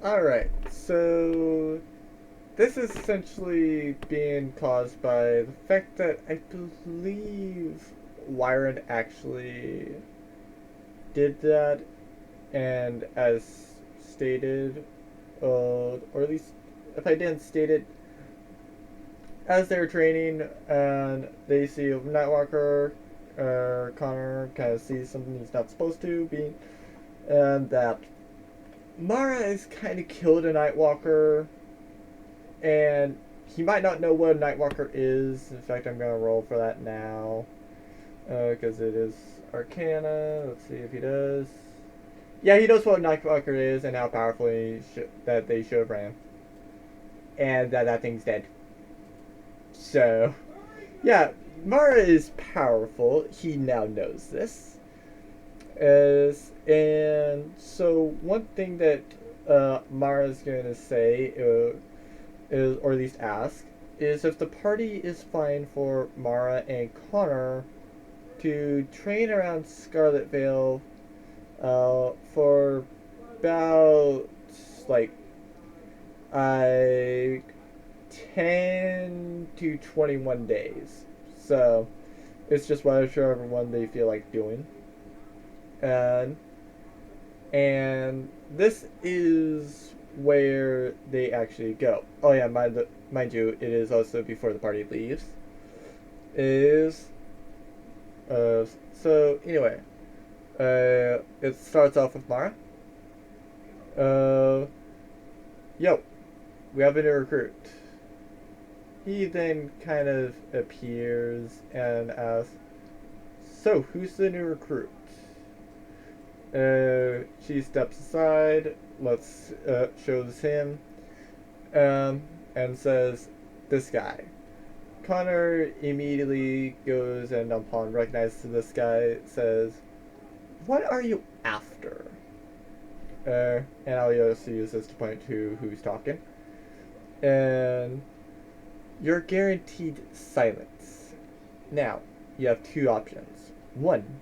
Alright, so this is essentially being caused by the fact that I believe Wyron actually did that, and as stated, or at least if I didn't state it, as they're training and they see a Nightwalker, Connor kind of sees something he's not supposed to be, and that Mara is kind of killed a Nightwalker, and he might not know what a Nightwalker is. In fact, I'm gonna roll for that now, because it is Arcana. Let's see if he does. Yeah, he knows what a Nightwalker is and how powerful that they should have ran, and that thing's dead. So, yeah, Mara is powerful. He now knows this. And so one thing that Mara's going to say is, or at least ask, is if the party is fine for Mara and Connor to train around Scarlet Vale for about like uh, 10 to 21 days. So it's just whatever one they feel like doing. And this is where they actually go. Oh yeah, mind you, it is also before the party leaves. Is so anyway, it starts off with Mara. Uh, Yo, we have a new recruit. He then kind of appears and asks, "So, who's the new recruit?" She steps aside, shows him, and says, "This guy." Connor immediately goes and, upon recognizing this guy, says, "What are you after?" And I'll also use this to point to who's talking. And you're guaranteed silence. Now, you have two options. One,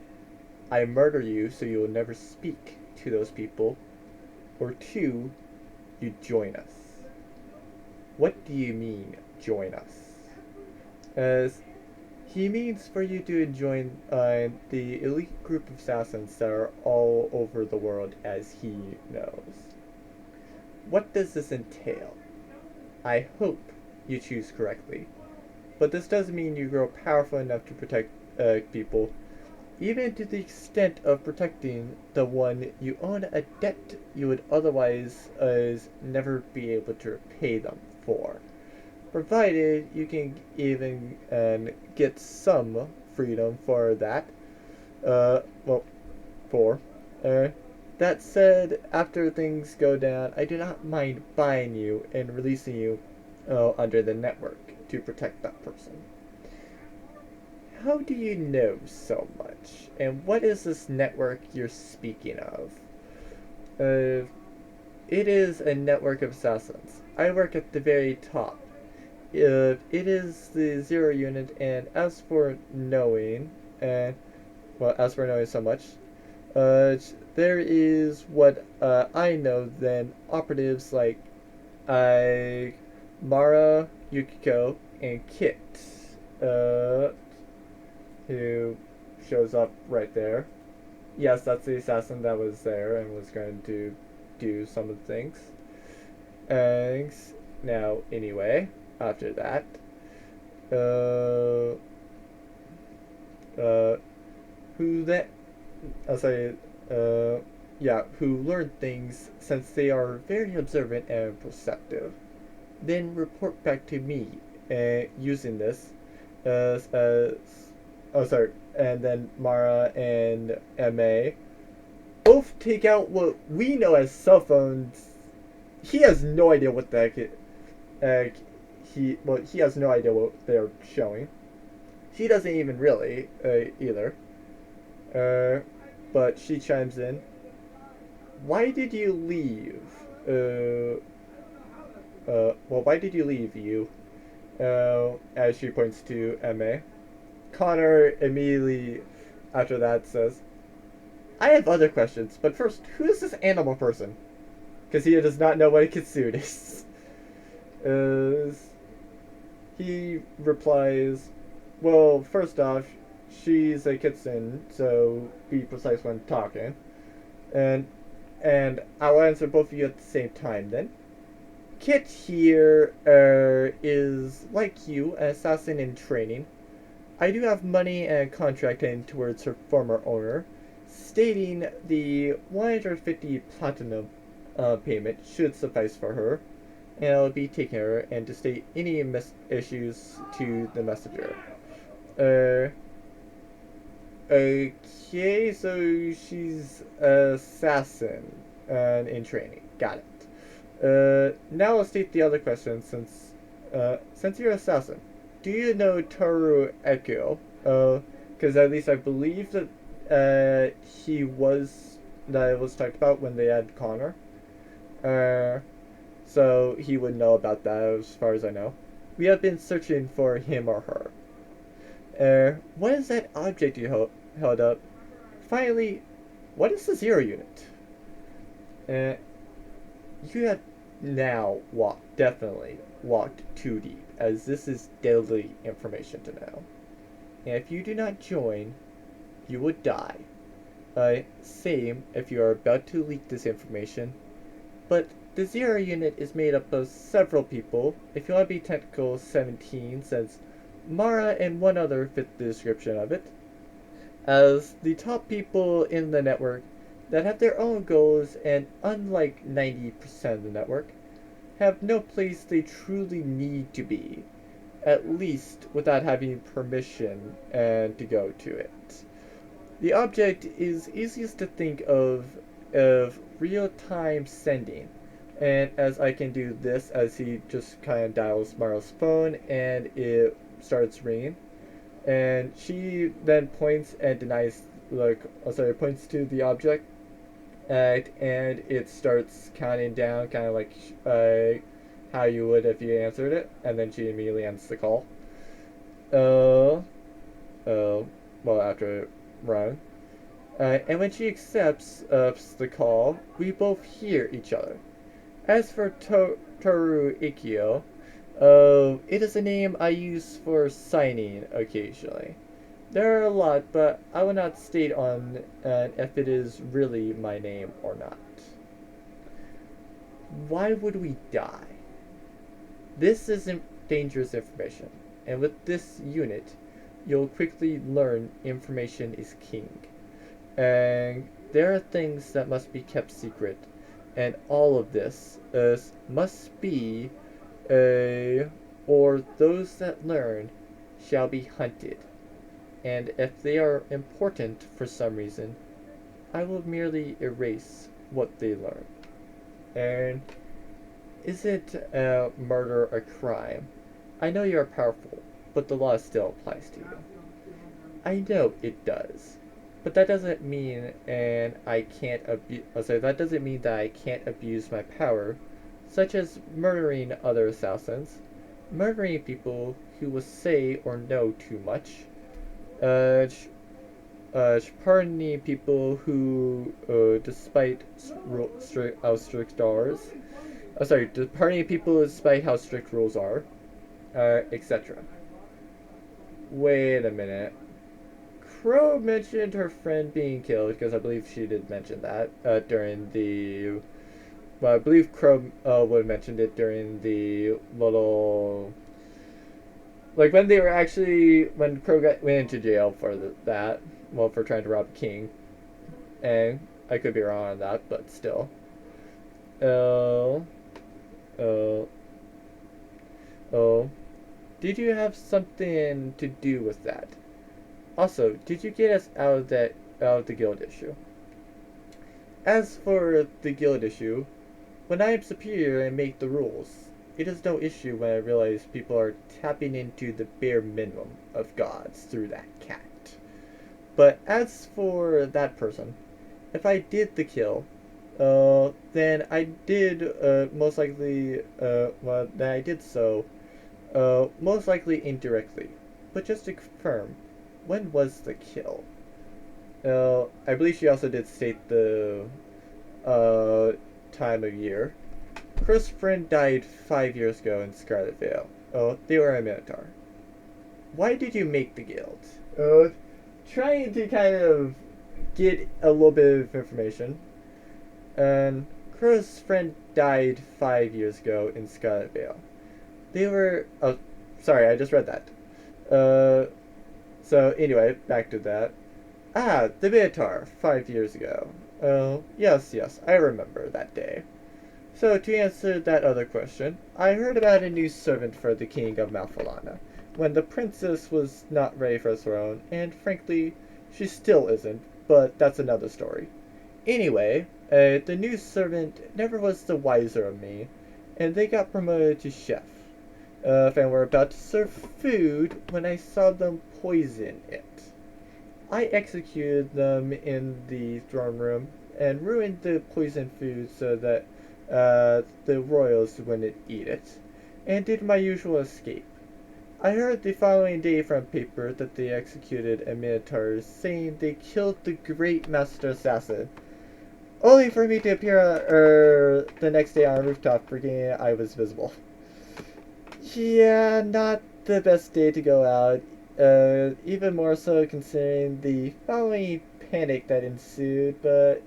I murder you so you will never speak to those people. Or two, you join us. What do you mean, join us? As he means for you to join the elite group of assassins that are all over the world, as he knows. What does this entail? I hope you choose correctly. But this does mean you grow powerful enough to protect people, even to the extent of protecting the one you own a debt you would otherwise never be able to repay them for. Provided you can even get some freedom for that. Well, for. That said, after things go down, I do not mind buying you and releasing you under the network to protect that person. How do you know so much? And what is this network you're speaking of? It is a network of assassins. I work at the very top. It is the zero unit, and as for knowing, so much, there is what I know then operatives like Mara, Yukiko, and Kit, who shows up right there. Yes, that's the assassin that was there and was going to do some of the things. Thanks. Now, anyway, after that, who that? I'll say, who learn things since they are very observant and perceptive. Then report back to me, using this as oh sorry, and then Mara and Ma both take out what we know as cell phones. He has no idea what the heck he has no idea what they're showing. She doesn't even really either. But she chimes in. Why did you leave? Why did you leave, you? As she points to Ma. Connor immediately after that says, I have other questions, but first, who is this animal person? because he does not know what a kitsune is. He replies, well, first off, she's a kitsune, so be precise when talking. And I'll answer both of you at the same time then. Kit here is, like you, an assassin in training. I do have money and a contract in towards her former owner, stating the 150 platinum payment should suffice for her, and I'll be taking her and to state any issues to the messenger. Uh, okay, so she's assassin in training. Got it. Now I'll state the other question since you're assassin. Do you know Toru Ekio? Because at least I believe that that it was talked about when they had Connor. So he would know about that as far as I know. We have been searching for him or her. What is that object you held up? Finally, what is the zero unit? You have now definitely walked too deep, as this is deadly information to know. And if you do not join, you would die. Same if you are about to leak this information. But the zero unit is made up of several people. If you want to be technical, 17, since Mara and one other fit the description of it. As the top people in the network that have their own goals and, unlike 90% of the network, have no place they truly need to be, at least without having permission and to go to it. The object is easiest to think of real-time sending, and as I can do this as he just kind of dials Mara's phone and it starts ringing, and she then points and points to the object, and it starts counting down, kind of like how you would if you answered it, and then she immediately ends the call. Well, after it rung. And when she accepts the call, we both hear each other. As for Toru Ikio, it is a name I use for signing occasionally. There are a lot, but I will not state on if it is really my name or not. Why would we die? This is dangerous information, and with this unit, you'll quickly learn information is king. And there are things that must be kept secret, and all of this must be, or those that learn shall be hunted. And if they are important for some reason, I will merely erase what they learn. And isn't murder a crime? I know you are powerful, but the law still applies to you. I know it does, but that doesn't mean that I can't abuse my power, such as murdering other assassins, murdering people who will say or know too much, pardoning people who, despite pardoning people despite how strict rules are, etc. Wait a minute. Crow mentioned her friend being killed, because I believe she did mention that during the. Well, I believe Crow would have mentioned it during the little. Like when Crow went into jail for for trying to rob a king. And I could be wrong on that, but still. Oh. Did you have something to do with that? Also, did you get us out of the guild issue? As for the guild issue, when I am superior and make the rules, it is no issue when I realize people are tapping into the bare minimum of gods through that cat. But as for that person, if I did the kill, then I did most likely, most likely indirectly. But just to confirm, when was the kill? I believe she also did state time of year. Chris' friend died 5 years ago in Scarlet Vale. Oh, they were a Minotaur. Why did you make the guild? Trying to kind of get a little bit of information. And Chris' friend died 5 years ago in Scarlet Vale. They were. Oh, sorry, I just read that. So anyway, back to that. Ah, the Minotaur, 5 years ago. Oh, yes, I remember that day. So, to answer that other question, I heard about a new servant for the king of Malfolana, when the princess was not ready for the throne, and frankly, she still isn't, but that's another story. Anyway, the new servant never was the wiser of me, and they got promoted to chef. And were about to serve food when I saw them poison it. I executed them in the throne room and ruined the poisoned food so that the royals wouldn't eat it, and did my usual escape. I heard the following day from paper that they executed a Minotaur, saying they killed the great master assassin, only for me to appear the next day on a rooftop forgetting I was visible. Yeah, not the best day to go out, even more so considering the following panic that ensued, but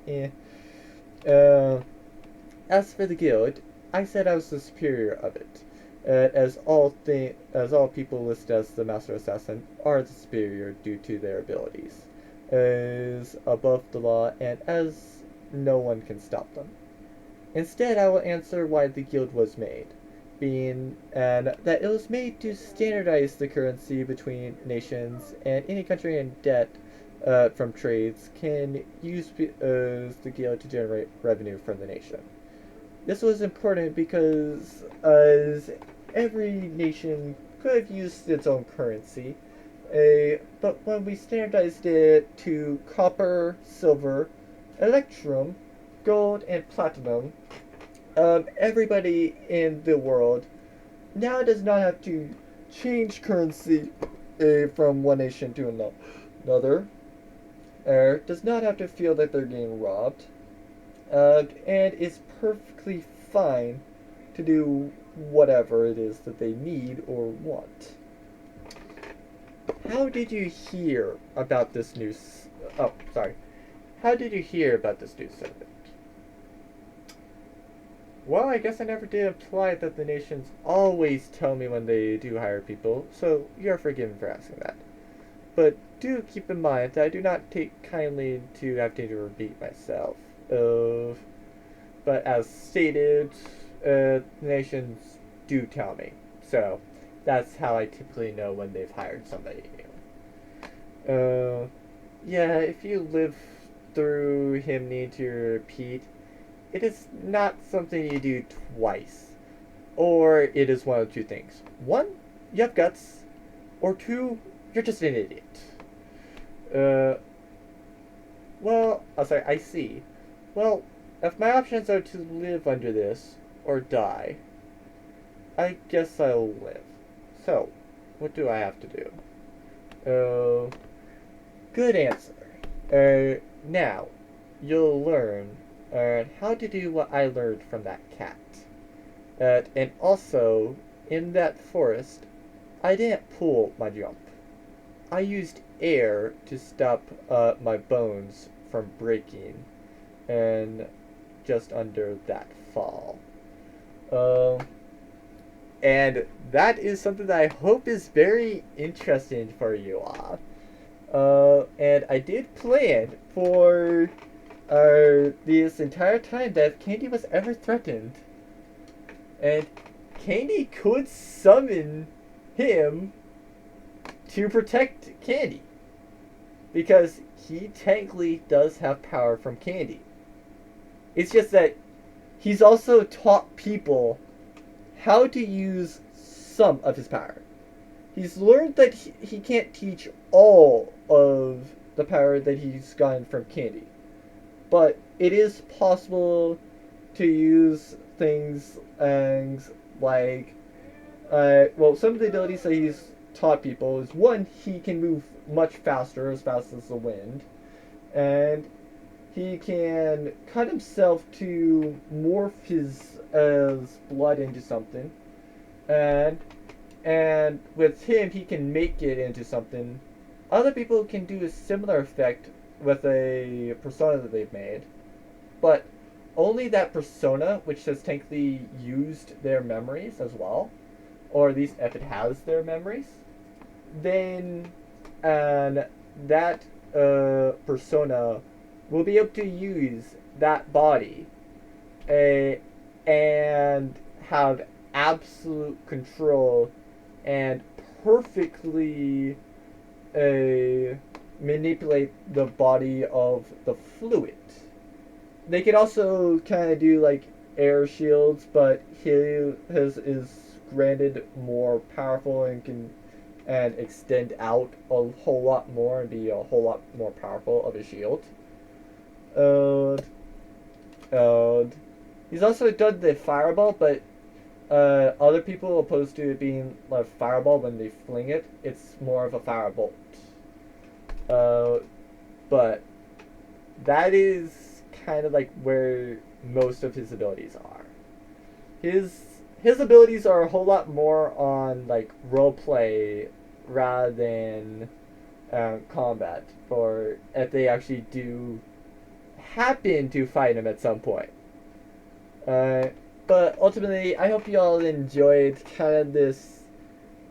as for the guild, I said I was the superior of it, as all people listed as the Master Assassin are the superior due to their abilities, as above the law and as no one can stop them. Instead, I will answer why the guild was made, being that it was made to standardize the currency between nations, and any country in debt from trades can use the guild to generate revenue from the nation. This was important because as every nation could have used its own currency, but when we standardized it to copper, silver, electrum, gold, and platinum, everybody in the world now does not have to change currency from one nation to another, does not have to feel that they're getting robbed, and is perfectly fine to do whatever it is that they need or want. How did you hear about this new... Oh, sorry. How did you hear about this new servant? Well, I guess I never did imply that the nations always tell me when they do hire people, so you're forgiven for asking that. But do keep in mind that I do not take kindly to having to repeat myself. But as stated, nations do tell me. So, that's how I typically know when they've hired somebody new. Yeah, if you live through him needing to repeat, it is not something you do twice. Or it is one of two things. One, you have guts. Or two, you're just an idiot. Well, I'm sorry, I see. Well, if my options are to live under this, or die, I guess I'll live. So, what do I have to do? Good answer. Now, you'll learn how to do what I learned from that cat. And also, in that forest, I didn't pull my jump. I used air to stop my bones from breaking, and just under that fall. And that is something that I hope is very interesting for you all. And I did plan for this entire time that if Candy was ever threatened, and Candy could summon him to protect Candy, because he technically does have power from Candy. It's just that he's also taught people how to use some of his power. He's learned that he can't teach all of the power that he's gotten from Candy. But it is possible to use things like, well, some of the abilities that he's taught people is, one, he can move much faster, as fast as the wind, and he can cut himself to morph his blood into something, and with him he can make it into something. Other people can do a similar effect with a persona that they've made, but only that persona which has technically used their memories as well, or at least if it has their memories, then and that persona will be able to use that body and have absolute control and perfectly manipulate the body of the fluid. They can also kind of do like air shields, but his is granted more powerful and can and extend out a whole lot more and be a whole lot more powerful of a shield. Uh, he's also done the fireball, but other people opposed to it being like fireball when they fling it, it's more of a firebolt. Uh, but that is kind of like where most of his abilities are. His abilities are a whole lot more on like role play rather than combat, or if they actually do happen to fight him at some point. Uh, but ultimately, I hope you all enjoyed kind of this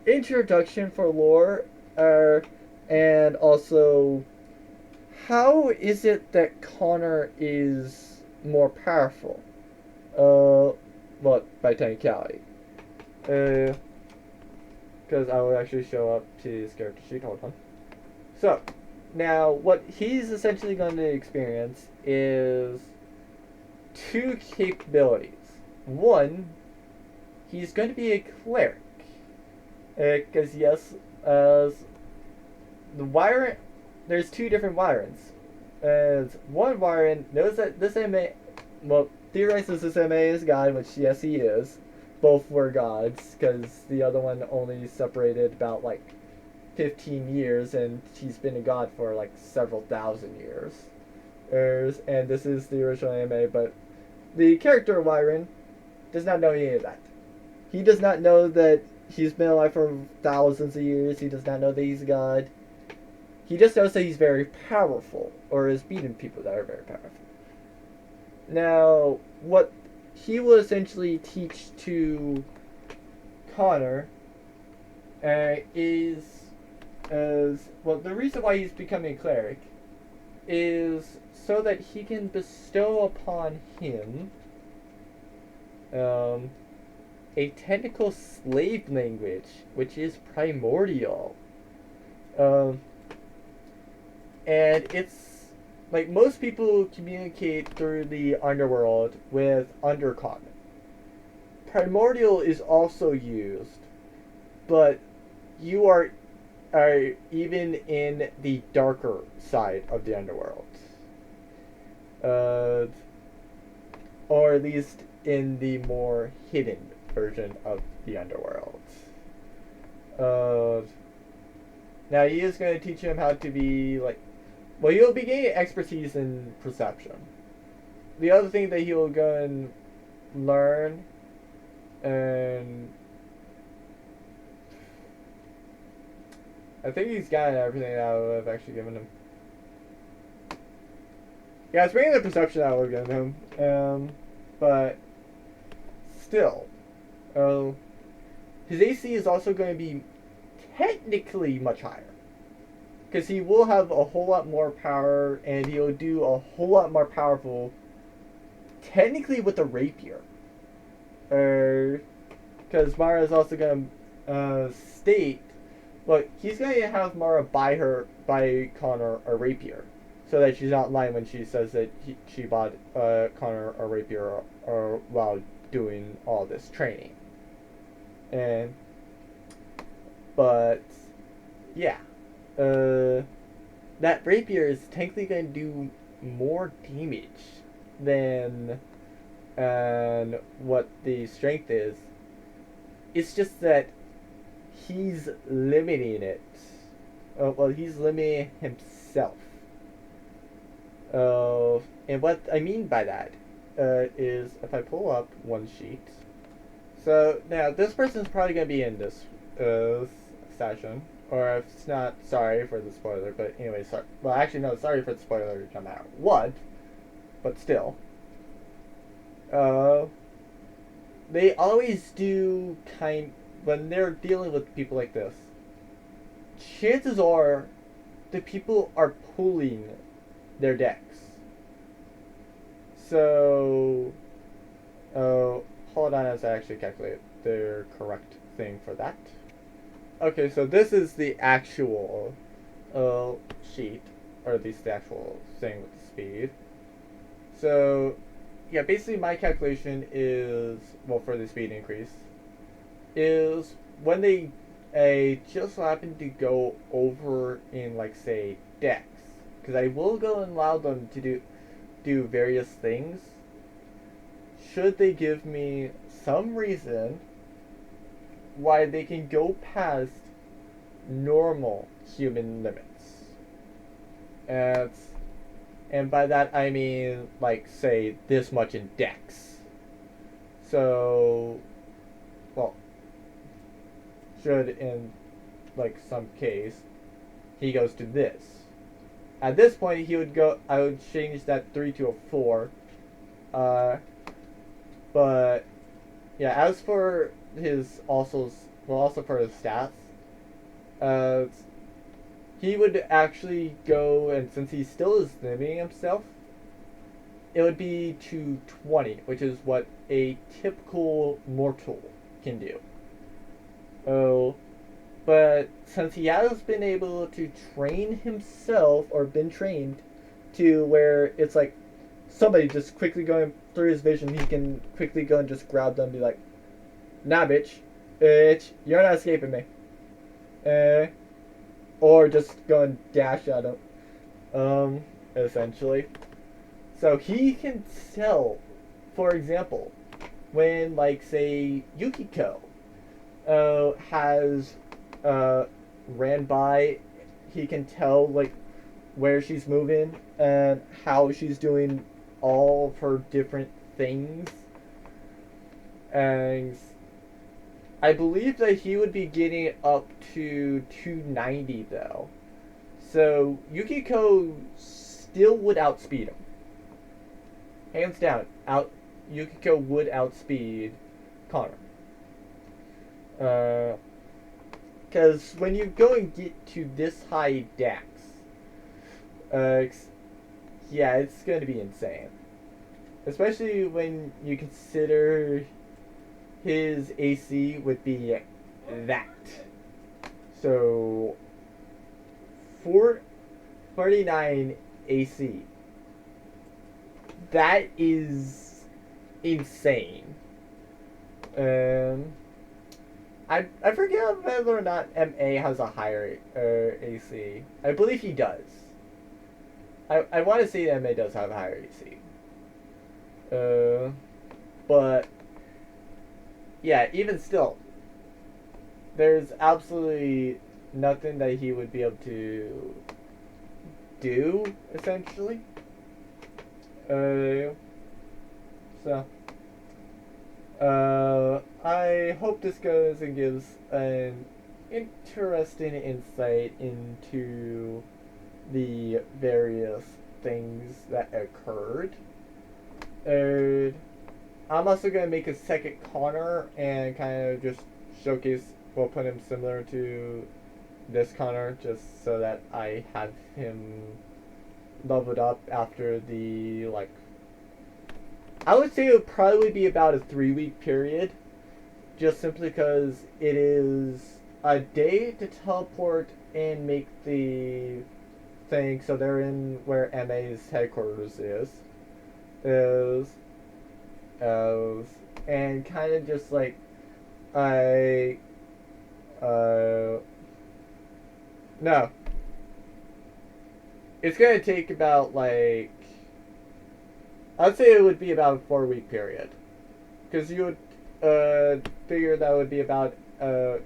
introduction for lore, and also how is it that Connor is more powerful? Well, by technicality. Because I will actually show up to his character sheet. Hold on. So, now what he's essentially going to experience is two capabilities. One, he's going to be a cleric. Because yes, the Wyron, there's two different Wyrons. As one Wyron knows that this MA, well, theorizes this MA is God, which yes he is. Both were gods, because the other one only separated about like 15 years, and he's been a god for like several thousand years. And this is the original MA, but the character Wyron does not know any of that. He does not know that he's been alive for thousands of years. He does not know that he's a god. He just knows that he's very powerful, or has beaten people that are very powerful. Now, what he will essentially teach to Connor is, well, the reason why he's becoming a cleric is so that he can bestow upon him a technical slave language, which is primordial. And it's like most people communicate through the underworld with undercommon. Primordial is also used, but you are even in the darker side of the underworld, or at least in the more hidden version of the underworld. Now he is going to teach him how to be like, well, he'll be gaining expertise in perception. The other thing that he'll go and learn, and I think he's gotten everything that I would have actually given him. Yeah, it's bringing the perception I would have given him, but still, his AC is also going to be technically much higher. Because he will have a whole lot more power, and he'll do a whole lot more powerful, technically with a rapier. Because Mara is also going to state, look, he's going to have Mara buy Connor a rapier, so that she's not lying when she says that she bought Connor a rapier or while doing all this training. But yeah. That rapier is technically going to do more damage than what the strength is. It's just that he's limiting it. Well, he's limiting himself. And what I mean by that is if I pull up one sheet. So now this person's probably gonna be in this uh, session, or if it's not, sorry for the spoiler. But anyway, sorry. Well, actually, no, sorry for the spoiler no matter what. But still, uh, they always do when they're dealing with people like this. Chances are, the people are pulling their decks. So, hold on as I actually calculate the correct thing for that. Okay, so this is the actual uh, sheet, or at least the actual thing with the speed. So, yeah, basically my calculation is, well, for the speed increase, is when they just so happen to go over in, like, say, decks. Because I will go and allow them to do various things. Should they give me some reason why they can go past normal human limits. And and by that I mean, like, say this much in dex. So, well, should in, like, some case he goes to this. At this point he would go, I would change that 3 to a 4. But yeah, as for his also for his stats, uh, he would actually go, and since he still is limiting himself, it would be to 20, which is what a typical mortal can do. Oh, but since he has been able to train himself, or been trained to where it's like somebody just quickly going through his vision, he can quickly go and just grab them and be like, nah, bitch, you're not escaping me. Or just go and dash at him. Essentially. So he can tell, for example, when, like, say, Yukiko has ran by, he can tell, like, where she's moving and how she's doing all of her different things. And I believe that he would be getting up to 290 though. So Yukiko still would outspeed him. Hands down, Yukiko would outspeed Connor. Because when you go and get to this high dex, yeah, it's going to be insane. Especially when you consider his AC would be that. So, 449 AC. That is insane. I forget whether or not MA has a higher AC. I believe he does. I want to say that MA does have a higher AC. But yeah, even still, there's absolutely nothing that he would be able to do, essentially. So, I hope this goes and gives an interesting insight into the various things that occurred. I'm also going to make a second Connor and kind of just showcase, well, put him similar to this Connor, just so that I have him leveled up after the, like, I would say it would probably be about a 3-week period, just simply because it is a day to teleport and make the thing, so they're in where MA's headquarters is, and kind of just like, no. It's gonna take about, like, I'd say it would be about a 4-week period. Because you would figure that would be about a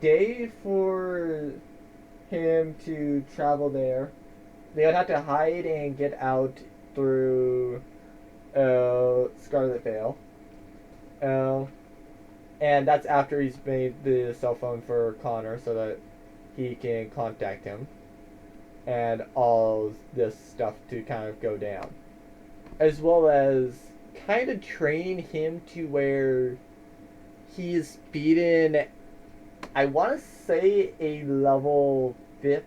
day for him to travel there. They would have to hide and get out through Scarlet Veil. Uh, and that's after he's made the cell phone for Connor so that he can contact him. And all this stuff to kind of go down. As well as kind of train him to where he's beaten, I want to say a level 5th,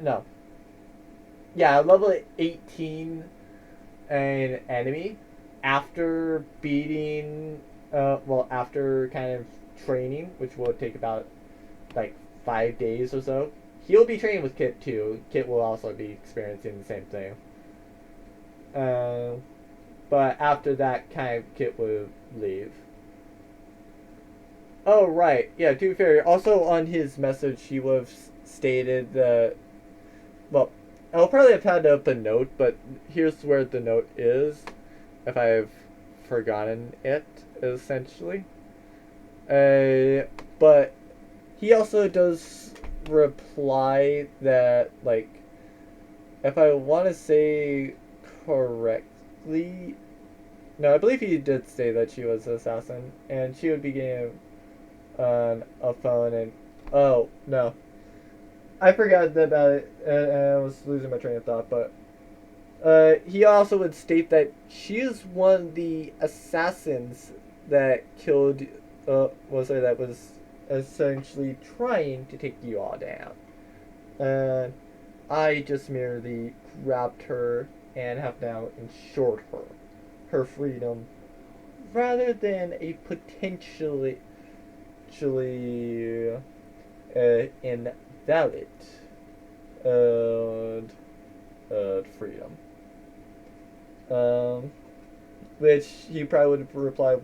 no, yeah, level 18 an enemy after beating, after kind of training, which will take about like 5 days or so. He'll be training with Kit too. Kit will also be experiencing the same thing. But after that, kind of Kit will leave. Oh, right. Yeah, to be fair, also on his message, he would have stated that. Well, I'll probably have had up a note, but here's where the note is, if I've forgotten it, essentially. But he also does reply that, like, if I want to say correctly, no, I believe he did say that she was an assassin, and she would be getting on a phone, and oh no, I forgot about it, and I was losing my train of thought. But he also would state that she is one of the assassins that killed, that was essentially trying to take you all down. And I just merely grabbed her and have now ensured her freedom, rather than a potentially invalid freedom. Which he probably would reply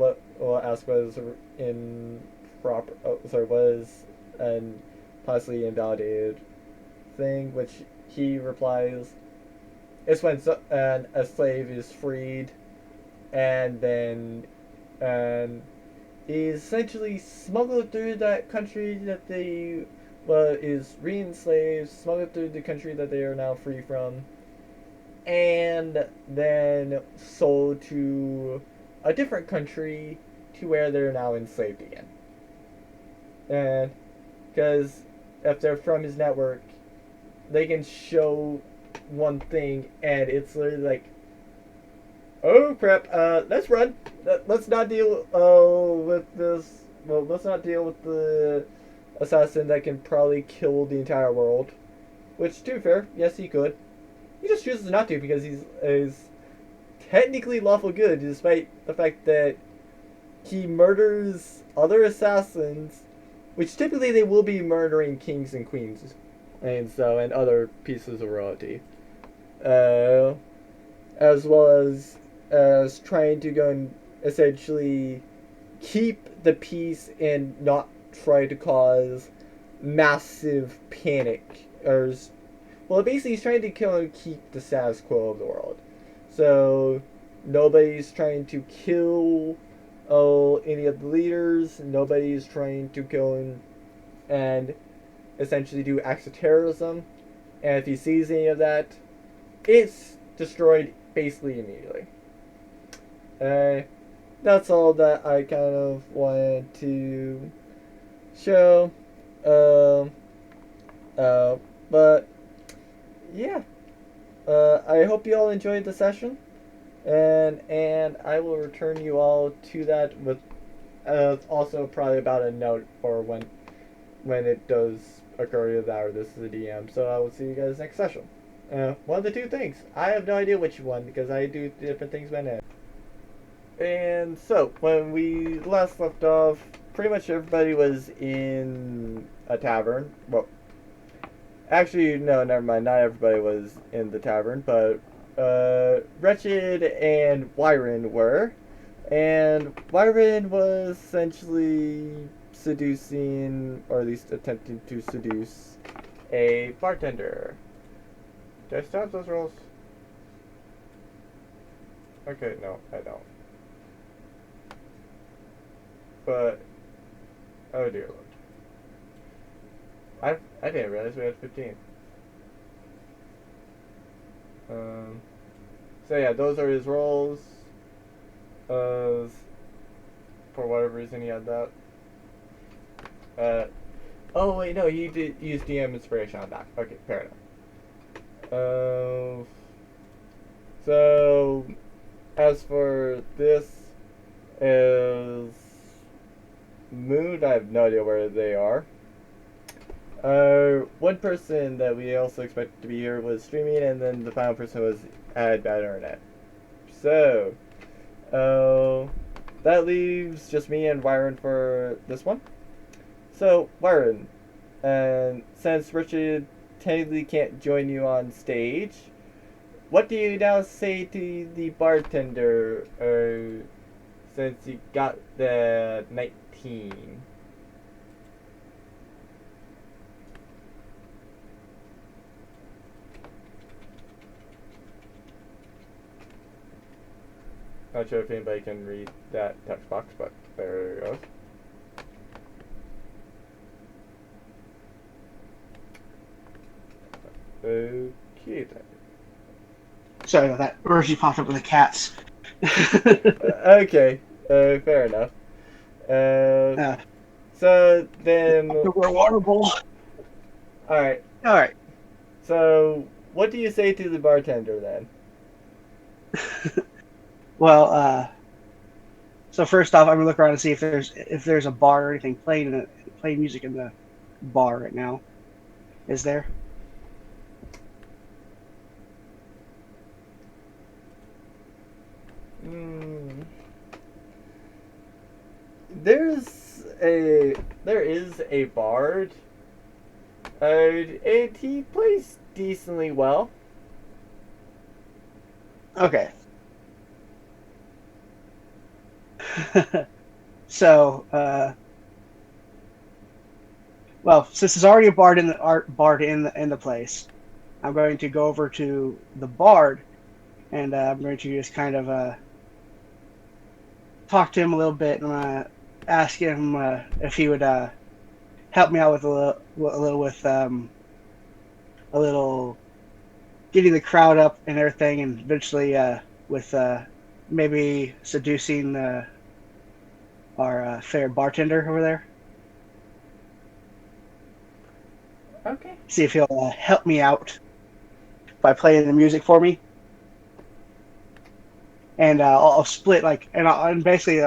ask was improper. Oh, sorry, was an possibly invalidated thing. Which he replies, it's when a slave is freed, and then is essentially smuggled through that country that they is re-enslaved, smuggled through the country that they are now free from, and then sold to a different country to where they're now enslaved again. And because if they're from his network, they can show one thing, and it's literally like, oh crap! Let's run. Let's not deal with this. Well, let's not deal with the assassin that can probably kill the entire world. Which, to be fair, yes, he could. He just chooses not to because he's technically lawful good, despite the fact that he murders other assassins, which typically they will be murdering kings and queens, and other pieces of royalty, as well as trying to go and essentially keep the peace and not try to cause massive panic. Basically he's trying to kill and keep the status quo of the world. So nobody's trying to kill any of the leaders. Nobody's trying to kill and essentially do acts of terrorism. And if he sees any of that, it's destroyed basically immediately. That's all that I kind of wanted to show. But yeah, I hope you all enjoyed the session, and I will return you all to that with also probably about a note for when it does occur to that or this is a DM. So I will see you guys next session. One of the two things. I have no idea which one because I do different things by now. And so, when we last left off, pretty much everybody was in a tavern. Well, actually, no, never mind. Not everybody was in the tavern, but Wretched and Wyron were. And Wyron was essentially seducing, or at least attempting to seduce, a bartender. Did I stop those rolls? Okay, no, I don't. But, oh dear Lord. I didn't realize we had 15. So yeah, those are his roles. For whatever reason, he had that. Uh, oh wait, no, he did use DM inspiration on that. Okay, fair enough. So as for this is Moon, I have no idea where they are. One person that we also expected to be here was streaming, and then the final person was had bad internet. So, that leaves just me and Wyron for this one. So, Wyron, and since Richard technically can't join you on stage, what do you now say to the bartender, since you got the 19? Not sure if anybody can read that text box, but there it goes. Okay then. Sorry about that. Rosie popped up with the cats. Okay, fair enough. uh, So then, we're waterable. alright. All right. So, what do you say to the bartender then? Well, so first off, I'm gonna look around and see if there's a bar or anything playing music in the bar right now. Is there? Hmm. There is a bard. And he plays decently well. Okay. So, well, since there's already a bard in the place, I'm going to go over to the bard, and I'm going to just kind of talk to him a little bit, and ask him if he would help me out with a little getting the crowd up and everything, and eventually with maybe seducing our fair bartender over there. Okay. See if he'll help me out by playing the music for me, and I'll split and basically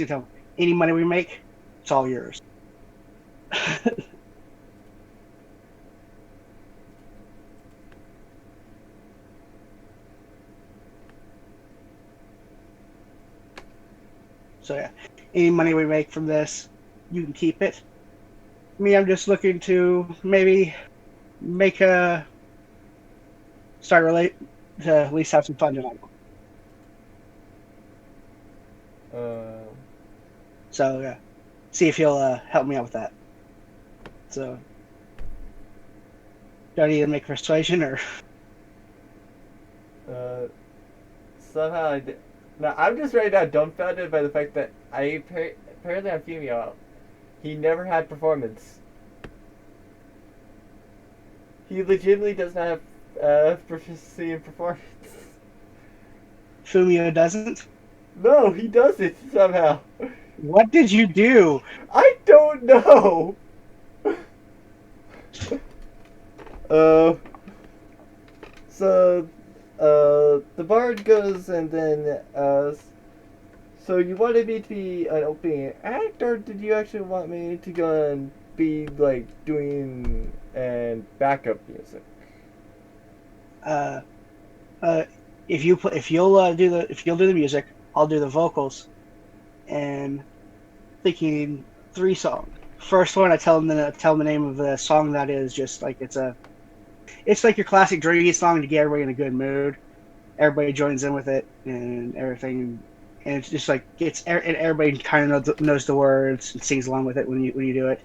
tell him, any money we make, it's all yours. So yeah, any money we make from this, you can keep it. Me, I'm just looking to maybe make a start relate to at least have some fun tonight. So yeah, see if he'll help me out with that. So, do I need to make persuasion or? Somehow now I'm just right now dumbfounded by the fact that apparently I'm female. He never had performance. He legitimately does not have proficiency in performance. Fumio doesn't? No, he doesn't somehow. What did you do? I don't know. So, the bard goes and then, so you wanted me to be an opening act, or did you actually want me to go and be, like, doing and backup music? Uh, if you'll do the music, I'll do the vocals, and thinking 3 songs. First one, I tell them the name of the song that is just like it's like your classic drinking song to get everybody in a good mood. Everybody joins in with it and everything, and it's just like and everybody kind of knows the words and sings along with it when you do it.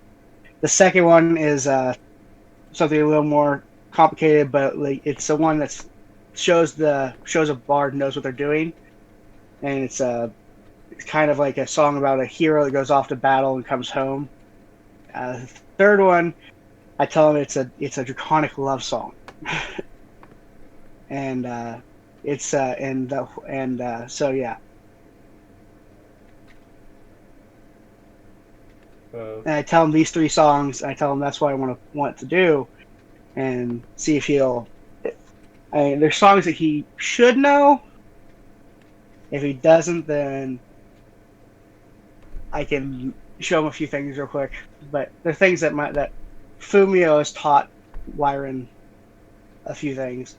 The second one is something a little more complicated, but like it's the one that shows a bard knows what they're doing, and it's kind of like a song about a hero that goes off to battle and comes home. The third one, I tell them it's a draconic love song, and It's so yeah. Uh, And I tell him these three songs. And I tell him that's what I want to do, and see if he'll. There's songs that he should know. If he doesn't, then I can show him a few things real quick. But they're things that Fumio has taught Wyron a few things.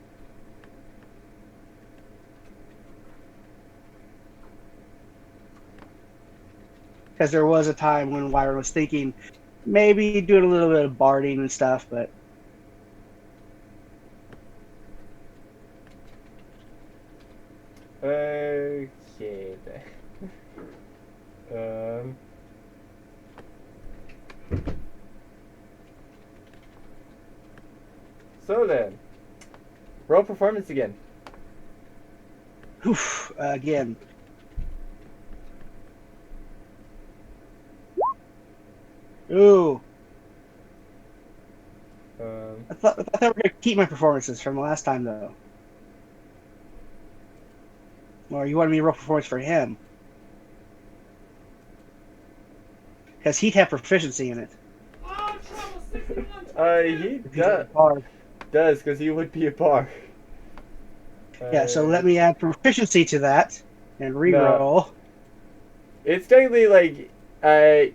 Because there was a time when Wyron was thinking maybe doing a little bit of barding and stuff, but okay then. So then, roll performance again. again. Ooh, I thought they were gonna keep my performances from the last time though. Or you wanted me to roll performance for him because he'd have proficiency in it. He does because he would be a bar. Yeah, so let me add proficiency to that and No, re-roll. it's technically like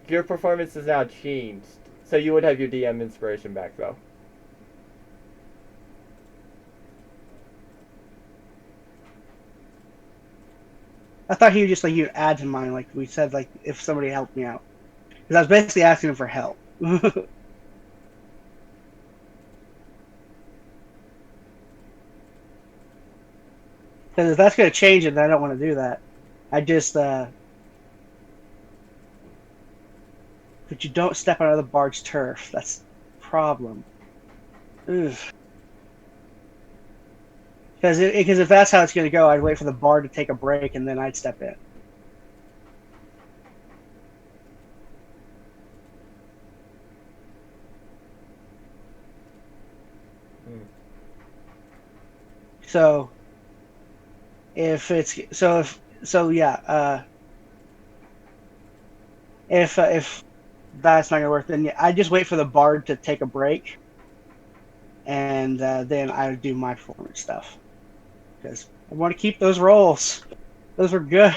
your performance is now changed, so you would have your DM inspiration back though. I thought he would just like you add to mine, like we said, like if somebody helped me out, because I was basically asking him for help. Because if that's going to change it, then I don't want to do that. I just, but you don't step on other bard's turf. That's the problem. Because if that's how it's going to go, I'd wait for the bard to take a break and then I'd step in. So if that's not gonna work, then yeah, I just wait for the bard to take a break, and then I do my performance stuff because I want to keep those rolls. Those were good.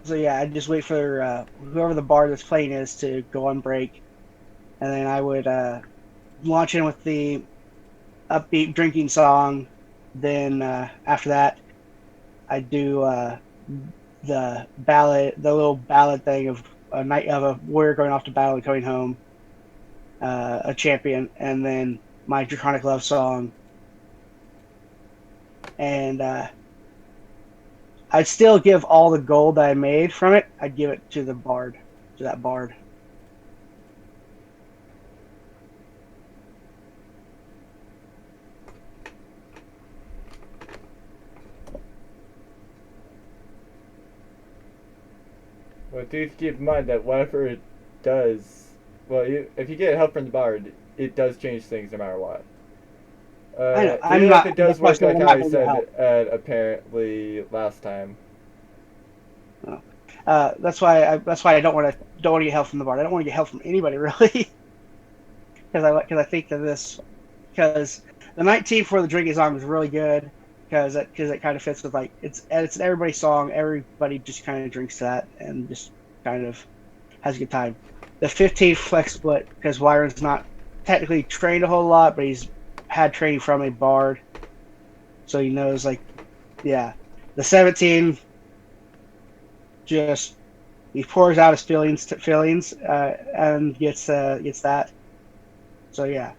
So yeah, I just wait for whoever the bard that's playing is to go on break, and then I would launch in with the upbeat drinking song. Then after that, I do the ballad, the little ballad thing of a night of a warrior going off to battle and coming home, a champion, and then my draconic love song, and I'd still give all the gold that I made from it. I'd give it to the bard, to that bard. Well, do keep in mind that whatever it does, well, if you get help from the bard, it does change things no matter what. I know. I'm Even if not. it does That's why I work said like I'm how not I going to said help. apparently last time. No. That's why. That's why I don't want to get help from the bard. I don't want to get help from anybody really, because I think that this because the 19 for the drinking song was really good because it kind of fits with like it's an everybody song. Everybody just kind of drinks that and just kind of has a good time. The 15 flex split because Wyron's not technically trained a whole lot, but he's had training from a bard, so he knows like yeah. The 17 just he pours out his feelings and gets that. So yeah,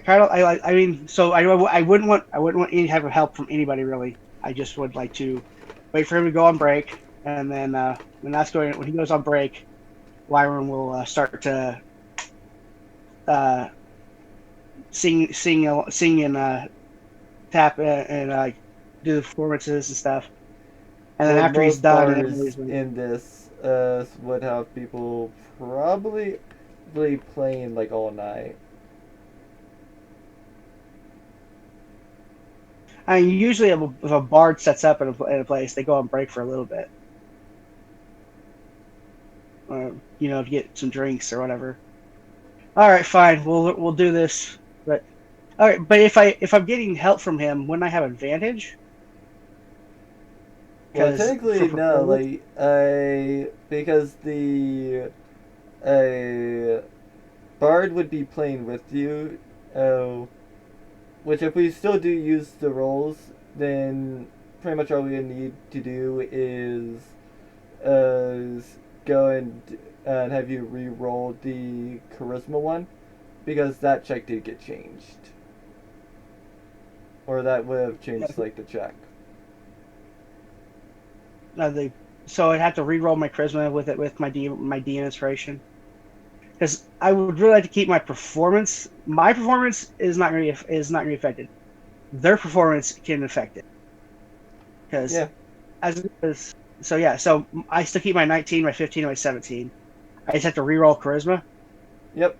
I mean so I wouldn't want any type of help from anybody really. I just would like to wait for him to go on break, and then when he goes on break, Lyron will start to uh, sing and tap and do the performances and stuff. And then Well, after he's most done, and bars everybody's like, in this would have people probably really playing like all night. I mean, usually if a bard sets up in a place, they go on break for a little bit, to get some drinks or whatever. All right, fine, we'll do this. But all right, but if I'm getting help from him, wouldn't I have advantage? Well, Because for technically, no. performance, Like I because the a bard would be playing with you. Which if we still do use the rolls, then pretty much all we need to do is go and have you re-roll the charisma one because that check did get changed, or that would have changed like the check. they so I'd have to re-roll my charisma with my D inspiration. Because I would really like to keep my performance. My performance is not gonna be affected. Their performance can affect it. Because Yeah. as it is, so yeah, so I still keep my 19, my 15, and my 17. I just have to re-roll charisma Yep.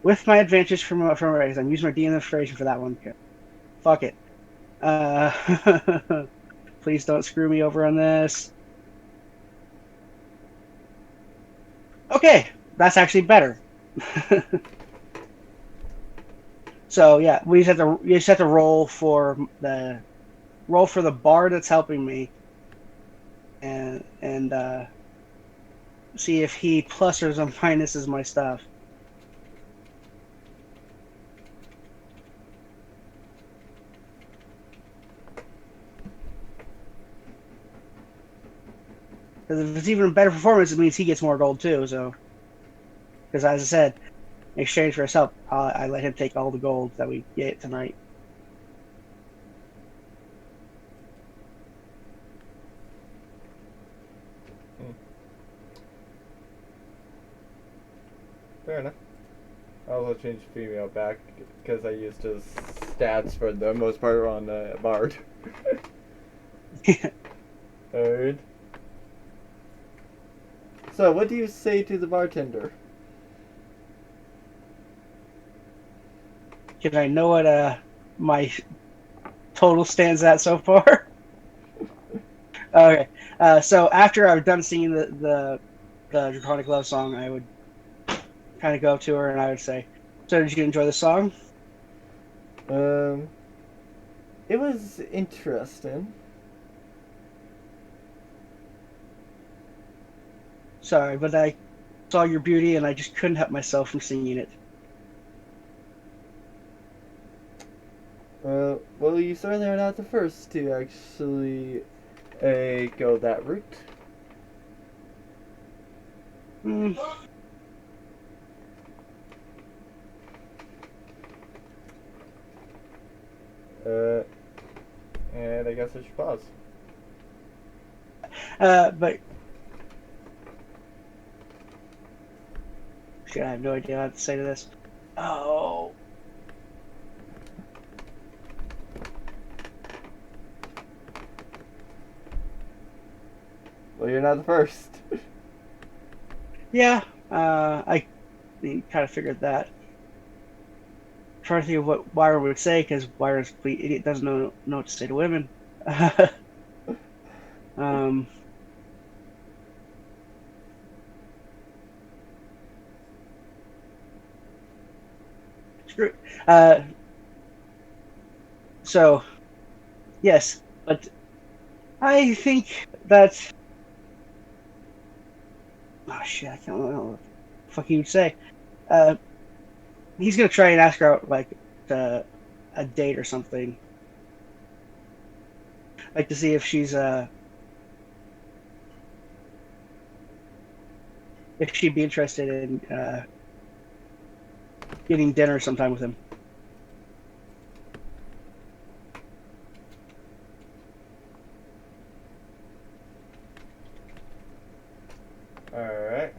with my advantage from raise. I'm using my D inspiration for that one. Fuck it. Please don't screw me over on this. Okay, that's actually better. So yeah, you just have to roll for the bar that's helping me, and see if he pluses or minuses my stuff. Because if it's even a better performance, it means he gets more gold too. So, because as I said, in exchange for his help, I let him take all the gold that we get tonight. Hmm. Fair enough. I'll also change female back because I used his stats for the most part on Bard. Alright. So, what do you say to the bartender? Can I know what my total stands at so far? Okay. So after I've done singing the Draconic Love song, I would kind of go up to her and I would say, "So did you enjoy the song?" Um, it was interesting. Sorry, but I saw your beauty and I just couldn't help myself from singing it. Well, you certainly are not the first to actually go that route. Mm. Uh, and I guess I should pause. But shit, I have no idea what to say to this. Oh, Well, you're not the first. yeah. I kind of figured that. I'm trying to think of what Wyra would say because Wyra's complete idiot doesn't know what to say to women. um. Screw. Uh. So yes, but I think that. Oh shit! I can't remember what the fuck he would say. Uh, he's gonna try and ask her out like uh, a date or something, like to see if she'd be interested in getting dinner sometime with him. Alright.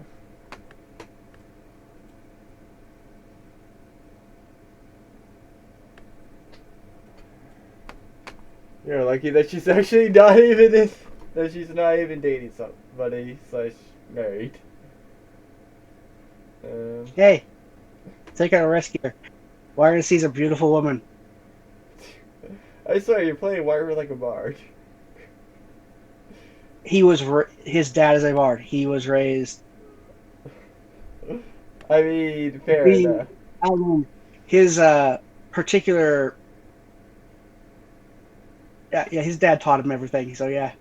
You're lucky that she's actually not even in, that she's not even dating somebody slash married. Um, Hey, take out a rescuer. Wyron sees a beautiful woman. I swear you're playing Wyvern like a bard. His dad is a bard. He was raised. I mean, fair Being, enough. I mean, his particular. Yeah, his dad taught him everything. So yeah.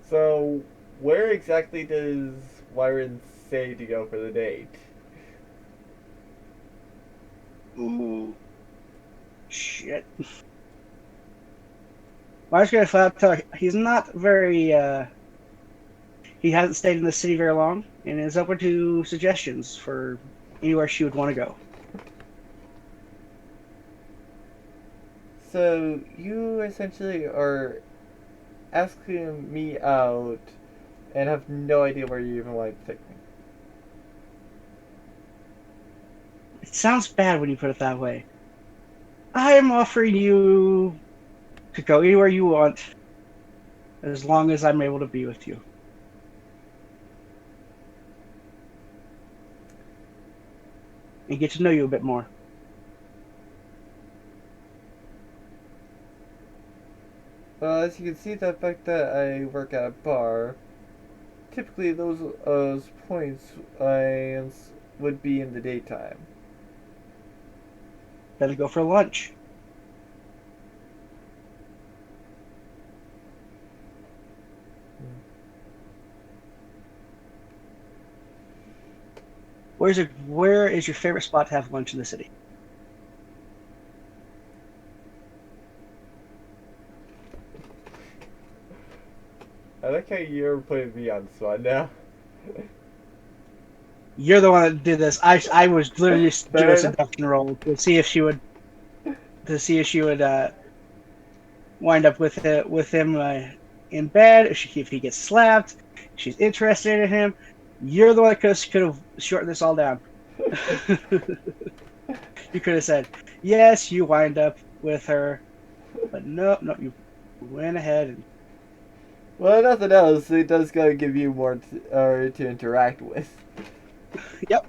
So, where exactly does Wyron say to go for the date? Ooh, shit. I was gonna flat out tell you, he's not very. He hasn't stayed in the city very long, and is open to suggestions for anywhere she would want to go. So, you essentially are asking me out and have no idea where you even want to take me. It sounds bad when you put it that way. I am offering you to go anywhere you want, as long as I'm able to be with you. And get to know you a bit more. Well, as you can see, the fact that I work at a bar, typically those points would be in the daytime. Then go for lunch. Where is your favorite spot to have lunch in the city? I like how you're putting me on the spot now. You're the one that did this. I was literally just doing Fair a enough. seduction roll to see if she would wind up with him in bed. If he gets slapped, she's interested in him. You're the one that could have shortened this all down. You could have said, yes, you wind up with her, but no, you went ahead and Well, nothing else. It does gotta give you more to interact with. yep.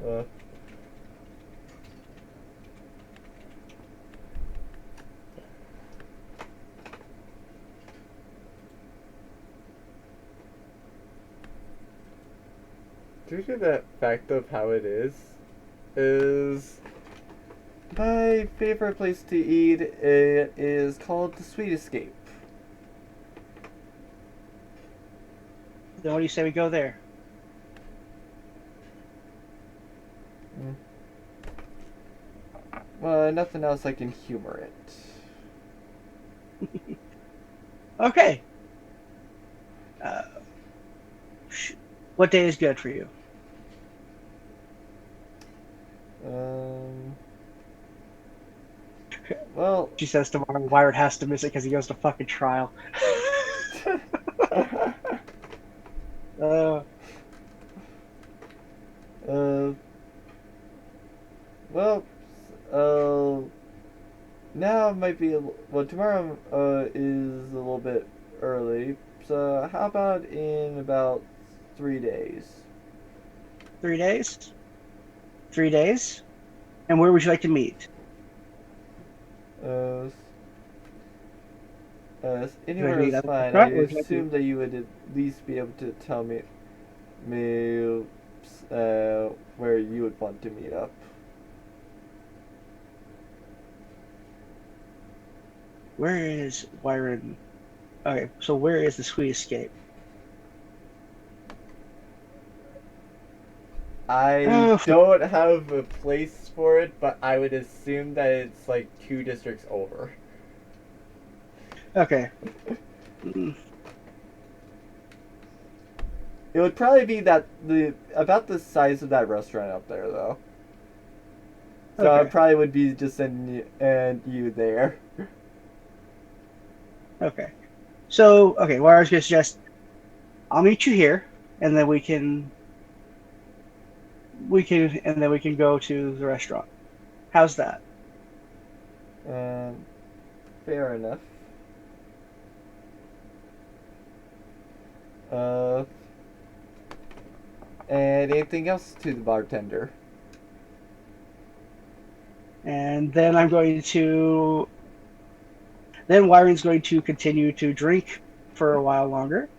Uh, due to the fact of how it is my favorite place to eat. It is called the Sweet Escape. Then what do you say we go there? Mm. Well, nothing else I can humor it. Okay. Uh, what day is good for you? Um. Well. She says tomorrow. Wired has to miss it because he goes to fucking trial. uh, uh. Well. Uh. Now it might be well. Tomorrow is a little bit early. So how about in about 3 days? 3 days. 3 days. And where would you like to meet? Uh. Would you like to Anywhere meet is at the fine. I front, or would you like to? assume that you would at least be able to tell me where you would want to meet up. Where is Wyron? Okay, so where is the Sweet Escape? I Oh, don't have a place for it, but I would assume that it's like 2 districts over. okay. Mm, It would probably be that the about the size of that restaurant up there, though. So I okay. probably would be just sending you there. Okay. So, okay, well, I was going to suggest I'll meet you here, and then we can and then we can go to the restaurant. How's that? Um, fair enough. Uh, and anything else to the bartender? And then then Wyron's going to continue to drink for a while longer.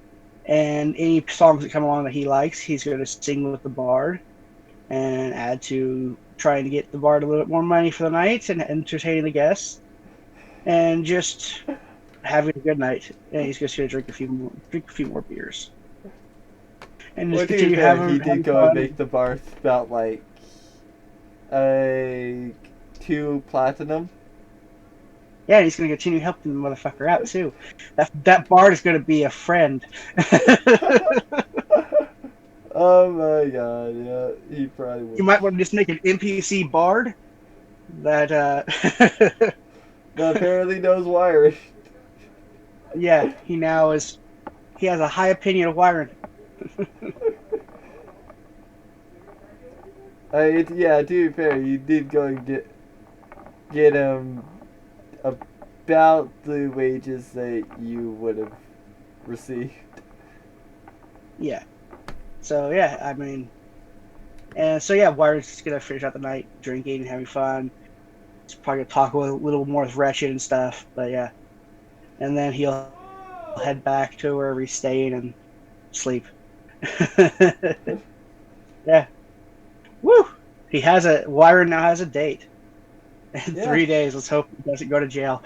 And any songs that come along that he likes, he's going to sing with the bard and add to trying to get the bard a little bit more money for the night and entertaining the guests and just having a good night. And he's just going to drink a few more beers and Well, just to be continue fair, he having did go and make fun. the bar about like uh 2 platinum. Yeah, and he's going to continue helping the motherfucker out too. That bard is going to be a friend. Oh my god, yeah, he probably You would. might want to just make an NPC bard that That apparently knows wiring. yeah, he has a high opinion of Wyron. Yeah, to be fair, you did go and get him about the wages that you would have received. Yeah. So yeah, I mean, and so yeah, Wyron's just gonna finish out the night drinking and having fun. He's probably gonna talk a little more with Wretched and stuff, but yeah, and then he'll head back to wherever he's staying and sleep. Yeah. Woo! Wyron now has a date. In Yeah, 3 days, let's hope he doesn't go to jail.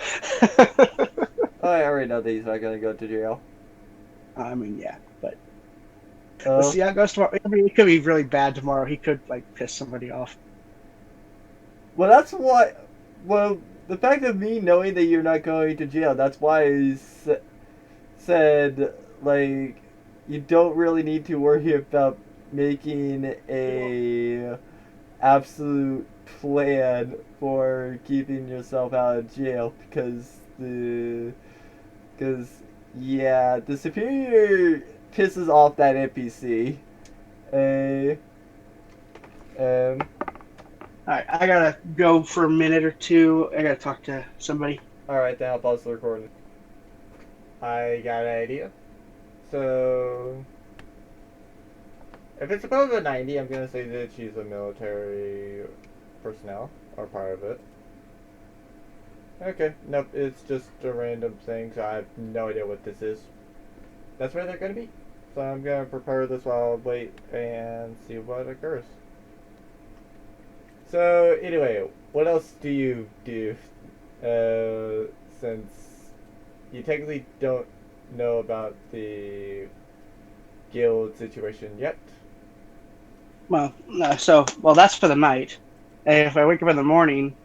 I already know that he's not gonna go to jail. I mean, yeah, but we'll Uh, see how it goes tomorrow. I mean, it could be really bad tomorrow. He could like piss somebody off. well, that's why. Well, the fact of me knowing that you're not going to jail, that's why said like you don't really need to worry about making a absolute plan for keeping yourself out of jail because yeah, the superior pisses off that NPC. Uh, um, All right, I gotta go for a minute or two. I gotta talk to somebody. all right, then I'll pause the recording. I got an idea. So if it's above a 90, I'm gonna say that she's a military personnel or part of it. Okay, nope, it's just a random thing, so I have no idea what this is. That's where they're gonna be. So I'm gonna prepare this while I wait and see what occurs. So anyway, what else do you do? Since you technically don't know about the guild situation yet. Well, well, that's for the night. And if I wake up in the morning,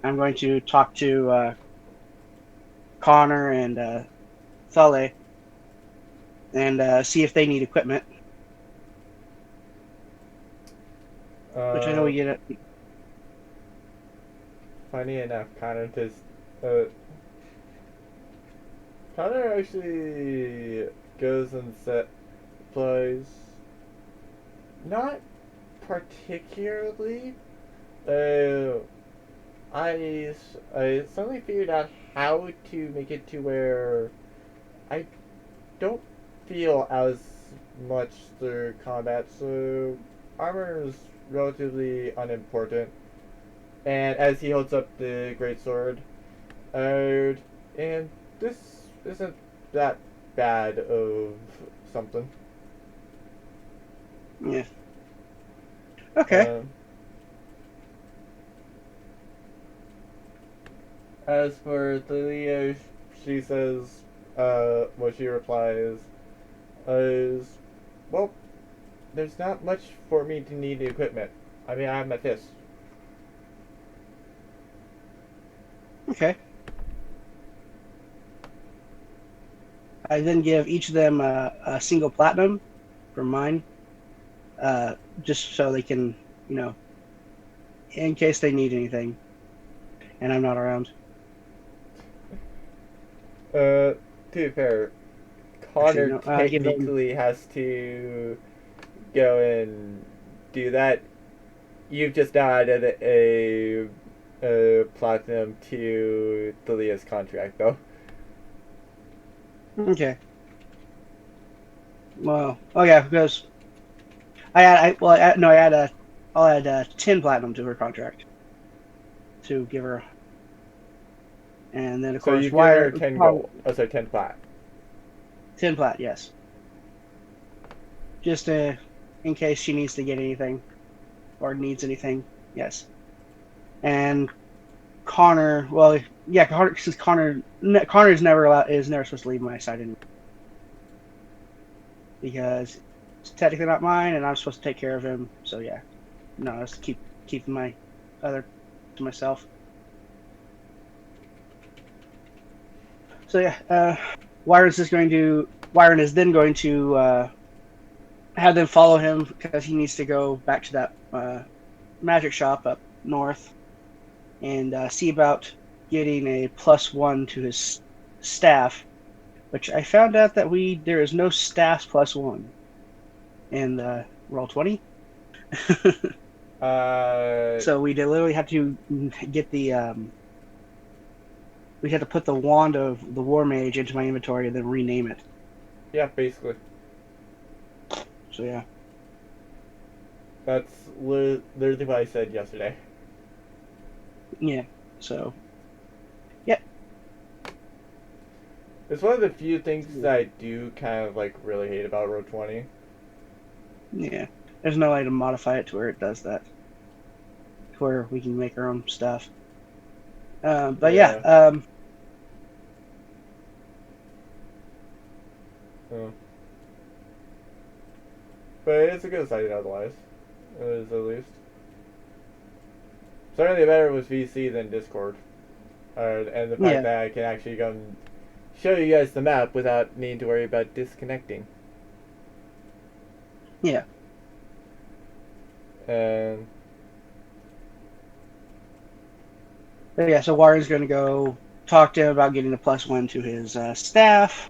I'm going to talk to Connor and Thale and see if they need equipment. Which I know Uh, we get. Funny enough, uh, Connor actually goes and plays. Not particularly. Uh, I suddenly figured out how to make it to where I don't feel as much through combat, so armor is relatively unimportant. And as he holds up the great sword, and this isn't that bad of something. Yeah. Okay. Um, as for Thalia, she says, what she replies is, well, there's not much for me to need the equipment. I mean, I have my fist. Okay. I then give each of them a single platinum for mine, just so they can, you know, in case they need anything, and I'm not around. To be fair, Actually, Connor no, I give them. technically has to go and do that you've just added a platinum to Thalia's contract, though. Okay. Well, oh yeah, because I add, I well, I, no, I add I'll add 10 platinum to her contract to give her, and then of So course you've given her wire 10 gold. Oh, sorry, 10 plat. 10 plat, yes, just in case she needs to get anything or needs anything, yes. And Connor, well, yeah, Connor, since Connor's never allowed is never supposed to leave my side anymore because it's technically not mine, and I'm supposed to take care of him. So yeah, no, I just keeping my other to myself. So yeah, Wyron is then going to have them follow him because he needs to go back to that magic shop up north and see about getting a +1 to his staff, which I found out that there is no staff +1 in Roll20. Uh, So we literally have to get we had to put the wand of the War Mage into my inventory and then rename it. yeah, basically. So yeah. That's literally what I said yesterday. Yeah. So yeah. It's one of the few things that I do kind of like really hate about Road 20. Yeah. There's no way to modify it to where it does that. To where we can make our own stuff. But yeah, Yeah. Oh. But it's a good site otherwise. It is at least. Certainly better with VC than Discord. And the fact yeah, that I can actually go and show you guys the map without needing to worry about disconnecting. yeah. And But yeah, so Warren's going to go talk to him about getting a +1 to his staff.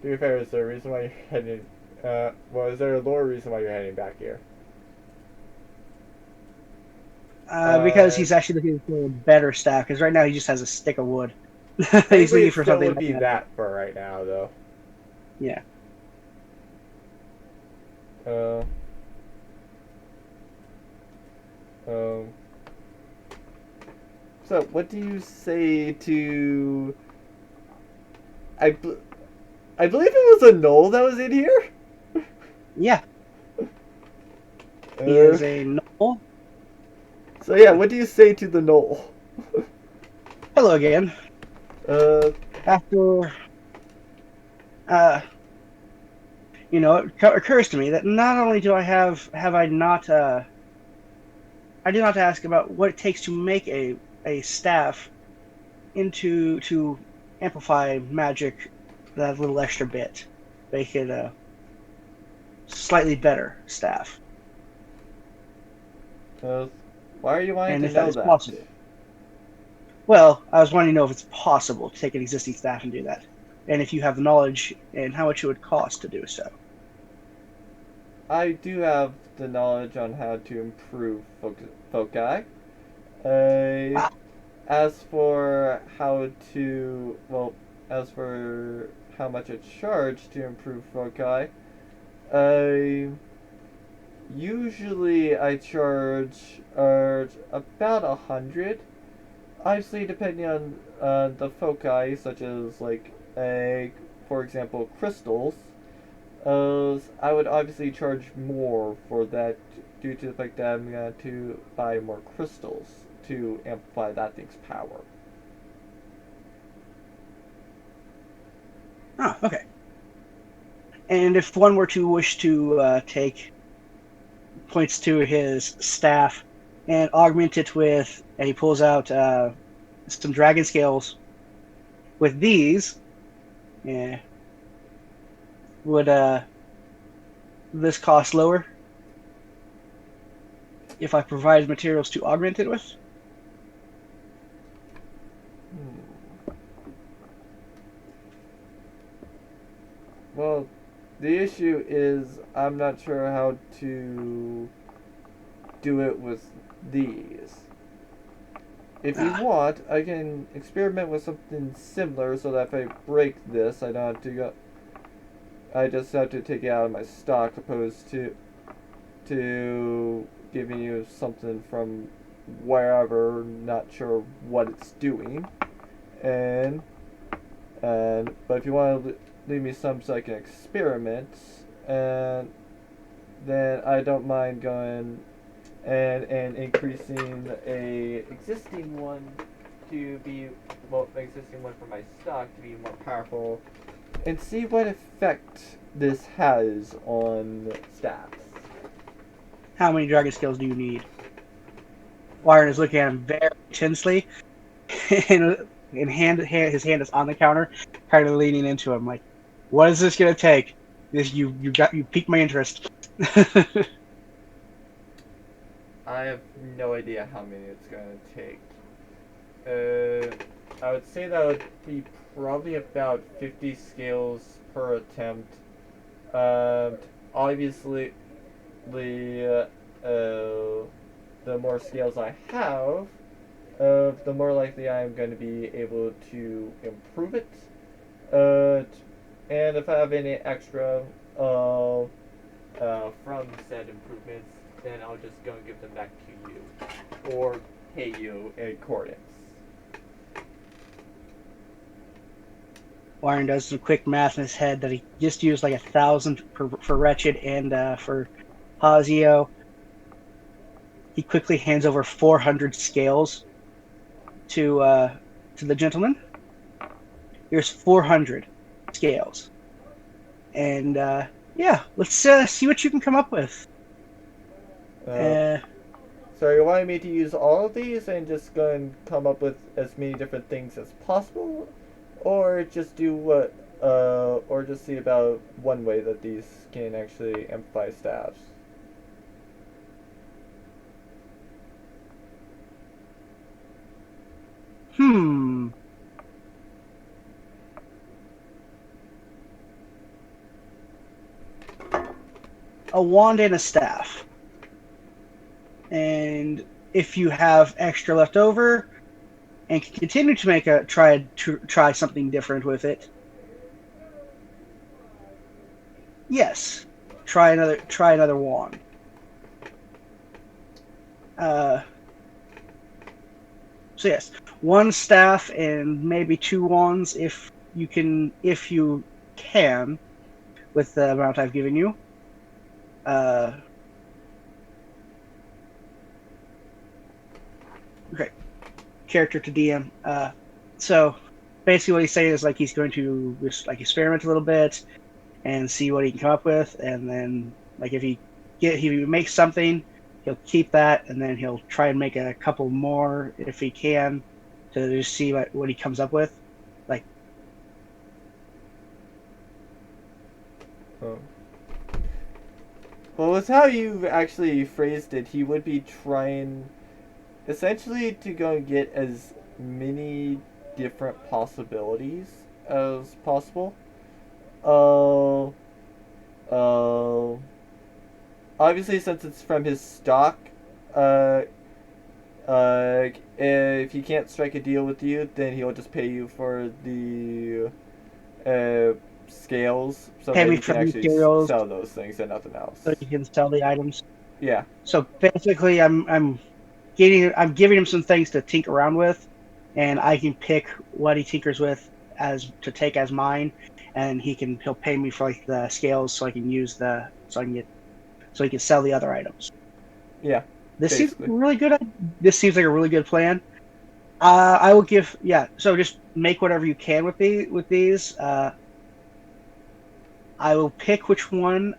to be fair, is there a reason why you're heading? Well, is there a lore reason why you're heading back here? Because Uh, he's actually looking for a better staff. Because right now he just has a stick of wood. He's Technically, looking it for still something would that be can, that for right now, though. yeah. Uh, um. So, what do you say to? I, bl- I believe it was a knoll that was in here. Yeah, he Uh, is a noble. so yeah, what do you say to the knoll? Hello again. Uh, After, uh, it occurs to me that not only have I not, I do not ask about what it takes to make a staff into to amplify magic that little extra bit, make it a slightly better staff, uh, why are you wanting and to if that know is that? possible. Well, I was wanting to know if it's possible to take an existing staff and do that, and if you have the knowledge and how much it would cost to do so. I do have the knowledge on how to improve foci. Ah, As for how to, well, as for how much it's charged to improve foci, uh, usually I charge about 100. Obviously, depending on the foci, such as like, for example, crystals. I would obviously charge more for that due to the fact that I'm going to buy more crystals to amplify that thing's power. okay. And if one were to wish to take points to his staff and augment it with, and he pulls out some dragon scales. With these, yeah, would this cost lower if I provide materials to augment it with? Hmm. Well, the issue is I'm not sure how to do it with these. If you Ah, want, I can experiment with something similar so that if I break this, I don't have to go. I just have to take it out of my stock, opposed to giving you something from wherever, not sure what it's doing. And but if you want to leave me some so I can experiment, and then I don't mind going and increasing a existing one to be, well, an existing one for my stock to be more powerful, and see what effect this has on staffs. how many dragon skills do you need? Warren is looking at him very intensely, and his hand is on the counter, kind of leaning into him, like, "What is this gonna take? This you piqued my interest." I have no idea how many it's going to take. I would say that would be probably about 50 scales per attempt. Um, Obviously, the more scales I have, the more likely I am going to be able to improve it. And if I have any extra from said improvements, then I'll just go and give them back to you, or pay you in accordance. Warren does some quick math in his head that he just used like 1,000 for Wretched and for Hazio. He quickly hands over 400 scales to the gentleman. Here's 400 scales, and yeah, let's see what you can come up with. Uh, Uh, so you wanting me to use all of these and just go and come up with as many different things as possible, or just do what, or just see about one way that these can actually amplify staffs? hmm, a wand and a staff, and if you have extra left over and can continue to try something different with it, yes, try another wand. Uh, so yes, one staff and maybe two wands if you can with the amount I've given you. Uh, okay, character to DM. So basically, what he's saying is like he's going to just like experiment a little bit and see what he can come up with, and then like if he makes something, he'll keep that, and then he'll try and make a couple more if he can to just see what he comes up with. Like, Oh. Well, with how you actually phrased it, he would be trying essentially to go and get as many different possibilities as possible. Uh, uh, Obviously, since it's from his stock, uh, if he can't strike a deal with you, then he'll just pay you for the uh, scales so pay that me he for can the actually materials sell those things and nothing so else. you can sell the items. Yeah, So basically, I'm giving him some things to tinker around with, and I can pick what he tinkers with as to take as mine, and he'll pay me for like the scales so I can use the so I can get so he can sell the other items. yeah, This seems basically. really good. This seems like a really good plan. I will give yeah. So just make whatever you can with these. I will pick which one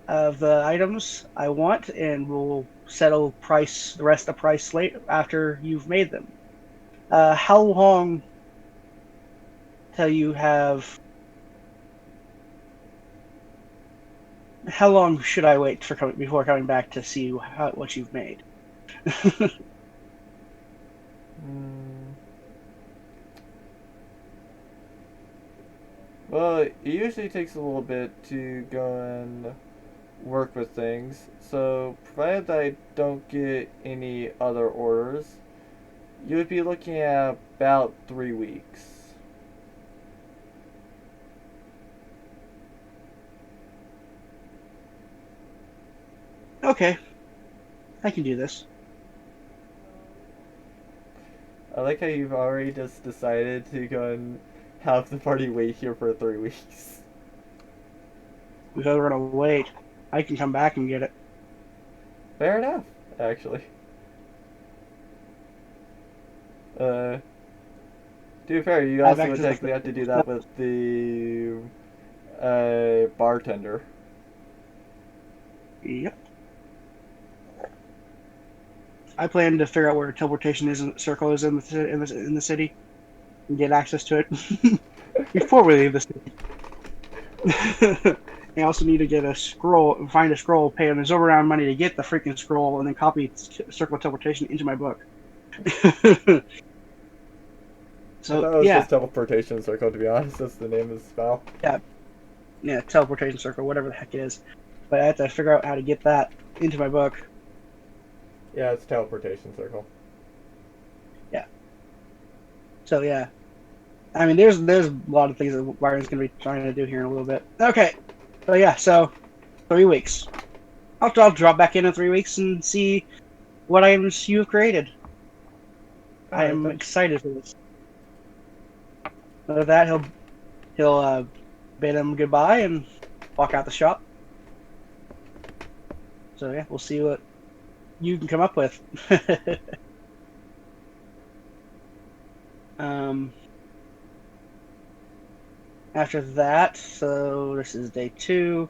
of the items I want, and we'll settle the rest of the price late after you've made them. How long till you have? How long should I wait before coming back to see what you've made? Mm. Well, it usually takes a little bit to go and work with things. So, provided I don't get any other orders, you would be looking at about 3 weeks. Okay, I can do this. I like how you've already just decided to go and have the party wait here for 3 weeks. Because we're gonna wait. I can come back and get it. Fair enough, actually. To be fair, you I've also would access technically have to do that with the bartender. Yep. I plan to figure out where teleportation circle is in the city and get access to it before we leave the city. I also need to get a scroll, find a scroll, pay an overround money to get the freaking scroll, and then copy circle of teleportation into my book. I thought So it was yeah, just teleportation circle, to be honest. That's the name of the spell. yeah, teleportation circle, whatever the heck it is. But I have to figure out how to get that into my book. Yeah, it's teleportation circle. Yeah. So yeah, I mean, there's a lot of things that Byron's gonna be trying to do here in a little bit. Okay, so yeah, so 3 weeks. I'll drop back in 3 weeks and see what items you have created. I Alright am then. excited for this. With that, he'll bid him goodbye and walk out the shop. So yeah, we'll see what you can come up with. um, after that, so this is day 2.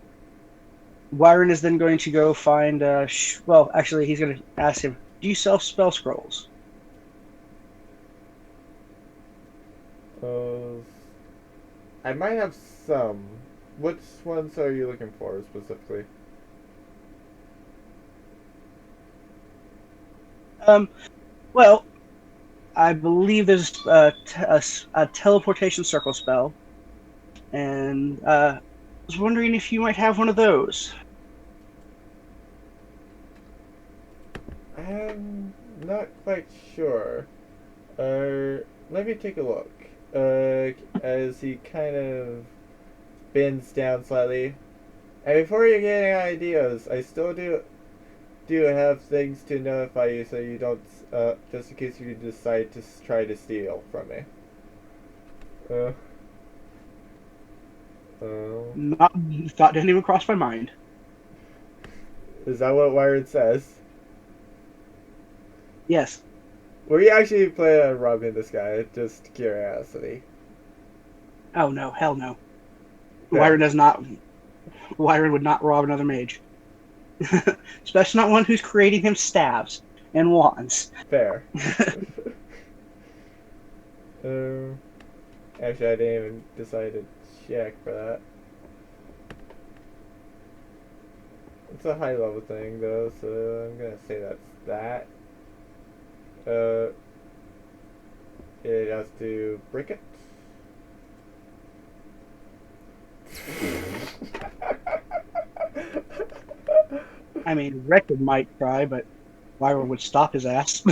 Wyron is then going to go find. Well, actually, he's going to ask him, "Do you sell spell scrolls?" Uh, I might have some. Which ones are you looking for specifically? Well, I believe there's a teleportation circle spell, and I was wondering if you might have one of those. I'm not quite sure. Let me take a look. As he kind of bends down slightly. And before you get any ideas, I still do have things to notify you so you don't, just in case you decide to try to steal from me. Uh, Not thought didn't even cross my mind. is that what Wired says? Yes. Were you actually planning on robbing this guy? Just curiosity. Oh no, hell no. Fair. Wyron does not. Wyron would not rob another mage, especially not one who's creating him staves and wands. Fair. um, Actually, I didn't even decide to check for that. It's a high level thing though, so I'm gonna say that's that. Uh, it has to break it. I mean, Wretched might try, but Wyron would stop his ass.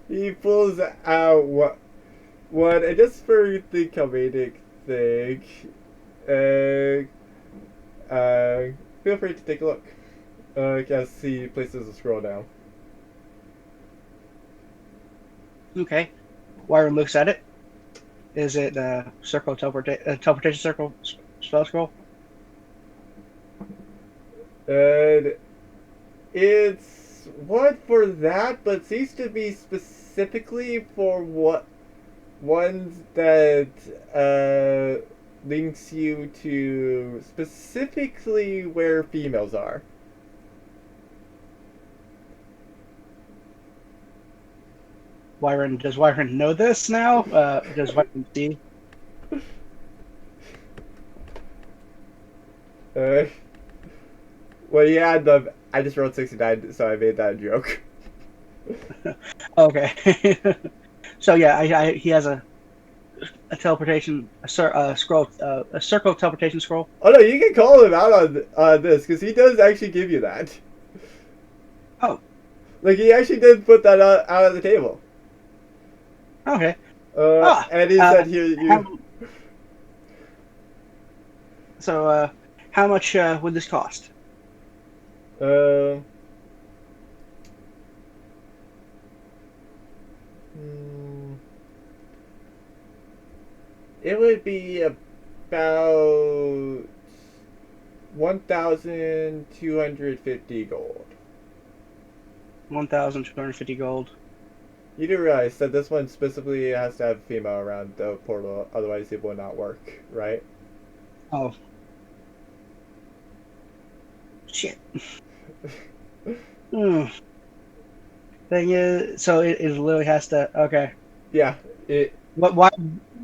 He pulls out one, and just for the comedic thing, feel free to take a look. As he places a scroll down. Okay. Wyron looks at it. Is it teleportation circle spell scroll? And it's one for that, but seems to be specifically for what ones that links you to specifically where females are. Does Wyron know this now? Does Wyron see? Uh, well, yeah, I just rolled 69, so I made that joke. Okay. So yeah, he has a teleportation scroll, a circle teleportation scroll? Oh no, you can call him out on this because he does actually give you that. Oh, Like he actually did put that out on the table. okay. Ah, And he said here how, you. so how much would this cost? Um. Hmm, it would be about 1,250 gold. 1,250 gold. You do realize that this one specifically has to have a female around the portal, otherwise it will not work, right? Oh, shit. Mm. Thing is, so it literally has to. Okay. Yeah, it. But why?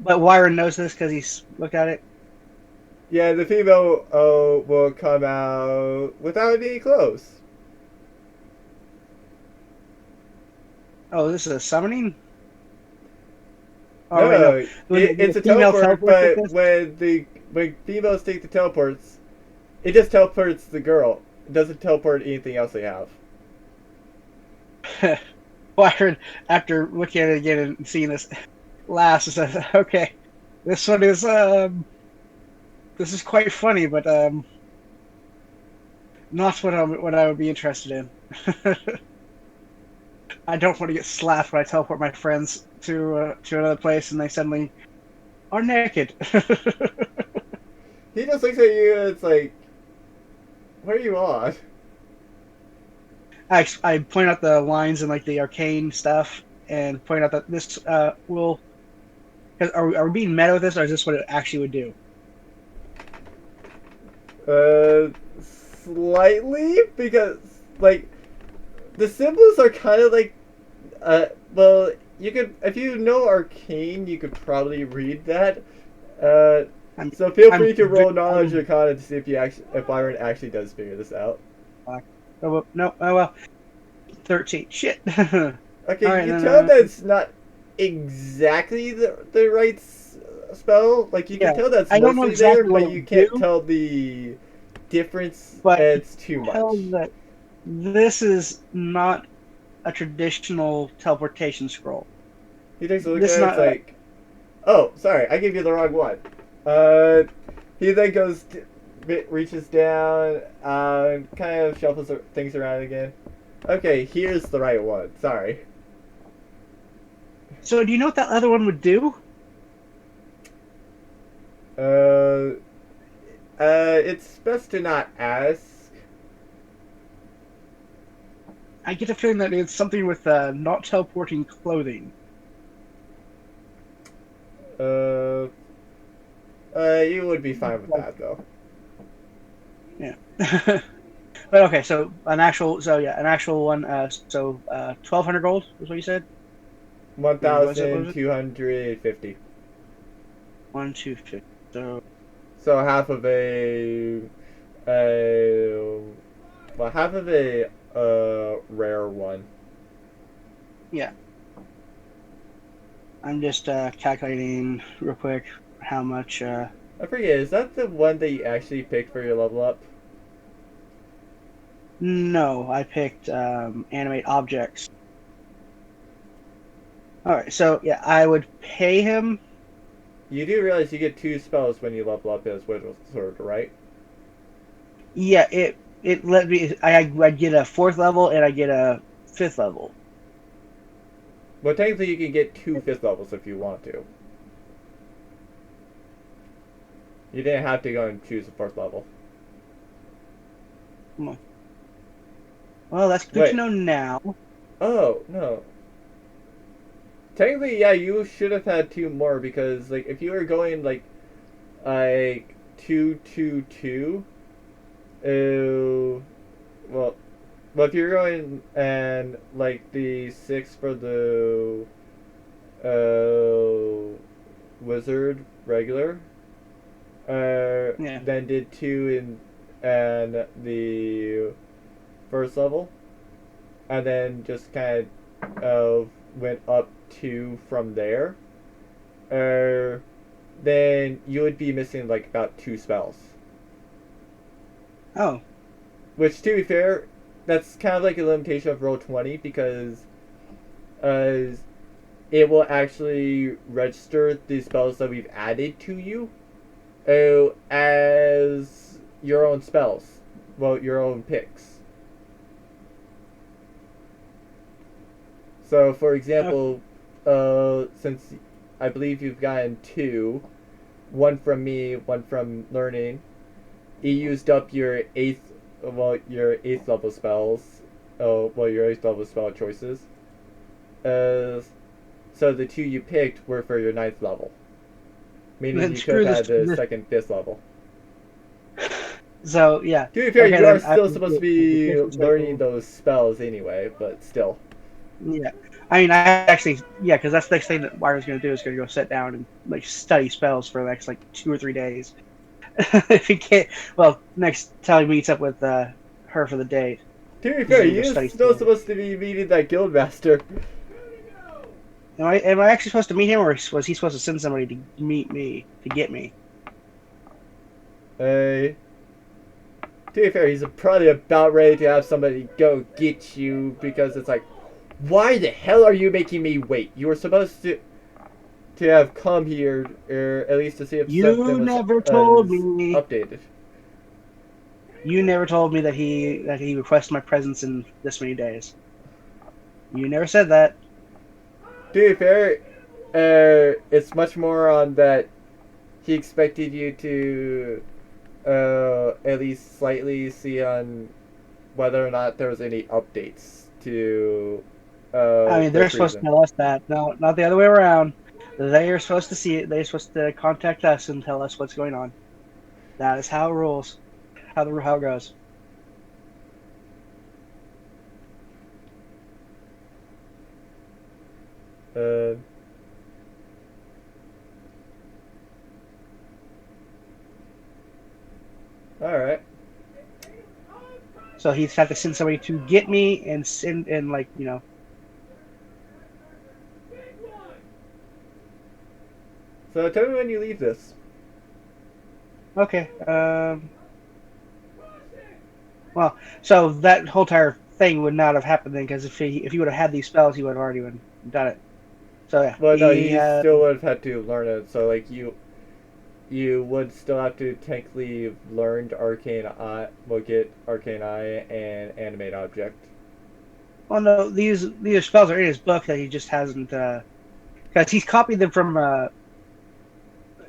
But Wyron knows this because he's looked at it. Yeah, the female will come out without any clothes. Oh, this is a summoning. Oh wait, no. No, When the it's a female teleport, teleports like but this. when females take the teleports, it just teleports the girl. It doesn't teleport anything else they have. Wyron, after looking at it again and seeing this, laughs and says, "Okay, this one is this is quite funny, but not what I would be interested in. I don't want to get slapped when I teleport my friends to another place and they suddenly are naked." He just looks at you and it's like, what are you on? I point out the lines and like the arcane stuff and point out that this will. Are we being meta with this, or is this what it actually would do? Uh, Slightly because like the symbols are kind of like well, you could if you know arcane, you could probably read that. Uh, I'm so feel I'm free to roll knowledge I'm arcana to see if you actually if Byron actually does figure this out. oh, well, no, oh well, 13. Shit. All Okay, right, you can no, tell no, that no. it's not exactly the right spell. Like you can Yeah, tell that's I don't know mostly there, exactly what but it you would can't do, tell the difference. but It's too tell much. that this is not a traditional teleportation scroll. He takes a look at This is it. It's not. like, oh, sorry, I gave you the wrong one. Uh, he then reaches down, kind of shuffles things around again. Okay, here's the right one. Sorry. So, do you know what that other one would do? Uh, it's best to not ask. I get a feeling that it's something with not teleporting clothing. Uh, you would be fine with that though. Yeah. But okay, so an actual one. So 1,200 gold was what you said. One Or was it? What thousand was it? two hundred fifty. 1, 2, 50. So So half of well, half of a rare one. yeah, I'm just calculating real quick how much. I forget. Is that the one that you actually picked for your level up? No, I picked animate objects. All right, so yeah, I would pay him. You do realize you get two spells when you level up as Wizard Sword, right? Yeah, it let me. I get a fourth level and I get a fifth level. Well, technically, you can get two fifth levels if you want to. You didn't have to go and choose the fourth level. Hmm. Well, that's good to Wait. know now. Oh no. Technically, yeah, you should have had two more because, like, if you were going like 2 2 2, well, if you're going and like the six for the wizard regular, Yeah. then did two in and the first level, and then just kind of went up two from there. then you would be missing like about 2 spells. Oh, Which, to be fair, that's kind of like a limitation of Roll20 because uh, it will actually register the spells that we've added to you as your own spells. Well, your own picks. So, for okay. example, since I believe you've gotten 2, one from me, one from learning, you used up your eighth level spells. Oh, well, your eighth level spell choices. Uh, so the 2 you picked were for your ninth level, meaning Then you could screw have this. had the second, fifth level. So yeah. To be fair, Okay, you are then I still would supposed to get be competition learning circle. those spells anyway, but still. Yeah. I mean, I actually, yeah, because that's the next thing that Byron's going to do is going to go sit down and like study spells for the next like 2 or 3 days. If he can't, well, next time he meets up with her for the date, To be he's fair, going to he go is study still spells. supposed to be meeting that guild master. Am I actually supposed to meet him, or was he supposed to send somebody to meet me to get me? Uh, to be fair, he's probably about ready to have somebody go get you because it's like, why the hell are you making me wait? You were supposed to have come here, or at least to see if something You was never told is me. updated. You never told me that he requested my presence in this many days. You never said that. To be fair, it's much more on that he expected you to at least slightly see on whether or not there was any updates to I mean, the they're supposed to prison. tell us that. No, not the other way around. They are supposed to see it. They're supposed to contact us and tell us what's going on. That is how it rules. How it goes. Uh, all right. So he's had to send somebody to get me and send and like So tell me when you leave this. Okay. Well, so that whole entire thing would not have happened then because if he would have had these spells, he would have already done it. So yeah, Well, no, he he had. still would have had to learn it. So like you would still have to technically have learned Arcane Eye, well, get Arcane Eye and Animate Object. Well, no, these spells are in his book that he just hasn't because he's copied them from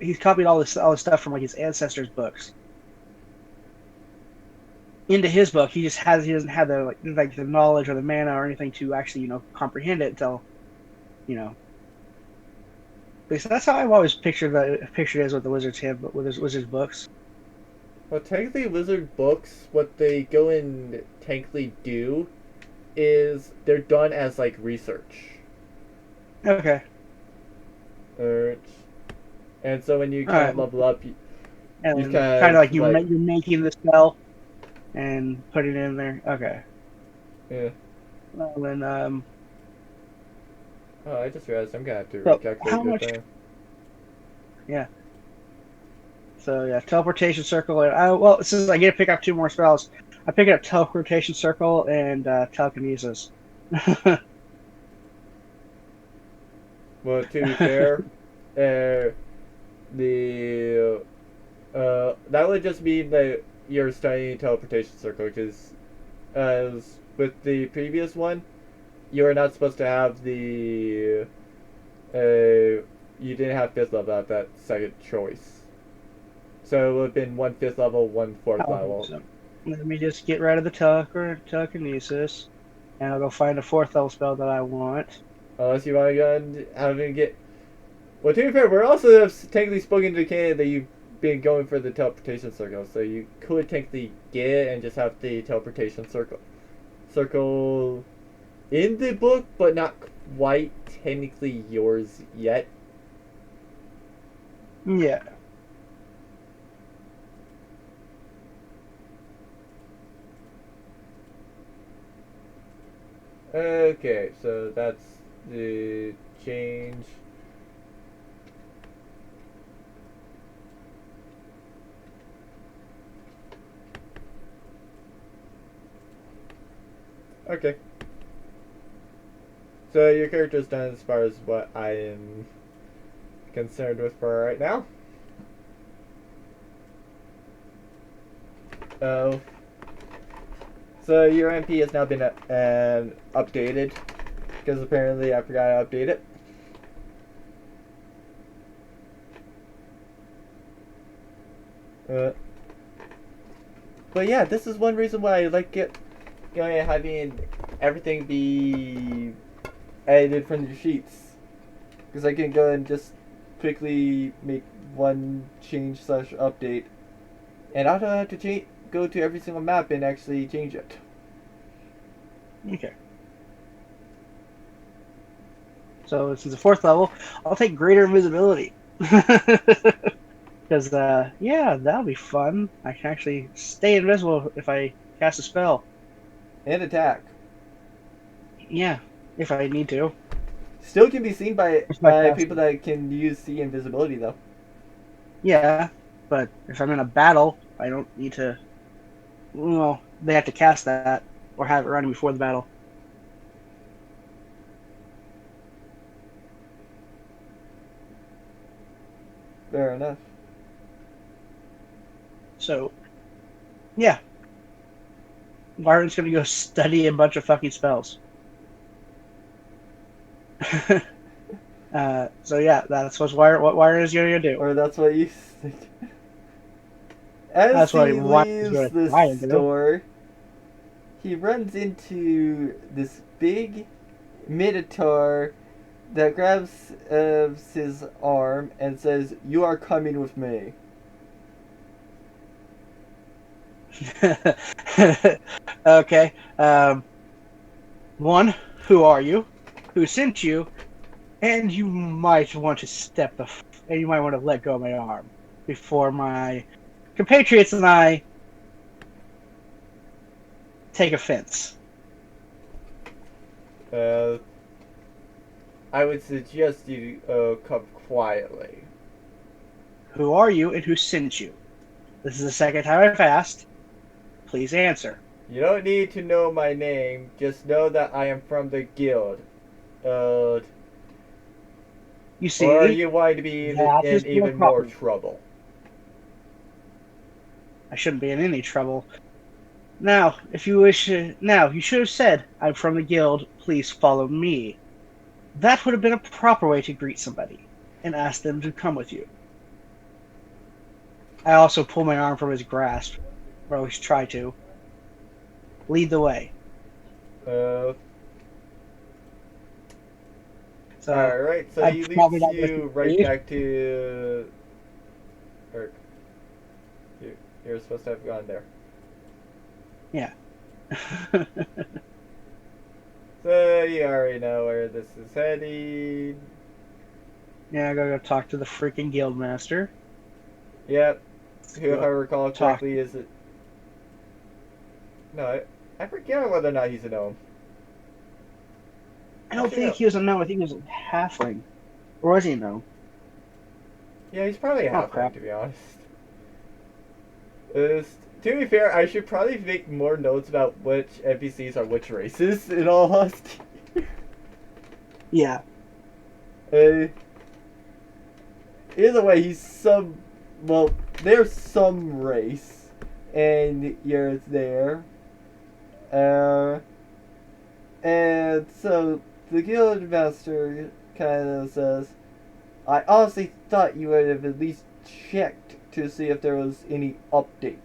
he's copied all this stuff from like his ancestors' books into his book. He doesn't have the like the knowledge or the mana or anything to actually comprehend it until you know. So that's how I've always pictured it is with the wizard's hand, but with his wizard's books. Well, technically, Wizard books, what they go and technically do is they're done as like research. Okay, Alright. And so when you all kind of right, level up, you and kind kind of like of like, you're making the spell and putting it in there. Okay, yeah. well then Oh, I just realized I'm gonna have to so recalculate how your much? thing. Yeah. So yeah, teleportation circle. And well, since I get to pick up 2 more spells, I pick up teleportation circle and telekinesis. Well, to be fair, uh, the that would just mean that you're studying teleportation circle because as with the previous one, you were not supposed to have the you didn't have fifth level at that second choice. So it would have been one fifth level, one fourth Okay, level. so let me just get rid of the telekinesis, and I'll go find a 4th level spell that I want. Unless you want to go and have him get. Well, to be fair, we're also have technically spoken to the candidate that you've been going for the teleportation circle, so you could technically get it and just have the teleportation circle in the book, but not quite technically yours yet. Yeah. Okay, so that's the change. Okay. So your character's done as far as what I am concerned with for right now. Oh. So your MP has now been updated because apparently I forgot to update it. Uh, but yeah, this is one reason why I like having everything be edited from your sheets, because I can go and just quickly make one change slash update, and I don't have to go to every single map and actually change it. Okay. So since the fourth level, I'll take greater invisibility. Because, yeah, that'll be fun. I can actually stay invisible if I cast a spell. And attack. Yeah, if I need to. Still can be seen by If I cast people it. that can use the invisibility though. Yeah, but if I'm in a battle, I don't need to. Well, they have to cast that or have it running before the battle. Fair enough. So, yeah, Byron's gonna go study a bunch of fucking spells. So yeah, that's what Byron is gonna do. Or that's what you think. As That's what he Byron is leaves gonna the try and do. store, he runs into this big minotaur that grabs his arm and says, "You are coming with me." Okay. One, who are you? Who sent you? And you might want to and you might want to let go of my arm before my compatriots and I take offense. Uh, I would suggest you come quietly. Who are you and who sent you? This is the second time I've asked. Please answer. You don't need to know my name, just know that I am from the guild. Uh, You or see, you want to be that is in no even more problem. trouble. I shouldn't be in any trouble. Now, if you wish, now you should have said, "I'm from the guild. Please follow me." That would have been a proper way to greet somebody and ask them to come with you. I also pull my arm from his grasp, or at least try to. Lead the way. Uh, So Alright, so I'm he probably leads not going to you right succeed. back to. Or, you're supposed to have gone there. Yeah. So you already know where this is heading. Yeah, I gotta go talk to the freaking guild master. Yep. Who, if I Go recall talk. correctly, is it. No, I forget whether or not he's a gnome. I don't Actually, think no. he was a gnome. I think he was a halfling. Or was he a gnome? Yeah, he's probably a Oh, halfling, crap. to be honest. Uh, to be fair, I should probably make more notes about which NPCs are which races, in all honesty. Yeah. uh, Either way, he's some. Well, there's some race, and you're there. Uh, and so the guild master kind of says, "I honestly thought you would have at least checked to see if there was any update."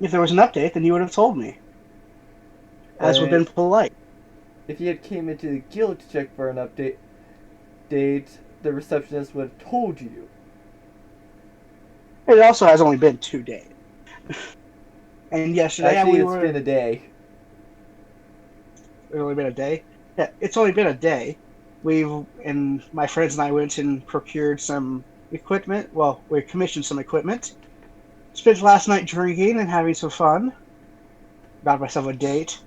If there was an update, then you would have told me. As would have Uh, been polite. if you had came into the guild to check for an date, the receptionist would have told you. It also has only been 2 days. And yesterday Actually, we it's were. been a day. It's only been a day. Yeah, it's only been a day. And my friends and I went and procured some equipment. Well, we commissioned some equipment. Spent last night drinking and having some fun. Got myself a date.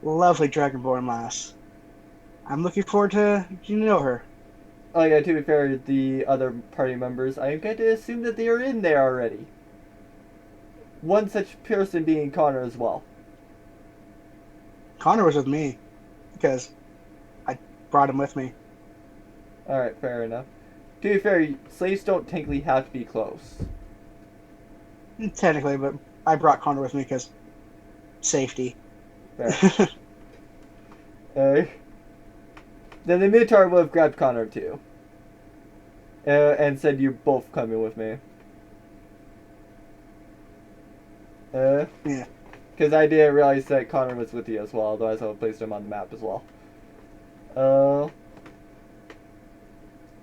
Lovely Dragonborn lass. I'm looking forward to getting to know her. Oh yeah, to be fair, the other party members, I'm going to assume that they are in there already. one such person being Connor as well. Connor was with me because I brought him with me. Alright, fair enough. To be fair, slaves don't technically have to be close. Technically, but I brought Connor with me because safety. Fair. Uh, then the Minotaur would have grabbed Connor too. And said, "You're both coming with me." Yeah. Because I didn't realize that Connor was with you as well, otherwise I would have placed him on the map as well.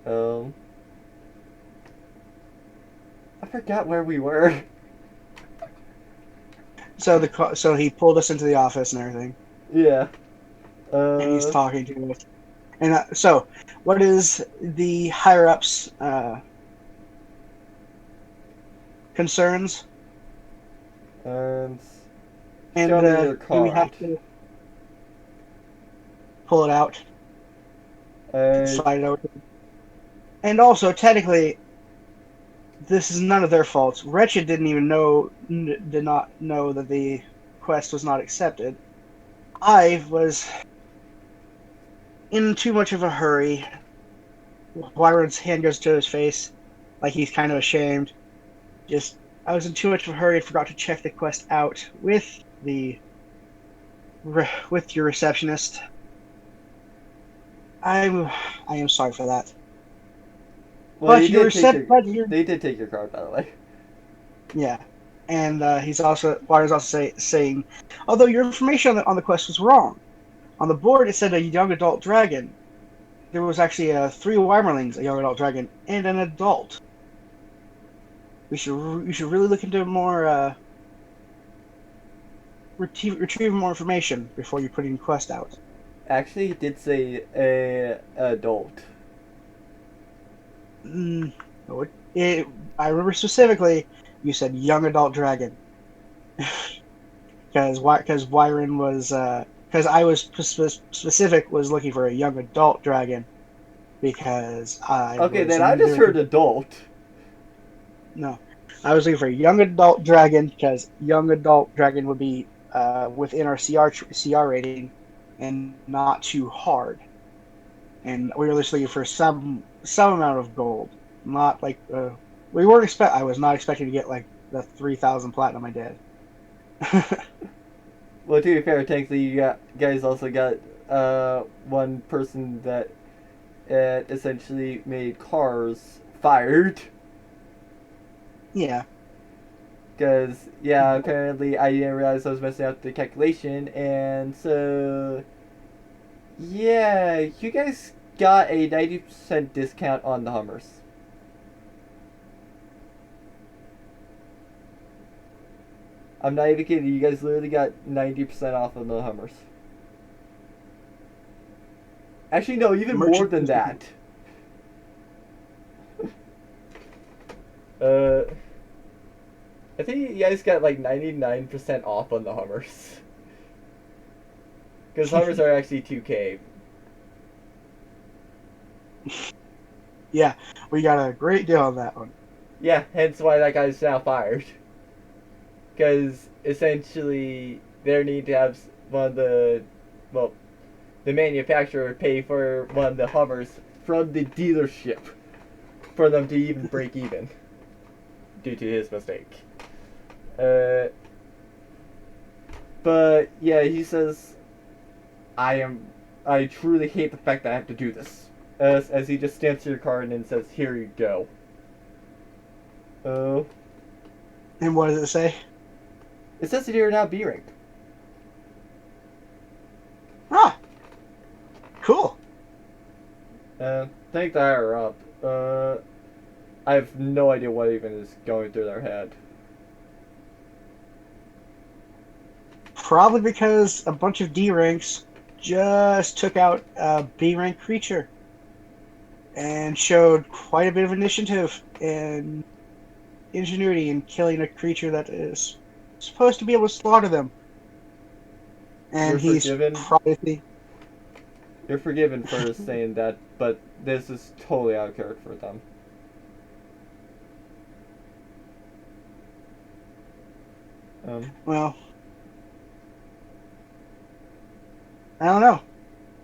Um, I forgot where we were. So he pulled us into the office and everything, Yeah. and he's talking to us. And so, what is the higher ups' concerns? And And show me your do we have card. to pull it out, Uh, slide it over? And also, technically, this is none of their faults. Wretched did not know that the quest was not accepted. I was in too much of a hurry. Wyron's hand goes to his face, like he's kind of ashamed. I was in too much of a hurry and forgot to check the quest out with your receptionist. I am sorry for that. well, But they did take your card, by the way. yeah. And Wyron's also saying, although your information on the quest was wrong. On the board, it said a young adult dragon. There was actually 3 Wymerlings, a young adult dragon, and an adult. We should really look into more, retrieve more information before you put in quest out. Actually, it did say a adult. No, I remember specifically you said young adult dragon. Because Wyron was because I was specific was looking for a young adult dragon because I Okay, was then I just heard looking adult. no, I was looking for a young adult dragon because young adult dragon would be within our CR rating and not too hard, and we were just looking for some amount of gold, not like we weren't expect. I was not expecting to get like the 3,000 platinum I did. Well, to be fair, technically, you guys also got one person that essentially made cars fired. Yeah. Because, yeah, apparently I didn't realize I was messing up the calculation, and so, yeah, you guys got a 90% discount on the Hummers. I'm not even kidding, you guys literally got 90% off on the Hummers. Actually, no, even more than that. I think you guys got like 99% off on the Hummers. Because Hummers are actually 2K. Yeah, we got a great deal on that one. Yeah, hence why that guy's now fired. Because essentially, they need to have one of the, well, the manufacturer pay for one of the Hummers from the dealership for them to even break even due to his mistake. But yeah, he says, I truly hate the fact that I have to do this. As he just stamps your card and says, here you go. Oh. And what does it say? It says that you're now B rank. Ah, cool. Thank the higher up. I have no idea what even is going through their head. Probably because a bunch of D ranks just took out a B rank creature and showed quite a bit of initiative and ingenuity in killing a creature that is supposed to be able to slaughter them. And You're he's forgiven. probably You're forgiven for saying that, but this is totally out of character for them. Well, I don't know.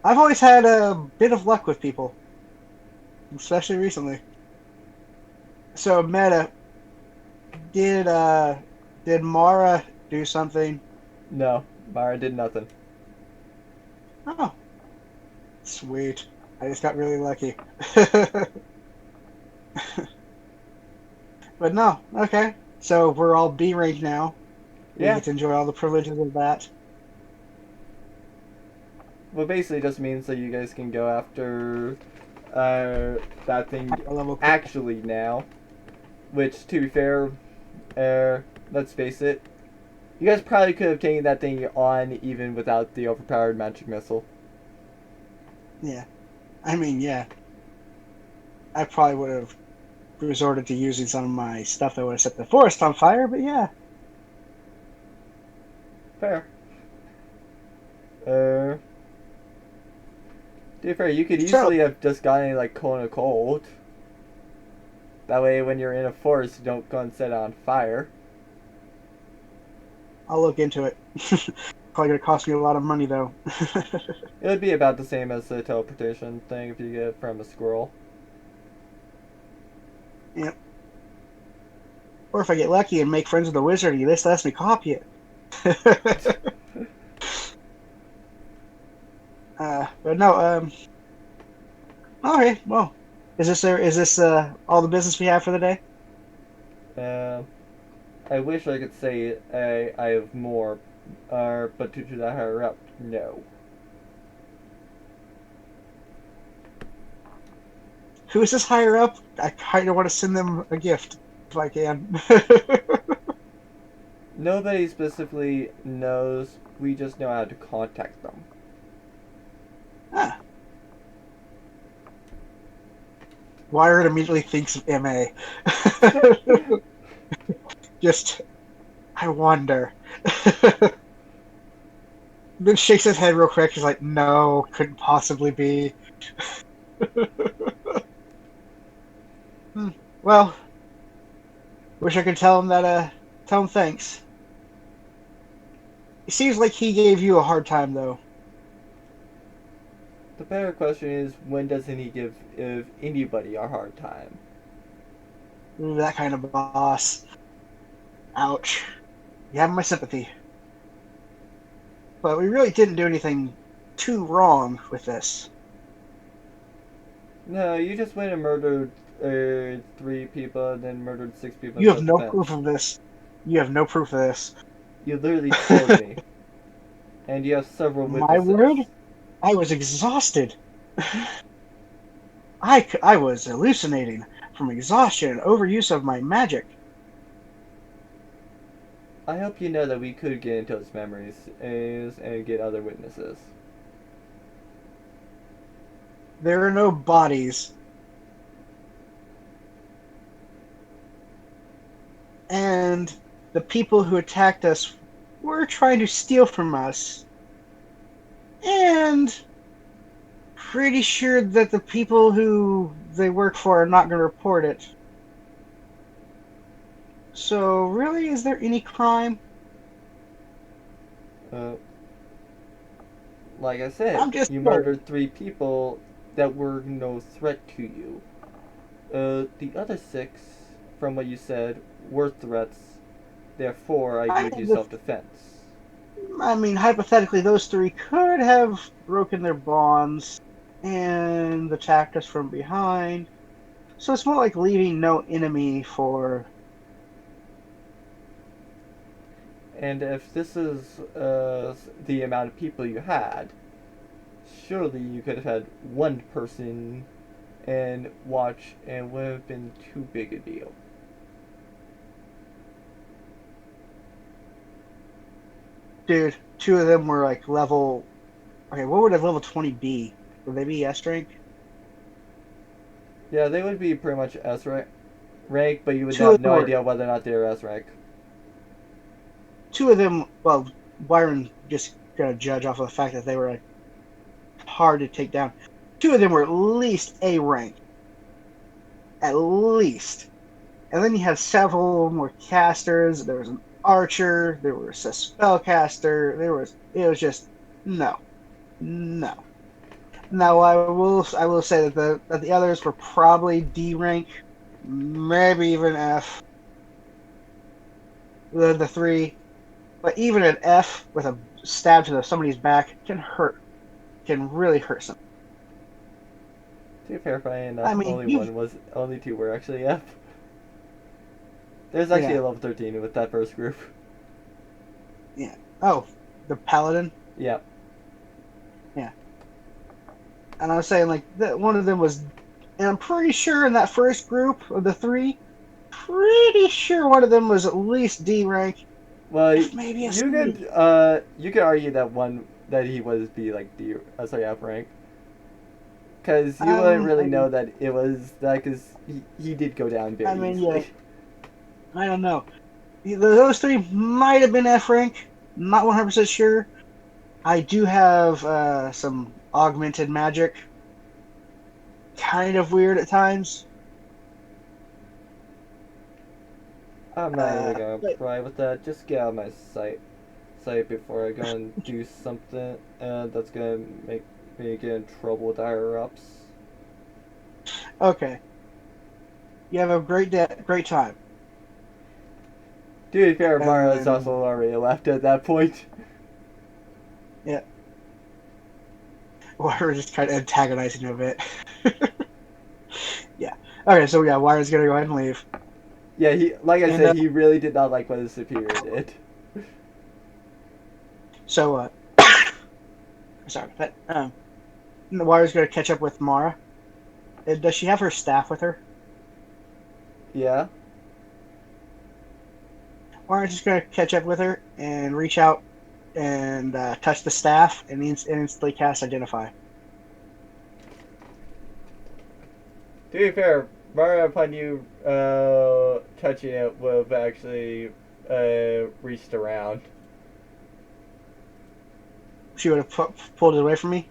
I've always had a bit of luck with people, especially recently. So, Meta, did uh, did Mara do something? No, Mara did nothing. Oh, sweet. I just got really lucky. But no, okay. So we're all B rank now. We Yeah, get to enjoy all the privileges of that. well, basically just means that you guys can go after that thing Higher level. actually now. Which, to be fair, let's face it, you guys probably could have taken that thing on even without the overpowered magic missile. Yeah. I mean, yeah. I probably would have resorted to using some of my stuff that would have set the forest on fire, but yeah. Fair. To be fair, you could So, easily have just gotten like Kona Cold. That way, when you're in a forest, you don't go and set it on fire. I'll look into it. Probably gonna cost me a lot of money though. It would be about the same as the teleportation thing if you get it from a squirrel. Yep. Or if I get lucky and make friends with the wizard, he just lets me copy it. But no, okay, well. Is this all the business we have for the day? Uh, I wish I could say I have more, but due to that higher up, no. Who is this higher up? I kind of want to send them a gift if I can. Nobody specifically knows. We just know how to contact them. Ah. Wired immediately thinks of MA. Just, I wonder. Then shakes his head real quick. He's like, no, couldn't possibly be. Hmm. Well, wish I could tell him that, tell him thanks. It seems like he gave you a hard time, though. The better question is, when doesn't he give if anybody a hard time? Ooh, that kind of boss. Ouch. You have my sympathy. But we really didn't do anything too wrong with this. No, you just went and murdered 3 people and then murdered 6 people in You have no self-defense. proof of this. You have no proof of this. You literally killed me. And you have several My witnesses. word? I was exhausted. I was hallucinating from exhaustion and overuse of my magic. I hope you know that we could get into his memories and get other witnesses. There are no bodies. And the people who attacked us were trying to steal from us. And pretty sure that the people who they work for are not going to report it. So, really, is there any crime? Uh, like I said, I'm just you told. murdered 3 people that were no threat to you. The other 6, from what you said, were threats. Therefore, I I gave you mean, self-defense. hypothetically, those three could have broken their bonds and attacked us from behind. So it's more like leaving no enemy for. And if this is the amount of people you had, surely you could have had one person and watch, and it would have been too big a deal. Dude, two of them were like level. Okay, what would a level 20 be? Would they be S rank? Yeah, they would be pretty much rank, but you would Two have of them no were. idea whether or not they were S rank. Two of them. Well, Byron just gonna judge off of the fact that they were like, hard to take down. Two of them were at least A rank. At least. And then you have several more casters. There was an archer, there was a spellcaster, it was just no. No. Now I will say that the others were probably D rank, maybe even F. The three, but even an F with a stab to somebody's back can hurt, can really hurt some. To be fair, funny enough, I mean, only two were actually F. There's actually yeah, a level 13 with that first group. yeah. Oh, the paladin. Yeah. Yeah, and I was saying like that one of them was, and I'm pretty sure in that first group of the three, pretty sure one of them was at least D rank, Well, if maybe a C. you could argue that he was B like D sorry F rank, because you wouldn't really know that it was that because he did go down I very mean, yeah, easily. I don't know. Those three might have been F rank. Not 100% sure. I do have some augmented magic. Kind of weird at times. I'm not even gonna But pry with that. Just get out of my sight before I go and do something that's gonna make me get in trouble with higher ups. okay, you have a great time. To be fair, Mara's And also already left at that point. yeah, we're just kind of antagonizing you a bit. Yeah. Okay, so yeah, Wire's gonna go ahead and leave. Yeah, like I And said, he really did not like what his superior did. so sorry, but the Wire's gonna catch up with Mara. Does she have her staff with her? Yeah. Wire's just gonna catch up with her and reach out and touch the staff and instantly cast Identify. To be fair, Mara, upon you touching it, would have actually reached around. She would have pulled it away from me.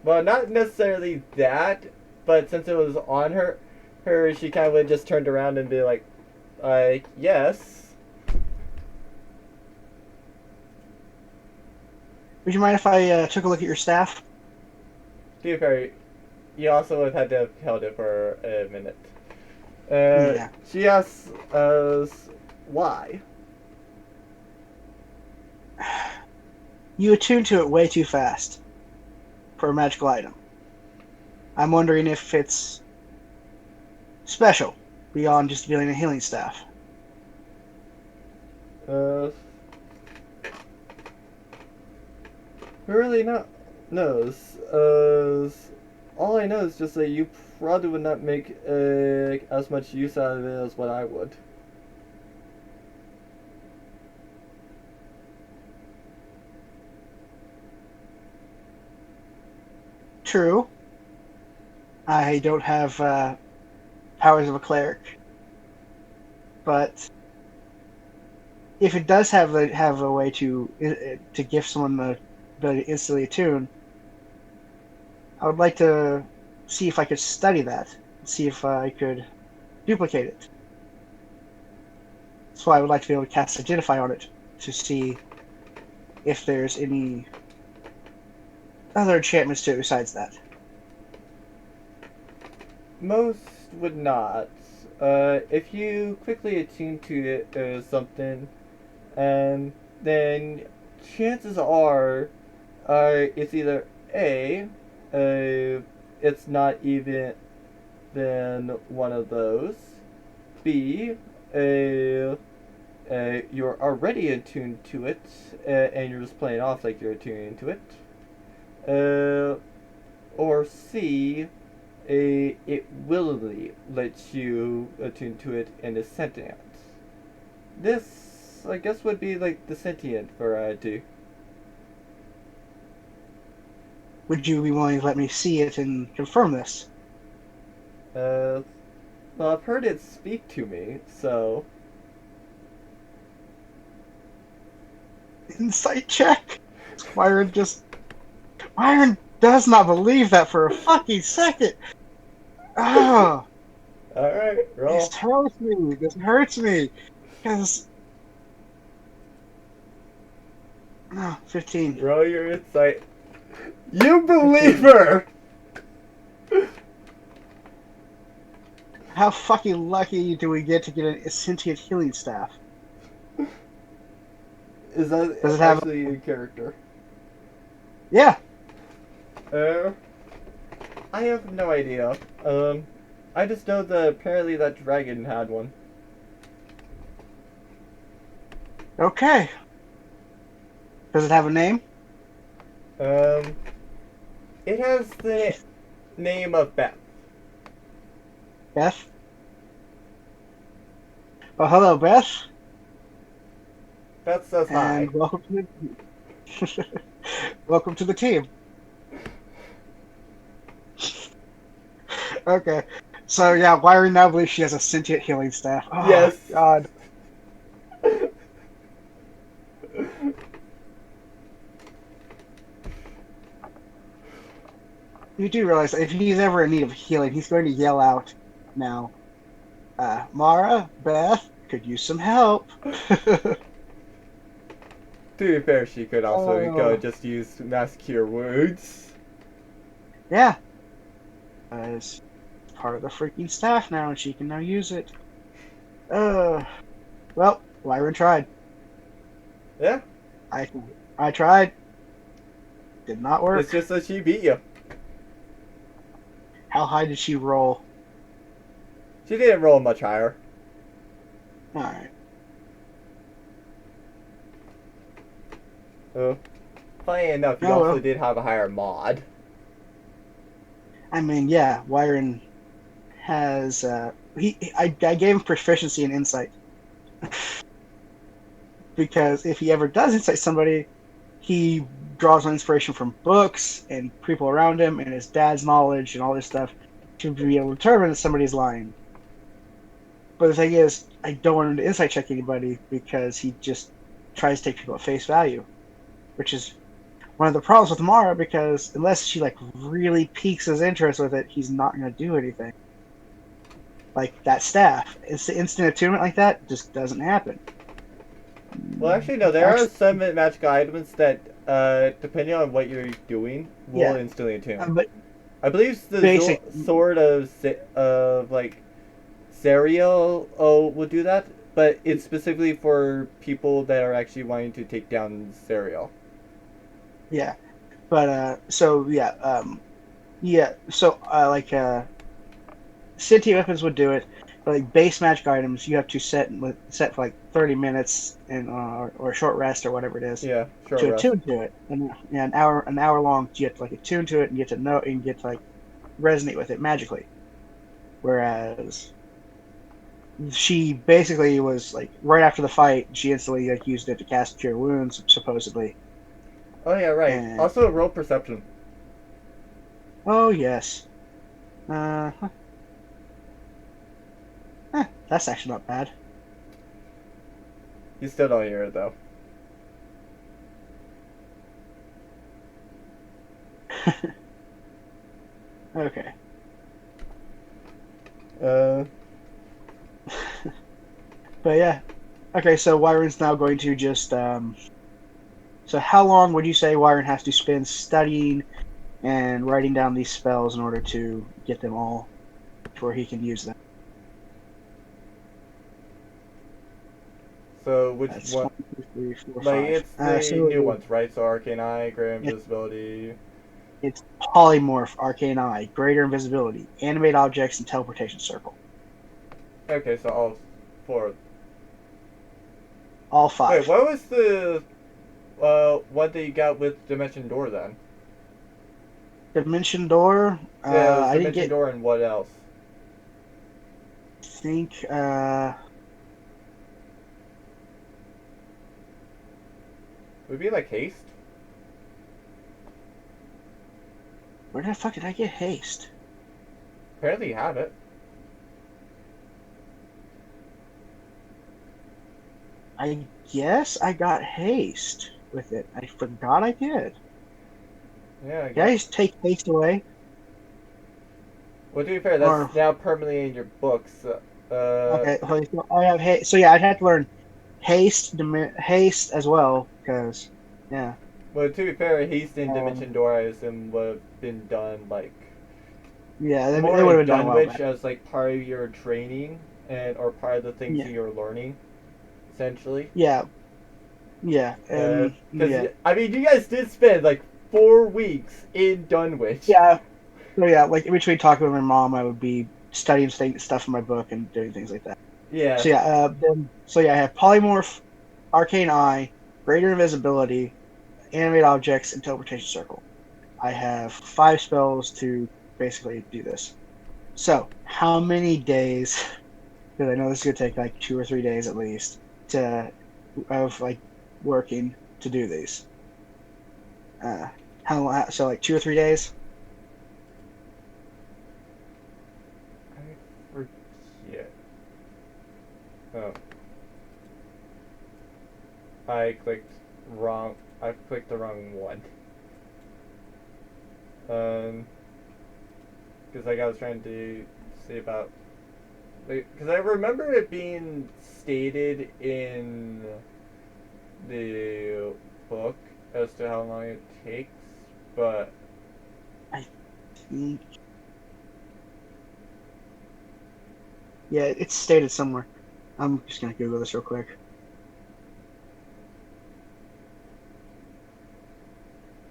Well, not necessarily that, but since it was on her, she kind of would just turned around and be like, yes. Would you mind if I took a look at your staff? To be fair, you also would have had to have held it for a minute. Yeah. She asks us why. You attune to it way too fast for a magical item. I'm wondering if it's special beyond just being a healing staff. Who really not knows? All I know is just that you probably would not make as much use out of it as what I would. True. I don't have powers of a cleric, but if it does have a way to give someone the ability to instantly attune, I would like to see if I could study that, see if I could duplicate it. That's why I would like to be able to cast Identify on it to see if there's any other enchantments to it besides that. Most would not. If you quickly attune to it or something, and then chances are, it's either A, it's not even then one of those. B, you're already attuned to it, and you're just playing off like you're attuned to it. Or C, it willingly lets you attune to it and is sentient. This, I guess, would be like the sentient variety. Would you be willing to let me see it and confirm this? Well, I've heard it speak to me, so. Insight check. Myron does not believe that for a fucking second. Oh. Alright, This roll. hurts me. This hurts me. Because 15. Roll your insight. You believe her! How fucking lucky do we get to get a sentient healing staff? Is that Does it have? actually your character? Yeah. Uh, I have no idea. I just know that apparently that dragon had one. Okay. Does it have a name? Um, it has the name of Beth. Beth. Oh, hello, Beth, Beth says hi. and welcome to the welcome to the team. Okay. So yeah, Wyrie now believes she has a sentient healing staff. Oh Yes. God. You do realize that if he's ever in need of healing, he's going to yell out now, Mara, Beth, could use some help. To be fair, she could also go Oh, just use mass cure wounds. yeah. As part of the freaking staff now, and she can now use it. Well, Wyron tried. Yeah, I I tried. Did not work. it's just that she beat you. How high did she roll? She didn't roll much higher. Alright. So, funny enough, you Oh also well. did have a higher mod. I mean, yeah, Wyron has I gave him proficiency in insight. Because if he ever does insight somebody, he draws on inspiration from books and people around him and his dad's knowledge and all this stuff to be able to determine that somebody's lying. But the thing is, I don't want him to insight check anybody because he just tries to take people at face value, which is one of the problems with Mara, because unless she like really piques his interest with it, he's not going to do anything. Like that staff, it's the instant attunement like that just doesn't happen. Well, actually, no. There are some magic items that, depending on what you're doing, will Yeah, instantly attune. but I believe the basic, sword of like Serial will do that, but it's specifically for people that are actually wanting to take down Serial. yeah. But so yeah, yeah. So like sentient weapons would do it. But like base magic items, you have to set for like 30 minutes and or a short rest or whatever it is Yeah, short to rest. attune to it, and yeah, an hour long, you have to like attune to it and get to know and get to like resonate with it magically. Whereas she basically was like right after the fight, she instantly like used it to cast cure wounds supposedly. Oh yeah, right. And Also, roll perception. oh yes, uh, that's actually not bad. You still don't hear it though. Okay. Uh, But yeah. Okay, so Wyron's now going to just so how long would you say Wyron has to spend studying and writing down these spells in order to get them all before he can use them? so which That's one? 1, 2, 3, 4, Like 5. it's the new So ones, right? So Arcane Eye, Great it, Invisibility. it's Polymorph, Arcane Eye, Greater Invisibility, Animate Objects, and Teleportation Circle. Okay, so all four. All Wait, 5. what was the one that you got with Dimension Door then? Dimension Door, Yeah, it was I didn't Dimension get, Door and what else? think, Would it be like Haste? where the fuck did I get Haste? Apparently you have it. I guess I got haste with it. I forgot I did. Yeah, I Did I guess. just take haste away? Well, to be fair, Or that's now permanently in your books. okay, so I have so yeah, I'd have to learn haste as well because yeah, well, to be fair, haste in um, Dimension Door, I assume, would have been done like yeah, more they would in have been done a while Dunwich back. as like part of your training and or part of the things Yeah, that you're learning, essentially. yeah, yeah, and Because yeah, I mean, you guys did spend like 4 weeks in Dunwich. yeah. So yeah, like in between talking with my mom, I would be studying stuff from my book and doing things like that. Yeah. So yeah, so yeah, I have polymorph, arcane eye, greater invisibility, animate objects, and teleportation circle. I have 5 spells to basically do this. So how many days? Because I know this is gonna take like 2 or 3 days at least to of like working to do these. Uh, so like 2 or 3 days. I forget. Oh, I clicked wrong. I clicked the wrong one. Um, because like I was trying to see about, because I remember it being stated in the book as to how long it takes, but I think yeah, it's stated somewhere. I'm just gonna Google this real quick.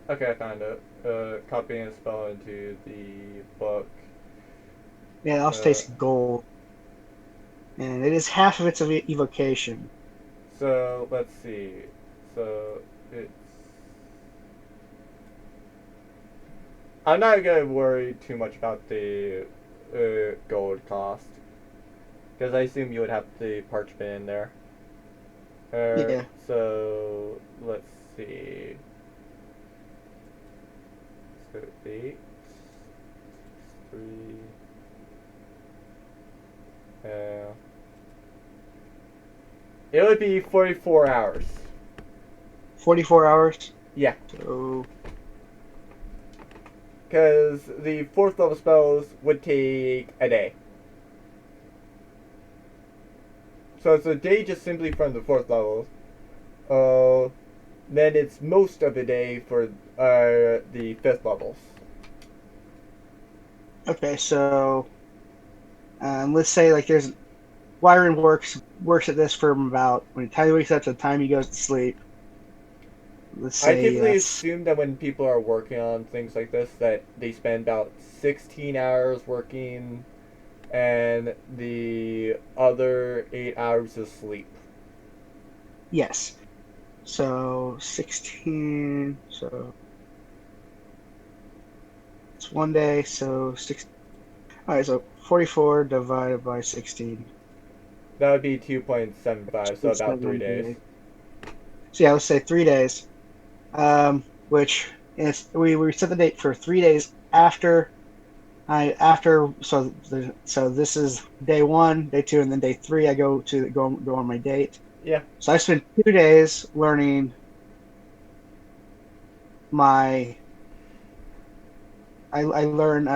okay, I found it. Copying a spell into the book. Yeah, it also Uh, takes gold, and it is half of its evocation. so let's see. So it's. I'm not gonna worry too much about the gold cost because I assume you would have the parchment in there. Yeah. So let's see. So 8, 3. Uh, it would be 44 hours. 44 hours. Yeah, So because the fourth level spells would take a day. So it's a day just simply from the fourth level. Uh, then it's most of the day for the fifth levels. okay, so let's say like there's Wyron works at this from about when the time he wakes up to the time he goes to sleep. Let's I say typically that's assume that when people are working on things like this, that they spend about 16 hours working, and the other 8 hours is sleep. yes. So 16. So it's one day. So six. All right. So 44 divided by 16. That would be 2.75, so It's about 3 days. 7 days. So yeah, let's say 3 days. Which is we set the date for 3 days after so this is day one, day two, and then day three. I go on my date. Yeah. So I spent 2 days learning my. I learn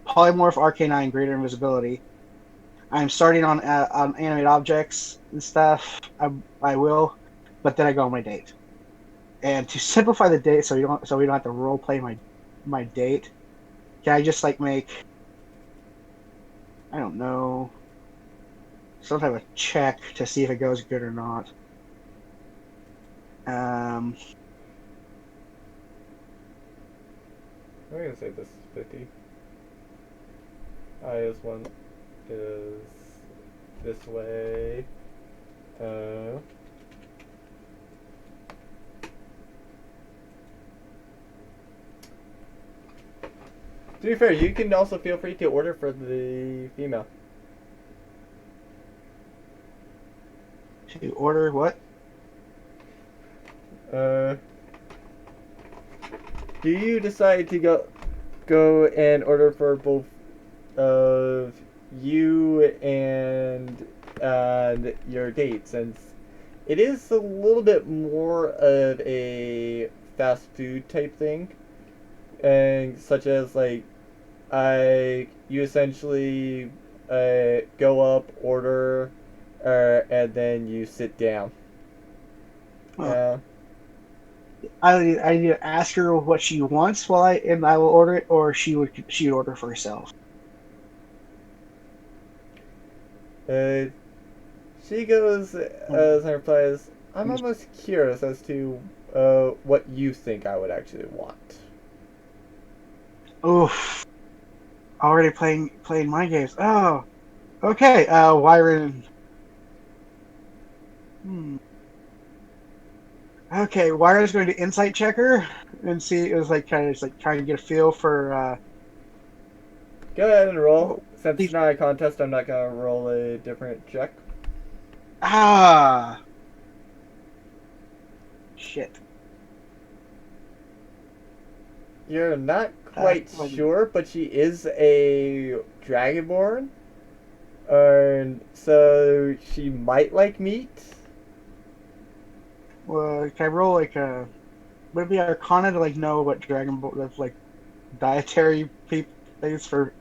polymorph, arcane eye, and greater invisibility. I'm starting on animate objects and stuff. I will, but then I go on my date. And to simplify the date, so we don't have to role play my date. Can I just like make, I don't know, some type of check to see if it goes good or not? Um, I'm gonna say this is 50. Highest one is this way. Uh, to be fair, you can also feel free to order for the female. to order what? Uh, do you decide to go and order for both of you and your date, since it is a little bit more of a fast food type thing, and such as like you essentially go up, order, and then you sit down. Huh. Yeah. I need to ask her what she wants while I will order it, or she'd order for herself. Uh, she goes as and replies, "I'm almost curious as to what you think I would actually want." Oof. Already playing mind games. Oh, okay. Wyron. Hmm. Okay, Wyron's going to insight checker and see. It was like kind of just like trying to get a feel for. Go ahead and roll. Well, Since it's not a contest, I'm not gonna roll a different check. ah, shit. You're not quite Well, sure, but she is a dragonborn, and so she might like meat. can I roll like a? Would it be Arcana to like know what Dragon Ball that's like dietary things for,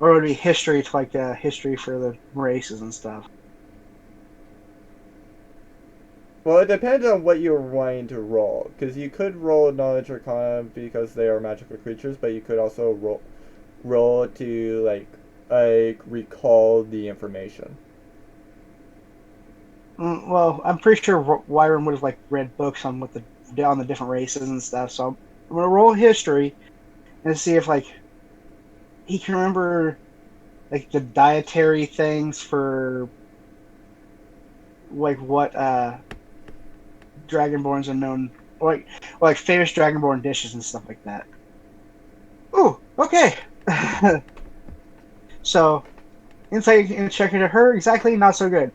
or would it be history to like history for the races and stuff? Well, it depends on what you're wanting to roll, because you could roll knowledge arcana because they are magical creatures, but you could also roll to like recall the information. Well, I'm pretty sure Wyron would have like read books on what the on the different races and stuff. So I'm gonna roll history and see if like he can remember like the dietary things for like what Dragonborns are known like famous Dragonborn dishes and stuff like that. Ooh, okay. So insight and checking to her exactly not so good.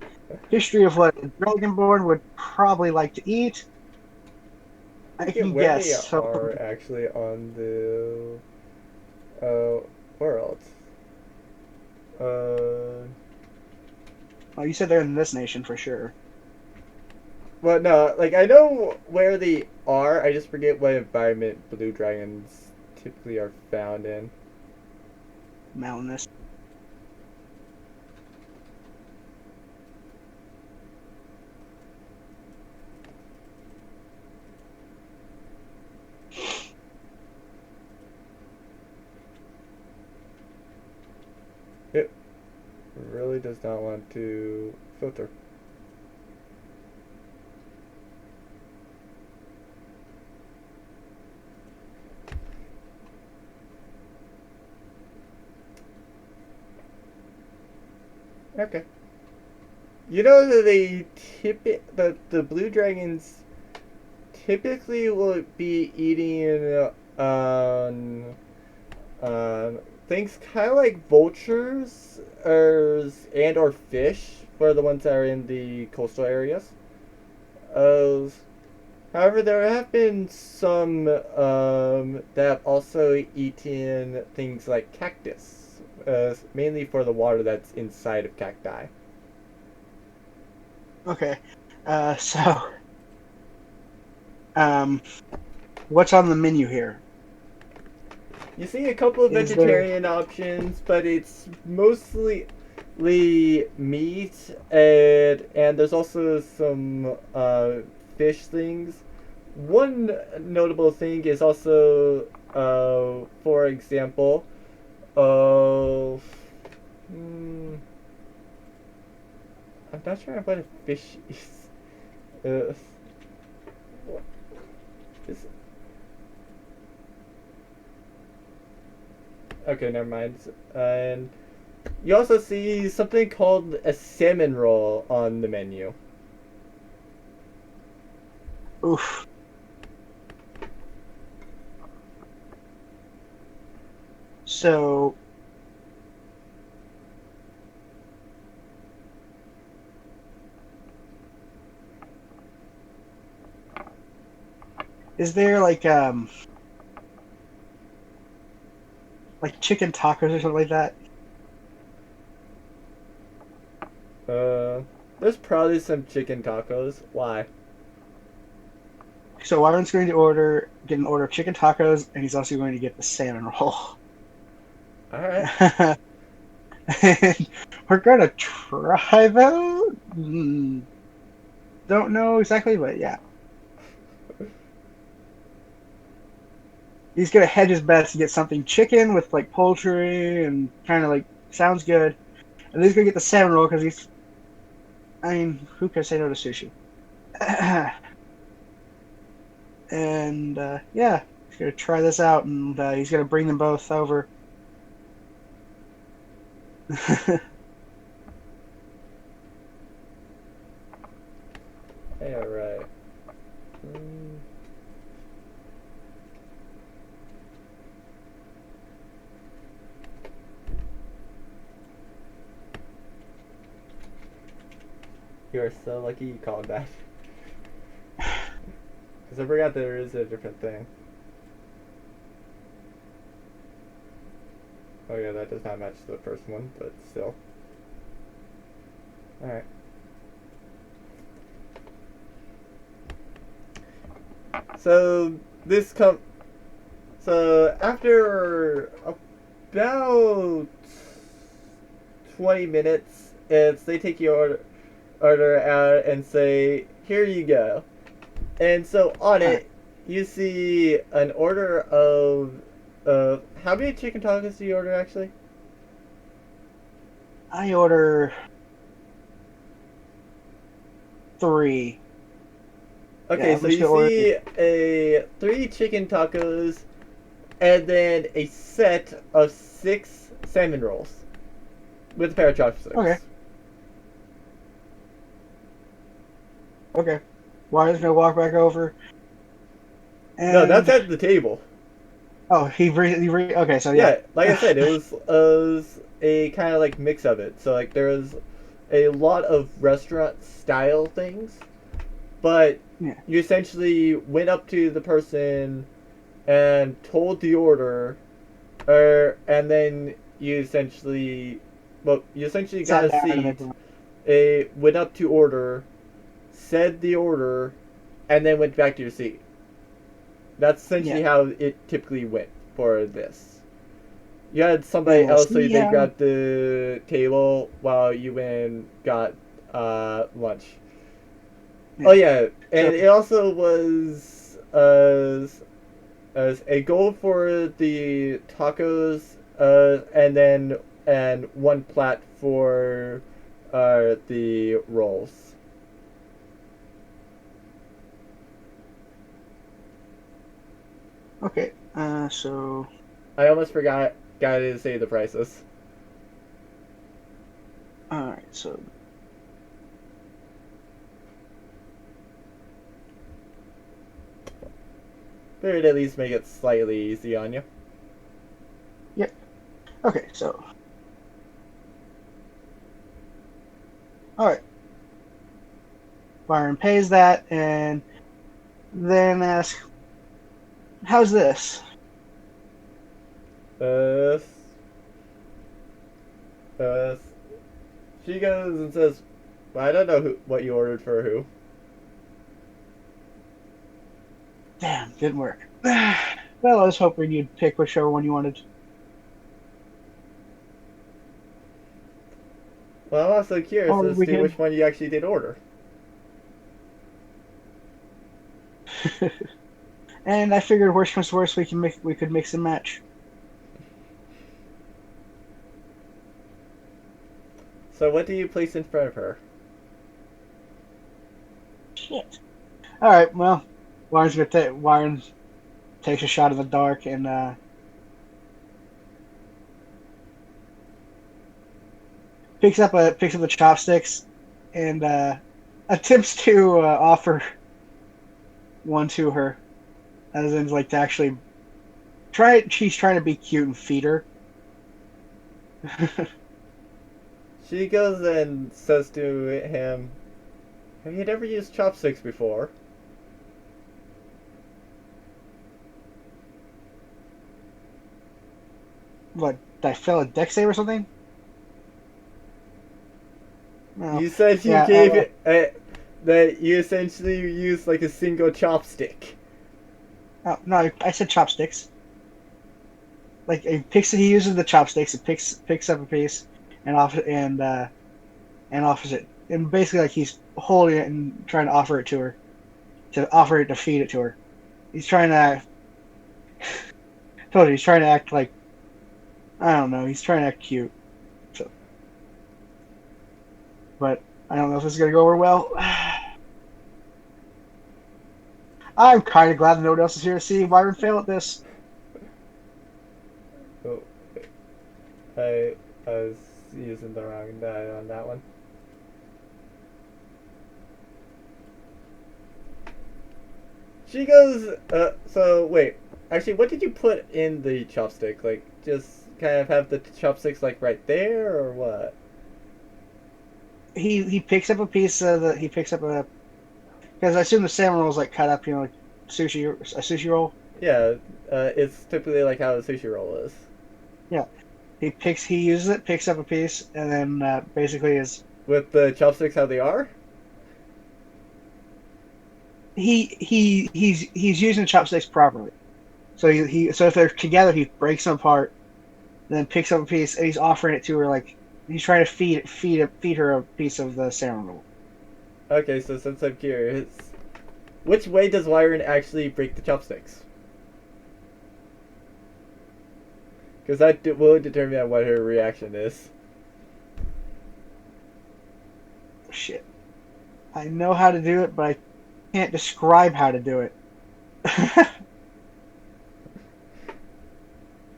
History of what a Dragonborn would probably like to eat. I I forget can where guess. they So are actually on the world. Uh, well, you said they're in this nation for sure. well, no, like I know where they are. I just forget what environment blue dragons typically are found in. Mountainous. It really does not want to filter. Okay. You know that the blue dragons typically will be eating on things kind of like vultures or fish for the ones that are in the coastal areas. Uh, However, there have been some that have also eaten things like cactus, mainly for the water that's inside of cacti. Okay. So um, what's on the menu here? You see a couple of Is there vegetarian options, but it's mostly meat, and there's also some fish things. One notable thing is also, for example, uh, hmm, I'm not sure what a fish is. Uh, what is okay, never mind. And you also see something called a salmon roll on the menu. oof. So is there like chicken tacos or something like that? There's probably some chicken tacos. Why? So Wyron's going to get an order of chicken tacos, and he's also going to get the salmon roll. All right. And we're gonna try though. Don't know exactly, but yeah. He's gonna hedge his bets to get something chicken with like poultry and kind of like sounds good. And then he's gonna get the salmon roll because he's. I mean, who can say no to sushi? And yeah, he's gonna try this out, and he's gonna bring them both over. All right. Mm. You are so lucky you called that. Because I forgot there is a different thing. Oh yeah, that does not match the first one, but still. Alright. So, So, after about 20 minutes, they take your order out and say, here you go. And so on it, you see an order of how many chicken tacos do you order actually? I order 3. Yeah, Okay, I'm so just you gonna order. see a 3 chicken tacos and then a set of 6 salmon rolls with a pair of chopsticks. Okay. Okay. Warren's gonna walk back over. And No, that's at the table. oh, okay, so yeah. Yeah, like I said, it was a kind of like mix of it. So like there was a lot of restaurant style things, but Yeah. you essentially went up to the person and told the order, and then you essentially got Sat a down and seat, went up to order, said the order, and then went back to your seat. That's essentially how it typically went for this. You had somebody else, so they grabbed the table while you went and got lunch. Yeah. Oh yeah, and it also was as a goal for the tacos, and one plat for the rolls. Okay. So. I almost forgot to say the prices. All right. So. They'd at least make it slightly easy on you. Yep. Okay. So. All right. Byron pays that and then asks, "How's this?" Uh, she goes and says, well, I don't know what you ordered for who. Damn, didn't work. Well, I was hoping you'd pick whichever one you wanted. Well, I'm also curious Or as we to could. which one you actually did order. And I figured, worst comes to worst, we could mix and match. So what do you place in front of her? Shit. All right. Well, Warren takes a shot in the dark and picks up the chopsticks and attempts to offer one to her, as in like to actually try. She's trying to be cute and feed her. She goes and says to him, have you ever used chopsticks before? What? Did I fail a deck save or something? No. You said you Yeah, gave it that you essentially used like a single chopstick. Oh no, I said chopsticks. like he uses the chopsticks and picks up a piece and offers it, and basically like he's holding it and trying to offer it to her, to feed it to her. He's trying to told you he's trying to act like, I don't know, he's trying to act cute. So, but I don't know if this is gonna go over well. I'm kind of glad that nobody else is here to see Byron fail at this. Oh, I was using the wrong die on that one. She goes, so wait. Actually, what did you put in the chopstick? Like, just kind of have the chopsticks, like, right there, or what? He picks up a piece of the he picks up a because I assume the salmon roll is like cut up, like a sushi roll. Yeah, it's typically like how a sushi roll is. Yeah, he uses it, picks up a piece, and then basically is With the chopsticks how they are? he's using chopsticks properly. So so if they're together, he breaks them apart, then picks up a piece, and he's offering it to her like he's trying to feed her a piece of the salmon roll. Okay, so since I'm curious, which way does Wyron actually break the chopsticks? Because that will determine what her reaction is. Shit, I know how to do it, but I can't describe how to do it.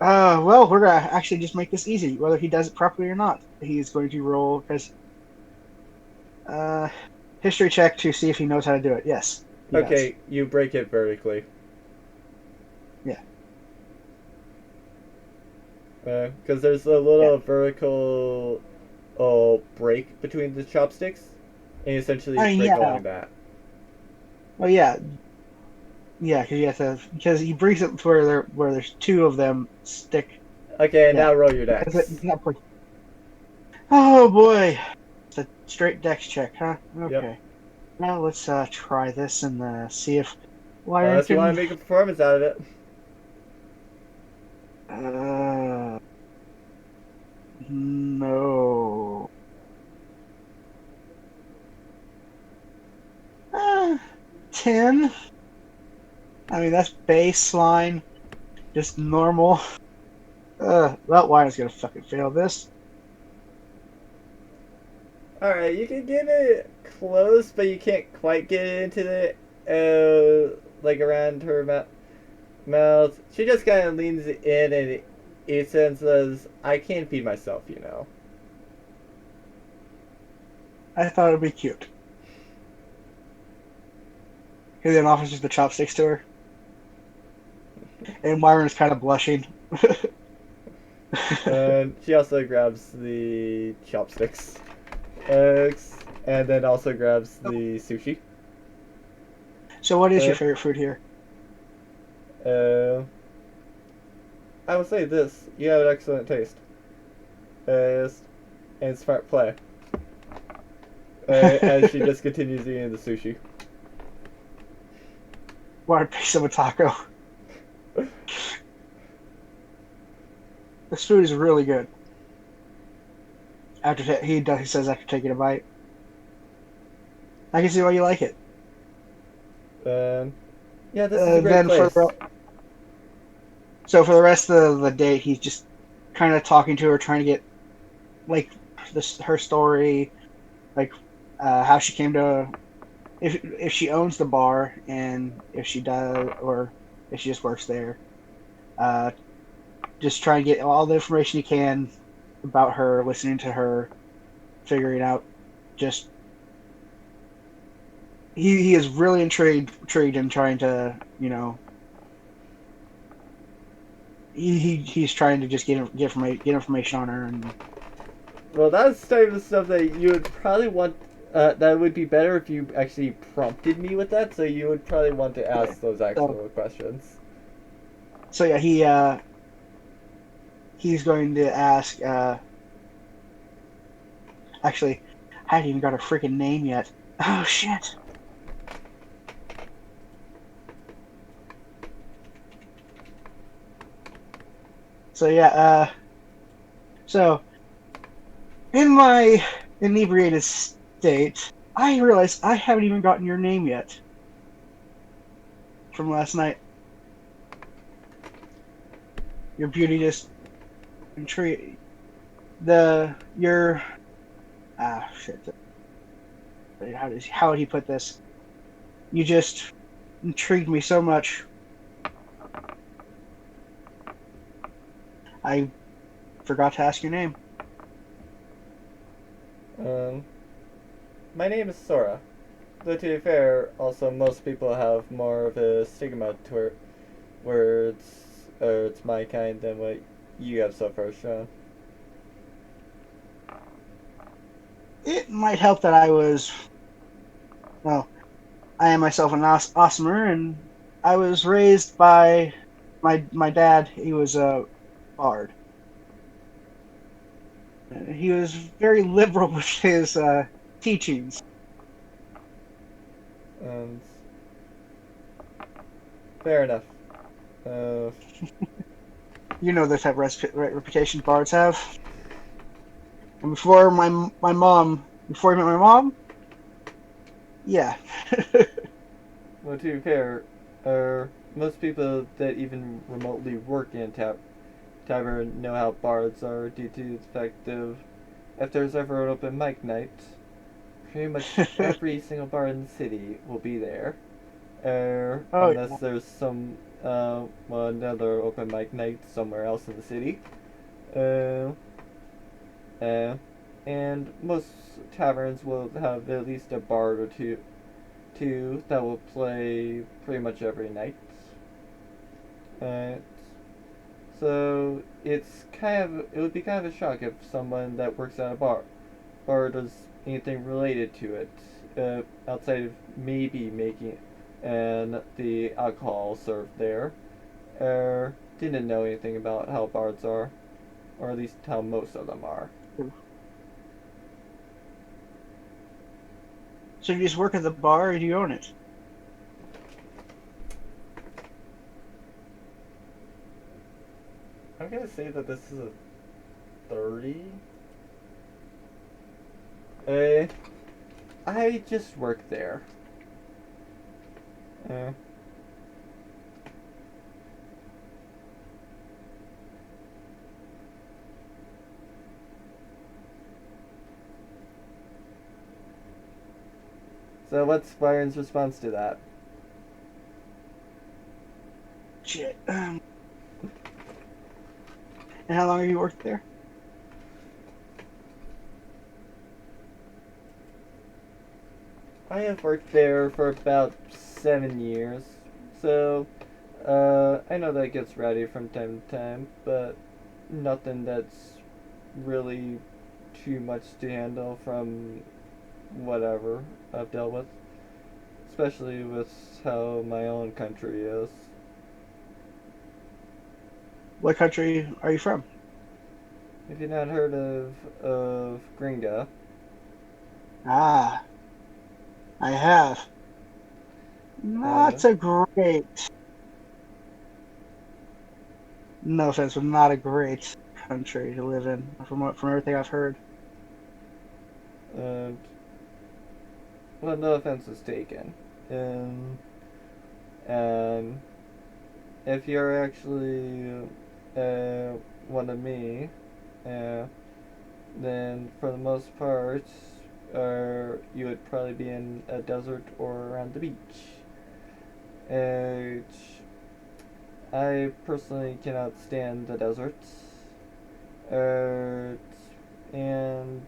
Well, we're gonna actually just make this easy, whether he does it properly or not. He's going to roll because history check to see if he knows how to do it. Yes, he does. Okay, you break it vertically. Yeah. Because there's a little Yeah. vertical break between the chopsticks, and you essentially I mean, break yeah. along that. Well, yeah, yeah, because you have to because he breaks it to where there's two of them stick. Okay, Yeah. now roll your Because dex. Oh boy, it's a straight dex check, huh? Yep. Okay. Now let's try this and see if Wyron Unless you want can. to make a performance out of it. No. 10. I mean, that's baseline. Just normal. Well, Wyron's gonna fucking fail this. Alright, you can get it close, but you can't quite get it into like around her mouth. She just kind of leans in and eats it and says, I can't feed myself, you know. I thought it'd be cute. He then offers just the chopsticks to her. And Myron's kind of blushing. And she also grabs the chopsticks. And then also grabs the sushi. So, what is your Uh, favorite food here? uh, I would say this. You have an excellent taste. And smart play. As she just continues eating the sushi. Myron picks up a taco. This food is really good. He says after taking a bite. I can see why you like it. Yeah, this is a great Then place. for the rest of the date, he's just kind of talking to her, trying to get like her story, like how she came to, if she owns the bar and if she does or if she just works there. Just try and get all the information you can about her, listening to her, figuring out just he is really intrigued in trying to, he's trying to just get information on her. And Well, that's the type of stuff that you would probably want. That would be better if you actually prompted me with that. So you would probably want to ask those actual so, questions. so yeah, he's going to ask. Actually, I haven't even got her freaking name yet. Oh shit. So yeah, so in my inebriated state, I realized I haven't even gotten your name yet from last night. Your beauty just intrigued. Your shit. How would he put this? You just intrigued me so much. I forgot to ask your name. Um, my name is Sora. Though to be fair, also most people have more of a stigma it's my kind than what you have so far shown. It might help that well, I am myself an awesomer, and I was raised by my dad. He was a bard. He was very liberal with his teachings. And fair enough. Uh, You know the type of reputation bards have. And before my mom, before he met my mom, yeah. well, to be fair, most people that even remotely work in tavern know how bards are due to the fact of if there's ever an open mic night, pretty much every single bar in the city will be there. Oh Unless there's another open mic night somewhere else in the city. Uh, uh, and most taverns will have at least a bard or two that will play pretty much every night. Uh, so it would be kind of a shock if someone that works at a bar does anything related to it, outside of maybe making and the alcohol served there, didn't know anything about how bards are, or at least how most of them are. yeah. So you just work at the bar, or do you own it? I'm gonna say that this is a 30. Uh, I just work there. Uh, so what's Byron's response to that? Shit. And how long have you worked there? I have worked there for about 7 years, so I know that gets rowdy from time to time, but nothing that's really too much to handle from whatever I've dealt with, especially with how my own country is. What country are you from? If you've not heard of Gringa, Ah, I have. uh, Not a great. No offense, but not a great country to live in, from everything I've heard. and well, no offense is taken. Um, and if you're actually one of me, uh, then for the most part, you would probably be in a desert or around the beach. Uh, I personally cannot stand the deserts. Uh, and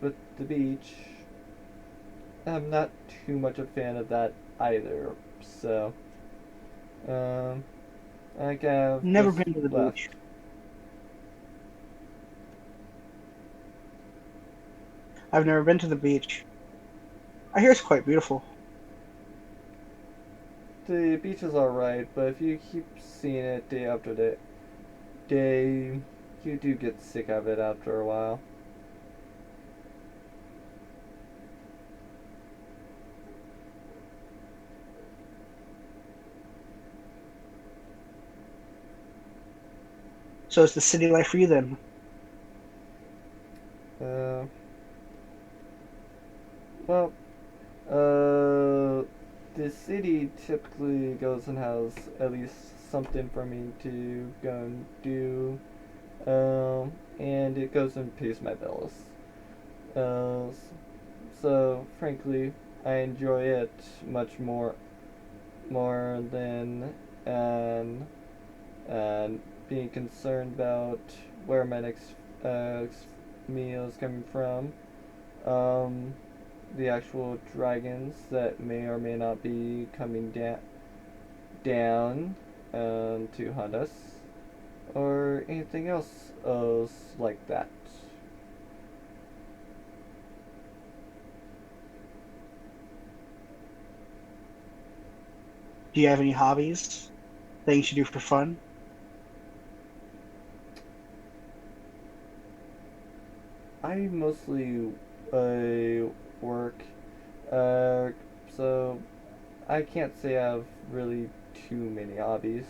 with the beach, I'm not too much a fan of that either. So, um, I kind of Never just been to the left. beach. I've never been to the beach. I hear it's quite beautiful. The beach is alright, but if you keep seeing it day after day, you do get sick of it after a while. So it's the city life for you then. Uh, well, uh, the city typically goes and has at least something for me to go and do, and it goes and pays my bills. Uh, so frankly, I enjoy it much more than and and being concerned about where my next meal is coming from. Um, the actual dragons that may or may not be coming down to hunt us, or anything else like that. Do you have any hobbies? Things you do for fun? I mostly work, uh, so I can't say I have really too many hobbies.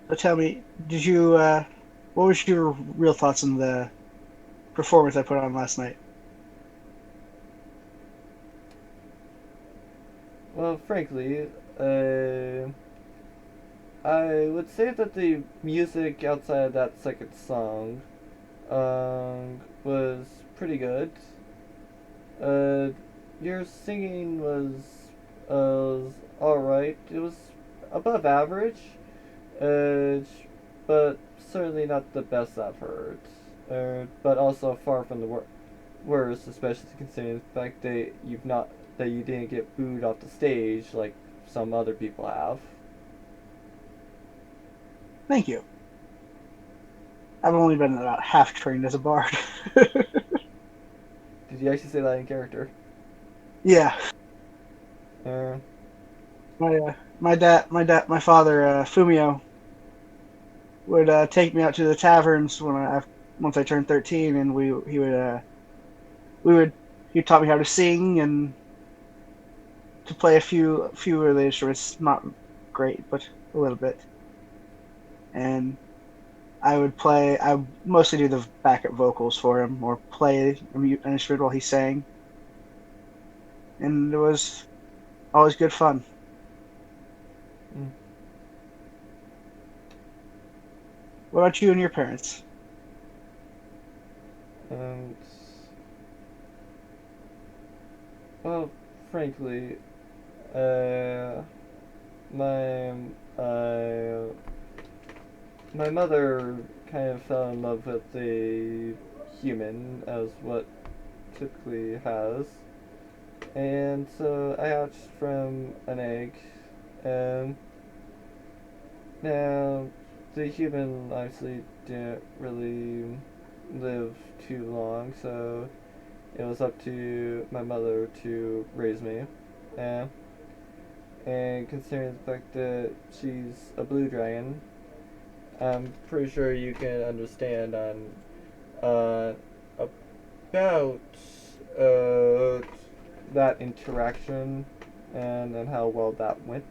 So tell me, did you what was your real thoughts on the performance I put on last night? Well, frankly, uh, I would say that the music outside of that second song was pretty good. Uh, your singing was all right. It was above average, uh, but certainly not the best I've heard. But also far from the worst, especially considering the fact that you didn't get booed off the stage like some other people have. Thank you. I've only been about half trained as a bard. Did you actually say that in character? Yeah, Uh, my father, Fumio, would take me out to the taverns once I turned 13, and we would he taught me how to sing and to play a few of the instruments. Not great, but a little bit. And I would mostly do the backup vocals for him or play an instrument while he sang, and it was always good fun. mm, What about you and your parents? and well, frankly, uh, my uh, my mother kind of fell in love with the human as what typically has, and so I hatched from an egg. And now the human obviously didn't really live too long, so it was up to my mother to raise me. Uh, and considering the fact that she's a blue dragon, I'm pretty sure you can understand on uh, about uh, that interaction and how well that went.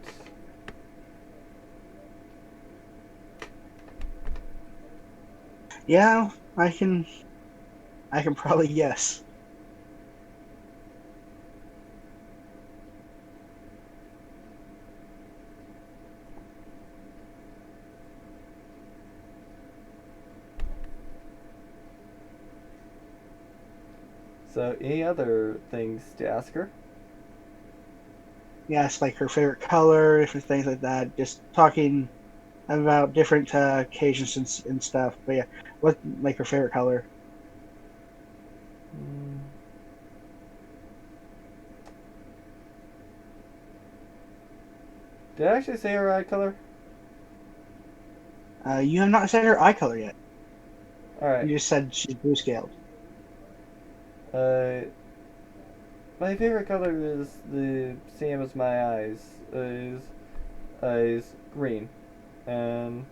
Yeah, I can probably guess. So, any other things to ask her? Yes, like her favorite color, different things like that. Just talking about different occasions and stuff. But yeah, what like her favorite color? Mm, did I actually say her eye color? You have not said her eye color yet. Alright. You just said she's blue scaled. Uh, my favorite color is the same as my eyes. Is green. And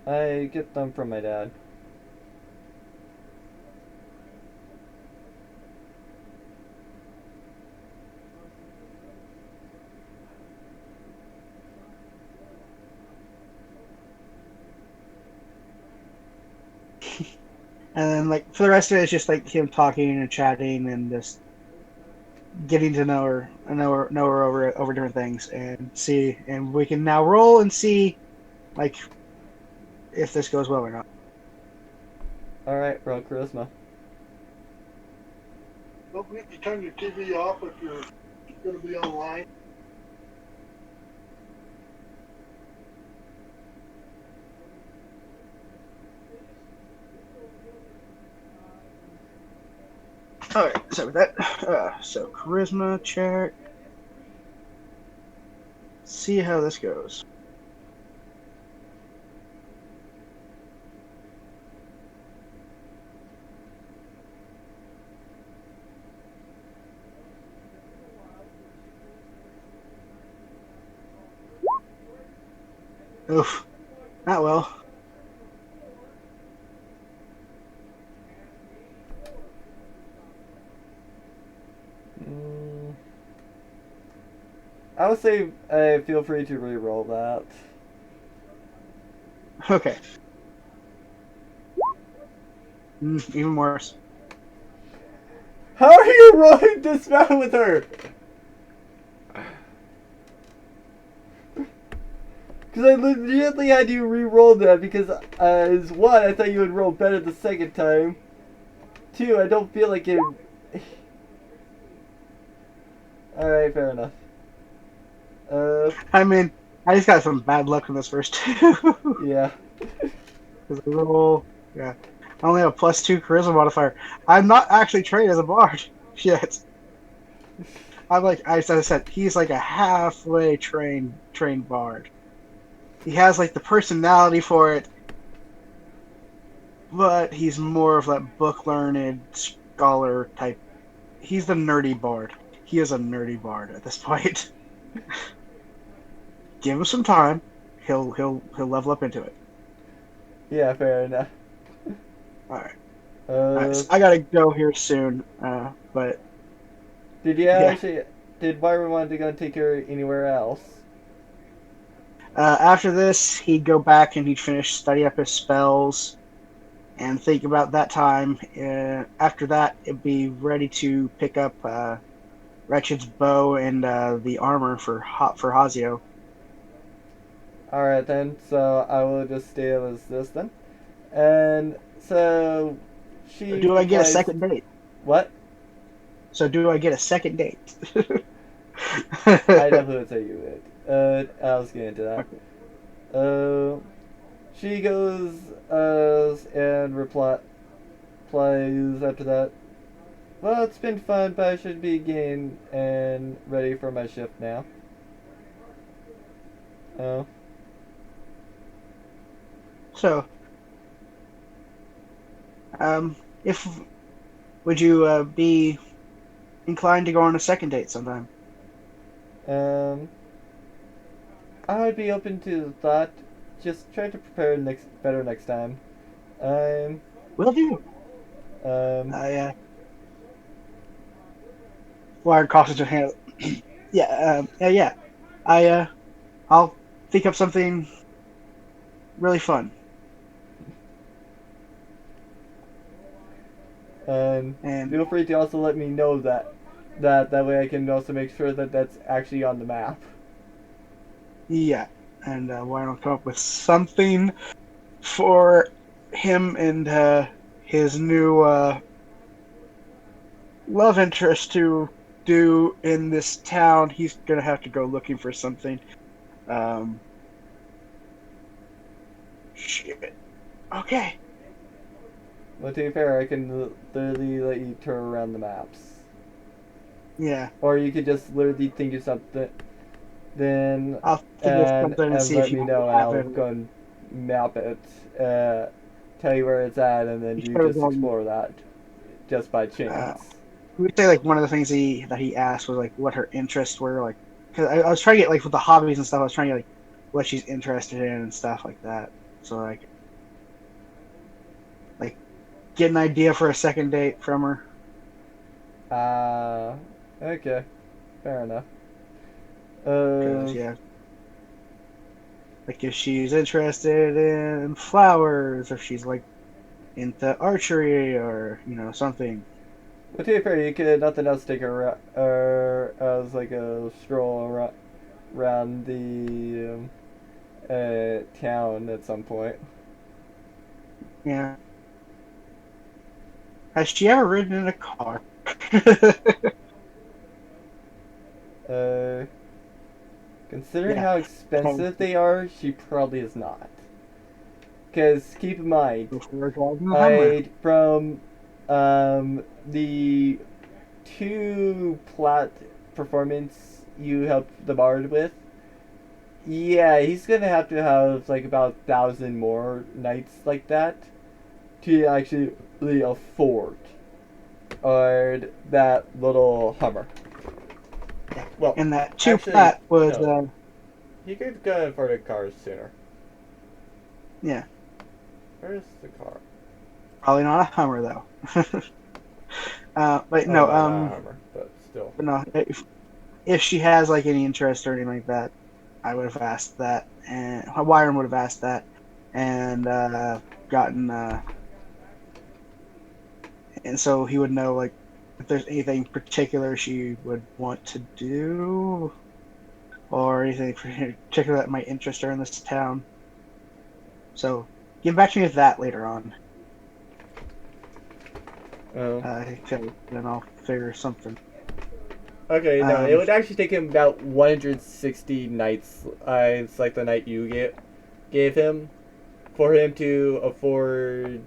I get them from my dad. And then like for the rest of it, it's just like him talking and chatting and just getting to know her over different things and see, and we can now roll and see like if this goes well or not. Alright, roll charisma. Don't forget to turn your TV off if you're going to be online. All right, so with that, so charisma check. See how this goes. Oof, not well. I would say feel free to re-roll that. Okay. Even worse. How are you rolling this bad with her? Because I legitimately had you re-roll that because, as one, I thought you would roll better the second time. Two, I don't feel like it... Alright, fair enough. I mean, I just got some bad luck in this first two. Yeah. Because I roll, yeah. I only have a +2 charisma modifier. I'm not actually trained as a bard yet. I'm like, as I said, he's like a halfway trained bard. He has like the personality for it, but he's more of that book learned scholar type. He's the nerdy bard. He is a nerdy bard at this point. Give him some time, he'll level up into it. Yeah, fair enough. All right. So I gotta go here soon, but Did you actually... Did Byron want to go and take her anywhere else? after this, he'd go back and he'd finish study up his spells and think about that time. After that, it'd be ready to pick up Wretched's bow and the armor for Hazio. Alright then, so I will just stay as this then. And so she... Do I get a second date? What? So do I get a second date? I definitely would say you would. I was getting into that. Okay. She goes and replies after that. Well, it's been fun, but I should be getting and ready for my shift now. Oh. So, if would you be inclined to go on a second date sometime? I would be open to the thought. Just try to prepare better next time. Will do. Um, Wired crosses to hand. Yeah. I'll think up something really fun. And And feel free to also let me know that way I can also make sure that that's actually on the map. yeah, and why don't come up with something for him and his new love interest to do in this town. He's gonna have to go looking for something. Shit. Okay. Well, to be fair, I can literally let you tour around the maps. Yeah. Or you could just literally think of something, then I'll think of something and see let if you me know, and have I'll it. go and map it, tell you where it's at, and then you Instead of just going, explore that, just by uh, chance. we would say like one of the things that he asked was like what her interests were, like because I was trying to get like with the hobbies and stuff. I was trying to get like what she's interested in and stuff like that. So like get an idea for a second date from her. Okay, fair enough. Because yeah, like if she's interested in flowers, or if she's like into archery, or something. But to be fair, you could nothing else take as like a stroll around the town at some point. Yeah. Has she ever ridden in a car? Uh, Considering Yeah. how expensive they are, she probably is not. Because keep in mind, Before driving a Hummer. from the two plot performance you helped the bard with, yeah, he's gonna have to have like about 1,000 more nights like that to actually really afford that little Hummer. Yeah. Well, And that two actually, plat was no. He could go afford a car sooner. yeah, Where's the car? probably not a Hummer though. But Oh, no, no, not a Hummer, but still. but no, if she has like any interest or anything like that, I would have asked that, and Wyron would have asked that, and gotten, and so he would know like if there's anything particular she would want to do, or anything particular that might interest her in this town. So get back to me with that later on. Oh. Then I'll figure something. Okay, no, it would actually take him about 160 nights. It's like the night you gave him, for him to afford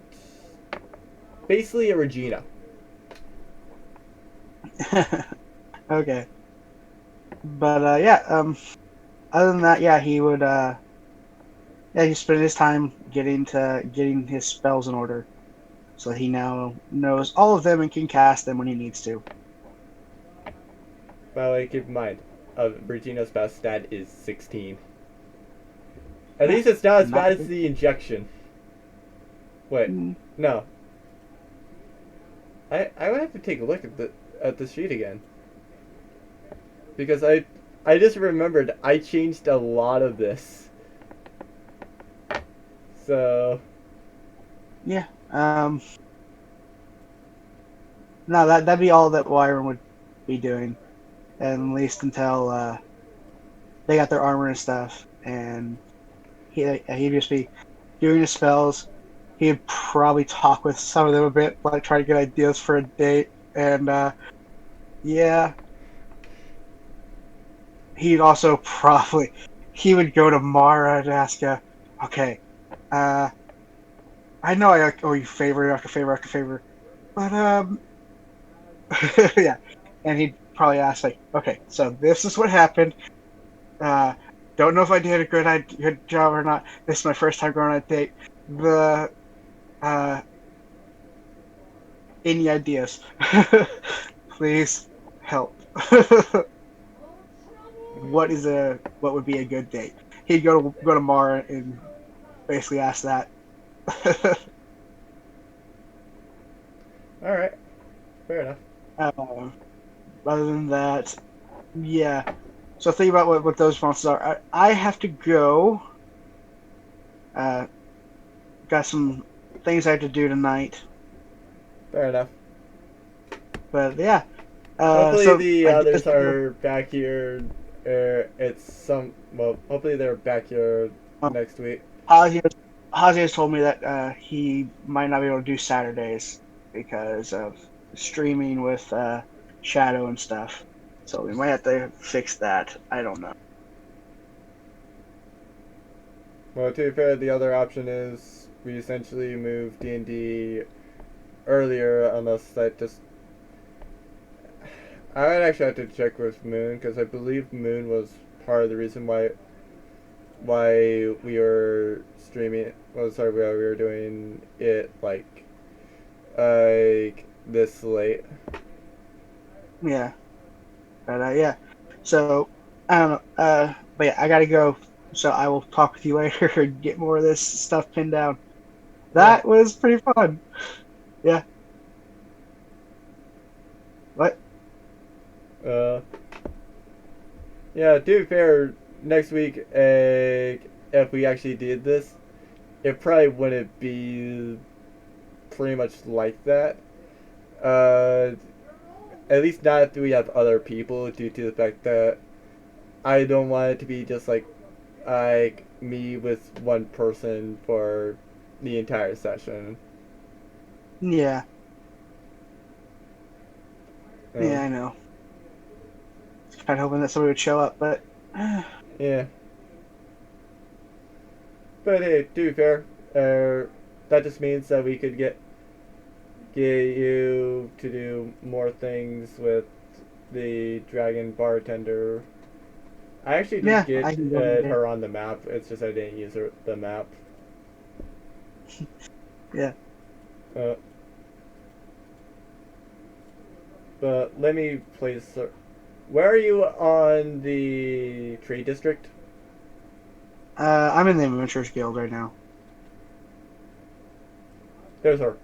basically a Regina. Okay. But yeah, other than that, yeah, he would he spent his time getting his spells in order, so he now knows all of them and can cast them when he needs to. By the way, keep in mind, Regina's best stat is 16. At least it's not as bad as the injection. Wait, no. I would have to take a look at the sheet again, because I just remembered I changed a lot of this. So Yeah. No, that'd be all that Wyron would be doing, at least until they got their armor and stuff, and he'd just be doing his spells. He'd probably talk with some of them a bit, like try to get ideas for a date, and yeah, he'd also probably he would go to Mara and ask her, okay, I know I owe you favor after favor after favor, but yeah, and he'd probably ask like, okay, so this is what happened. Don't know if I did a good job or not. This is my first time going on a date. Any ideas? Please help. What would be a good date? He'd go to Mara and basically ask that. all right, fair enough. Other than that, yeah. So think about what those responses are. I have to go. Got some things I have to do tonight. Fair enough. But yeah. Hopefully so the I others just- are back here. Hopefully they're back here next week. Ozzy has told me that he might not be able to do Saturdays because of streaming with Shadow and stuff. So we might have to fix that. I don't know. Well, to be fair, the other option is we essentially move D&D earlier, unless that just... I would actually have to check with Moon, because I believe Moon was part of the reason why we were streaming... Well, sorry, why we were doing it, like this late. Yeah. But yeah. So, I don't know. But yeah, I gotta go. So I will talk with you later and get more of this stuff pinned down. That was pretty fun. Yeah. What? Yeah, to be fair, next week, if we actually did this, it probably wouldn't be pretty much like that. Uh, at least not if we have other people, due to the fact that I don't want it to be just like me with one person for the entire session. Yeah. Yeah, Um, I know. Kind of hoping that somebody would show up, but yeah. But hey, to be fair, that just means that we could get you to do more things with the dragon bartender. I actually did yeah, get I can go ahead and her on the map. It's just I didn't use the map. yeah. Uh, but let me place. Where are you on the trade district? I'm in the Adventurers Guild right now. There's her.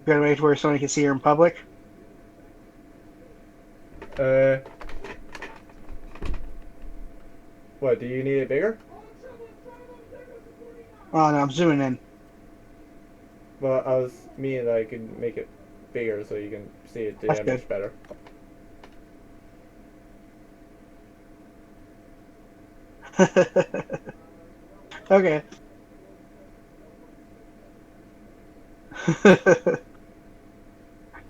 Got to wait to where somebody can see her in public. Uh, what? Do you need it bigger? Oh no, I'm zooming in. Well, I was meaning that I could make it bigger so you can see it the That's image good. better. Okay.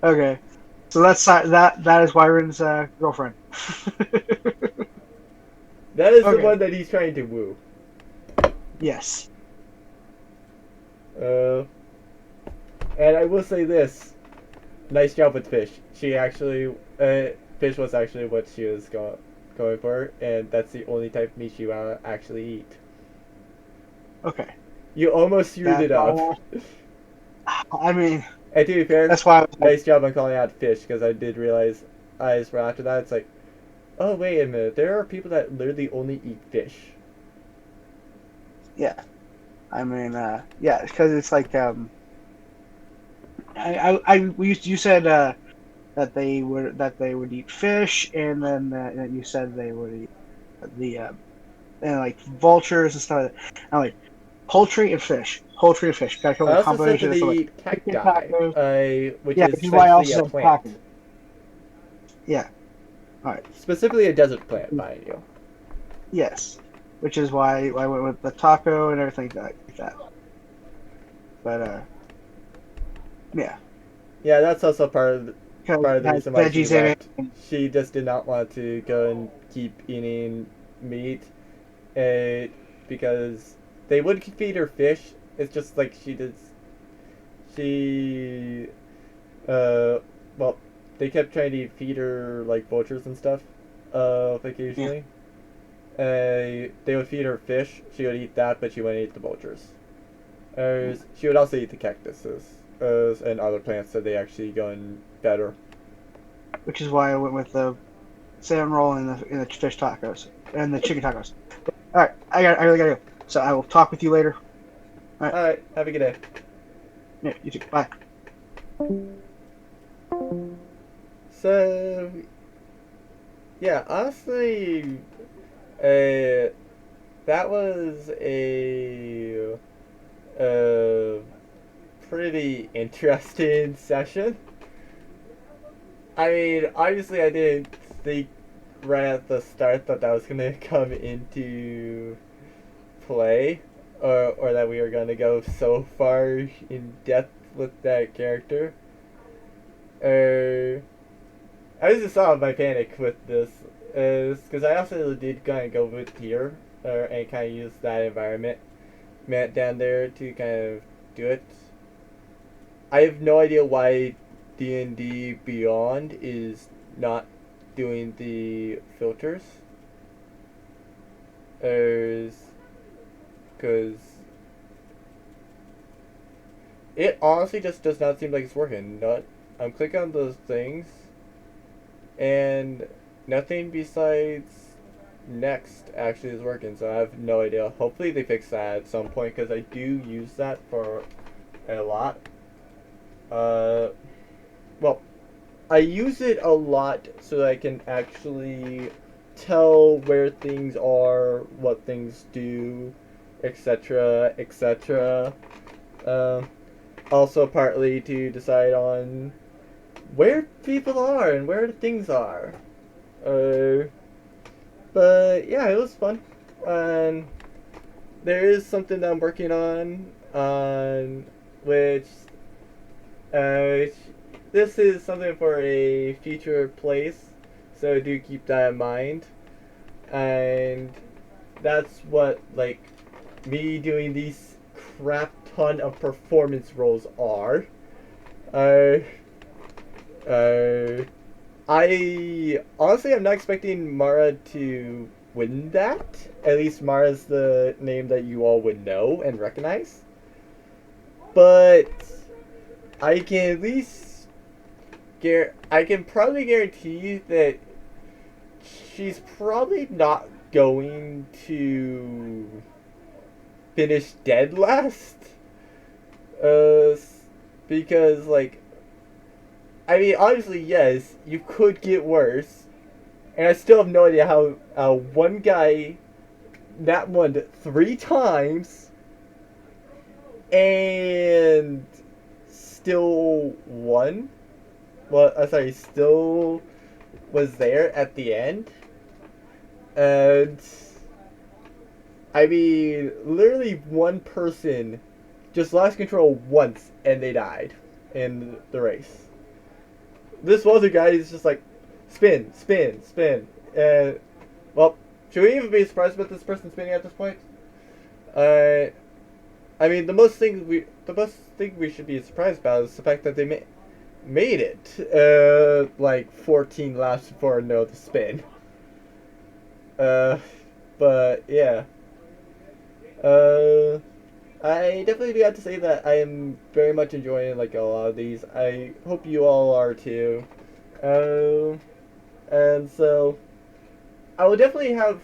Okay. So that is Wyron's girlfriend. That is the Okay. one that he's trying to woo. Yes. Uh, and I will say this: nice job with Fish. She actually, Fish was actually what she was going for, and that's the only type of meat she will actually eat. Okay. You almost screwed it up. I mean, And to be fair, that's why I was like, nice job on calling out Fish, because I did realize, right after that, it's like, oh wait a minute, there are people that literally only eat fish. yeah. I mean, yeah, because it's like, you said that they would eat fish, and then you said they would eat the and like vultures and stuff like that. I'm like poultry and fish, poultry and fish. Gotta come I with a also said that combination of they so like eat chicken cacti, tacos. which Yeah, is which is why I essentially also a said plant. tacos. Yeah. All right. Specifically a desert plant, mind you. Yes. Which is why I went with the taco and everything like that. But yeah, Yeah, that's also because part of it the has reason why she veggies in it. left. She just did not want to go and keep eating meat, uh, because they would feed her fish. It's just like she does. She, uh, well, they kept trying to feed her like vultures and stuff, Yeah. occasionally. They would feed her fish. She would eat that, but she wouldn't eat the vultures. She would also eat the cactuses, and other plants that they actually go in better. Which is why I went with the salmon roll and the fish tacos and the chicken tacos. All right, I really gotta go. So I will talk with you later. All right, Alright, have a good day. yeah, you too. Bye. So, yeah, honestly, that was a pretty interesting session. I mean, obviously, I didn't think right at the start that was gonna come into play, or that we were gonna go so far in depth with that character. I just saw my panic with this, because I also did kind of go with tier, and kind of use that environment down there to kind of do it. I have no idea why D&D Beyond is not doing the filters. Because it honestly just does not seem like it's working. I'm clicking on those things, and nothing besides next actually is working, so I have no idea. Hopefully they fix that at some point because I do use that for a lot. Well, I use it a lot so that I can actually tell where things are, what things do, etc., etc. Also, partly to decide on where people are and where the things are. Uh, but yeah, it was fun. And there is something that I'm working on which uh, this is something for a future place, so do keep that in mind. And that's what like me doing these crap ton of performance roles are. Uh, uh, I honestly am not expecting Mara to win that. At least Mara's the name that you all would know and recognize. But I can at least I can probably guarantee that she's probably not going to finish dead last. Uh, because like, I mean, obviously, yes, you could get worse, and I still have no idea how one guy that won 3 times and still won. Well, I'm sorry, still was there at the end. And I mean, literally one person just lost control once and they died in the race. This was a guy who's just like, spin, spin, spin. Well, should we even be surprised about this person spinning at this point? I mean, the most thing we should be surprised about is the fact that they made it. Like 14 laps before no the spin. But yeah. I definitely do have to say that I am very much enjoying like a lot of these. I hope you all are too. Uh, and so I will definitely have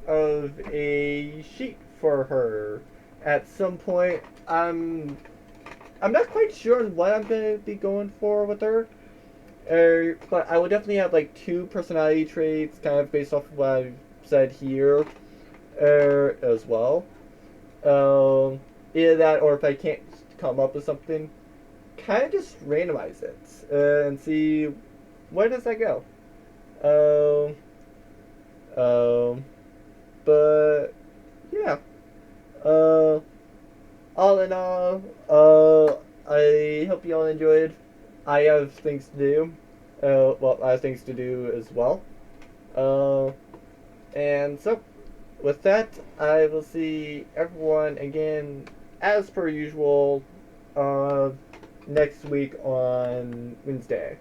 a sheet for her at some point. I'm not quite sure on what I'm gonna be going for with her. But I will definitely have like 2 personality traits, kind of based off of what I've said here, as well. Either that, or if I can't come up with something, kind of just randomize it and see where does that go. Um, but yeah. Uh, all in all, I hope you all enjoyed. I have things to do. Well, I have things to do as well. Uh, and so, with that, I will see everyone again, as per usual, next week on Wednesday.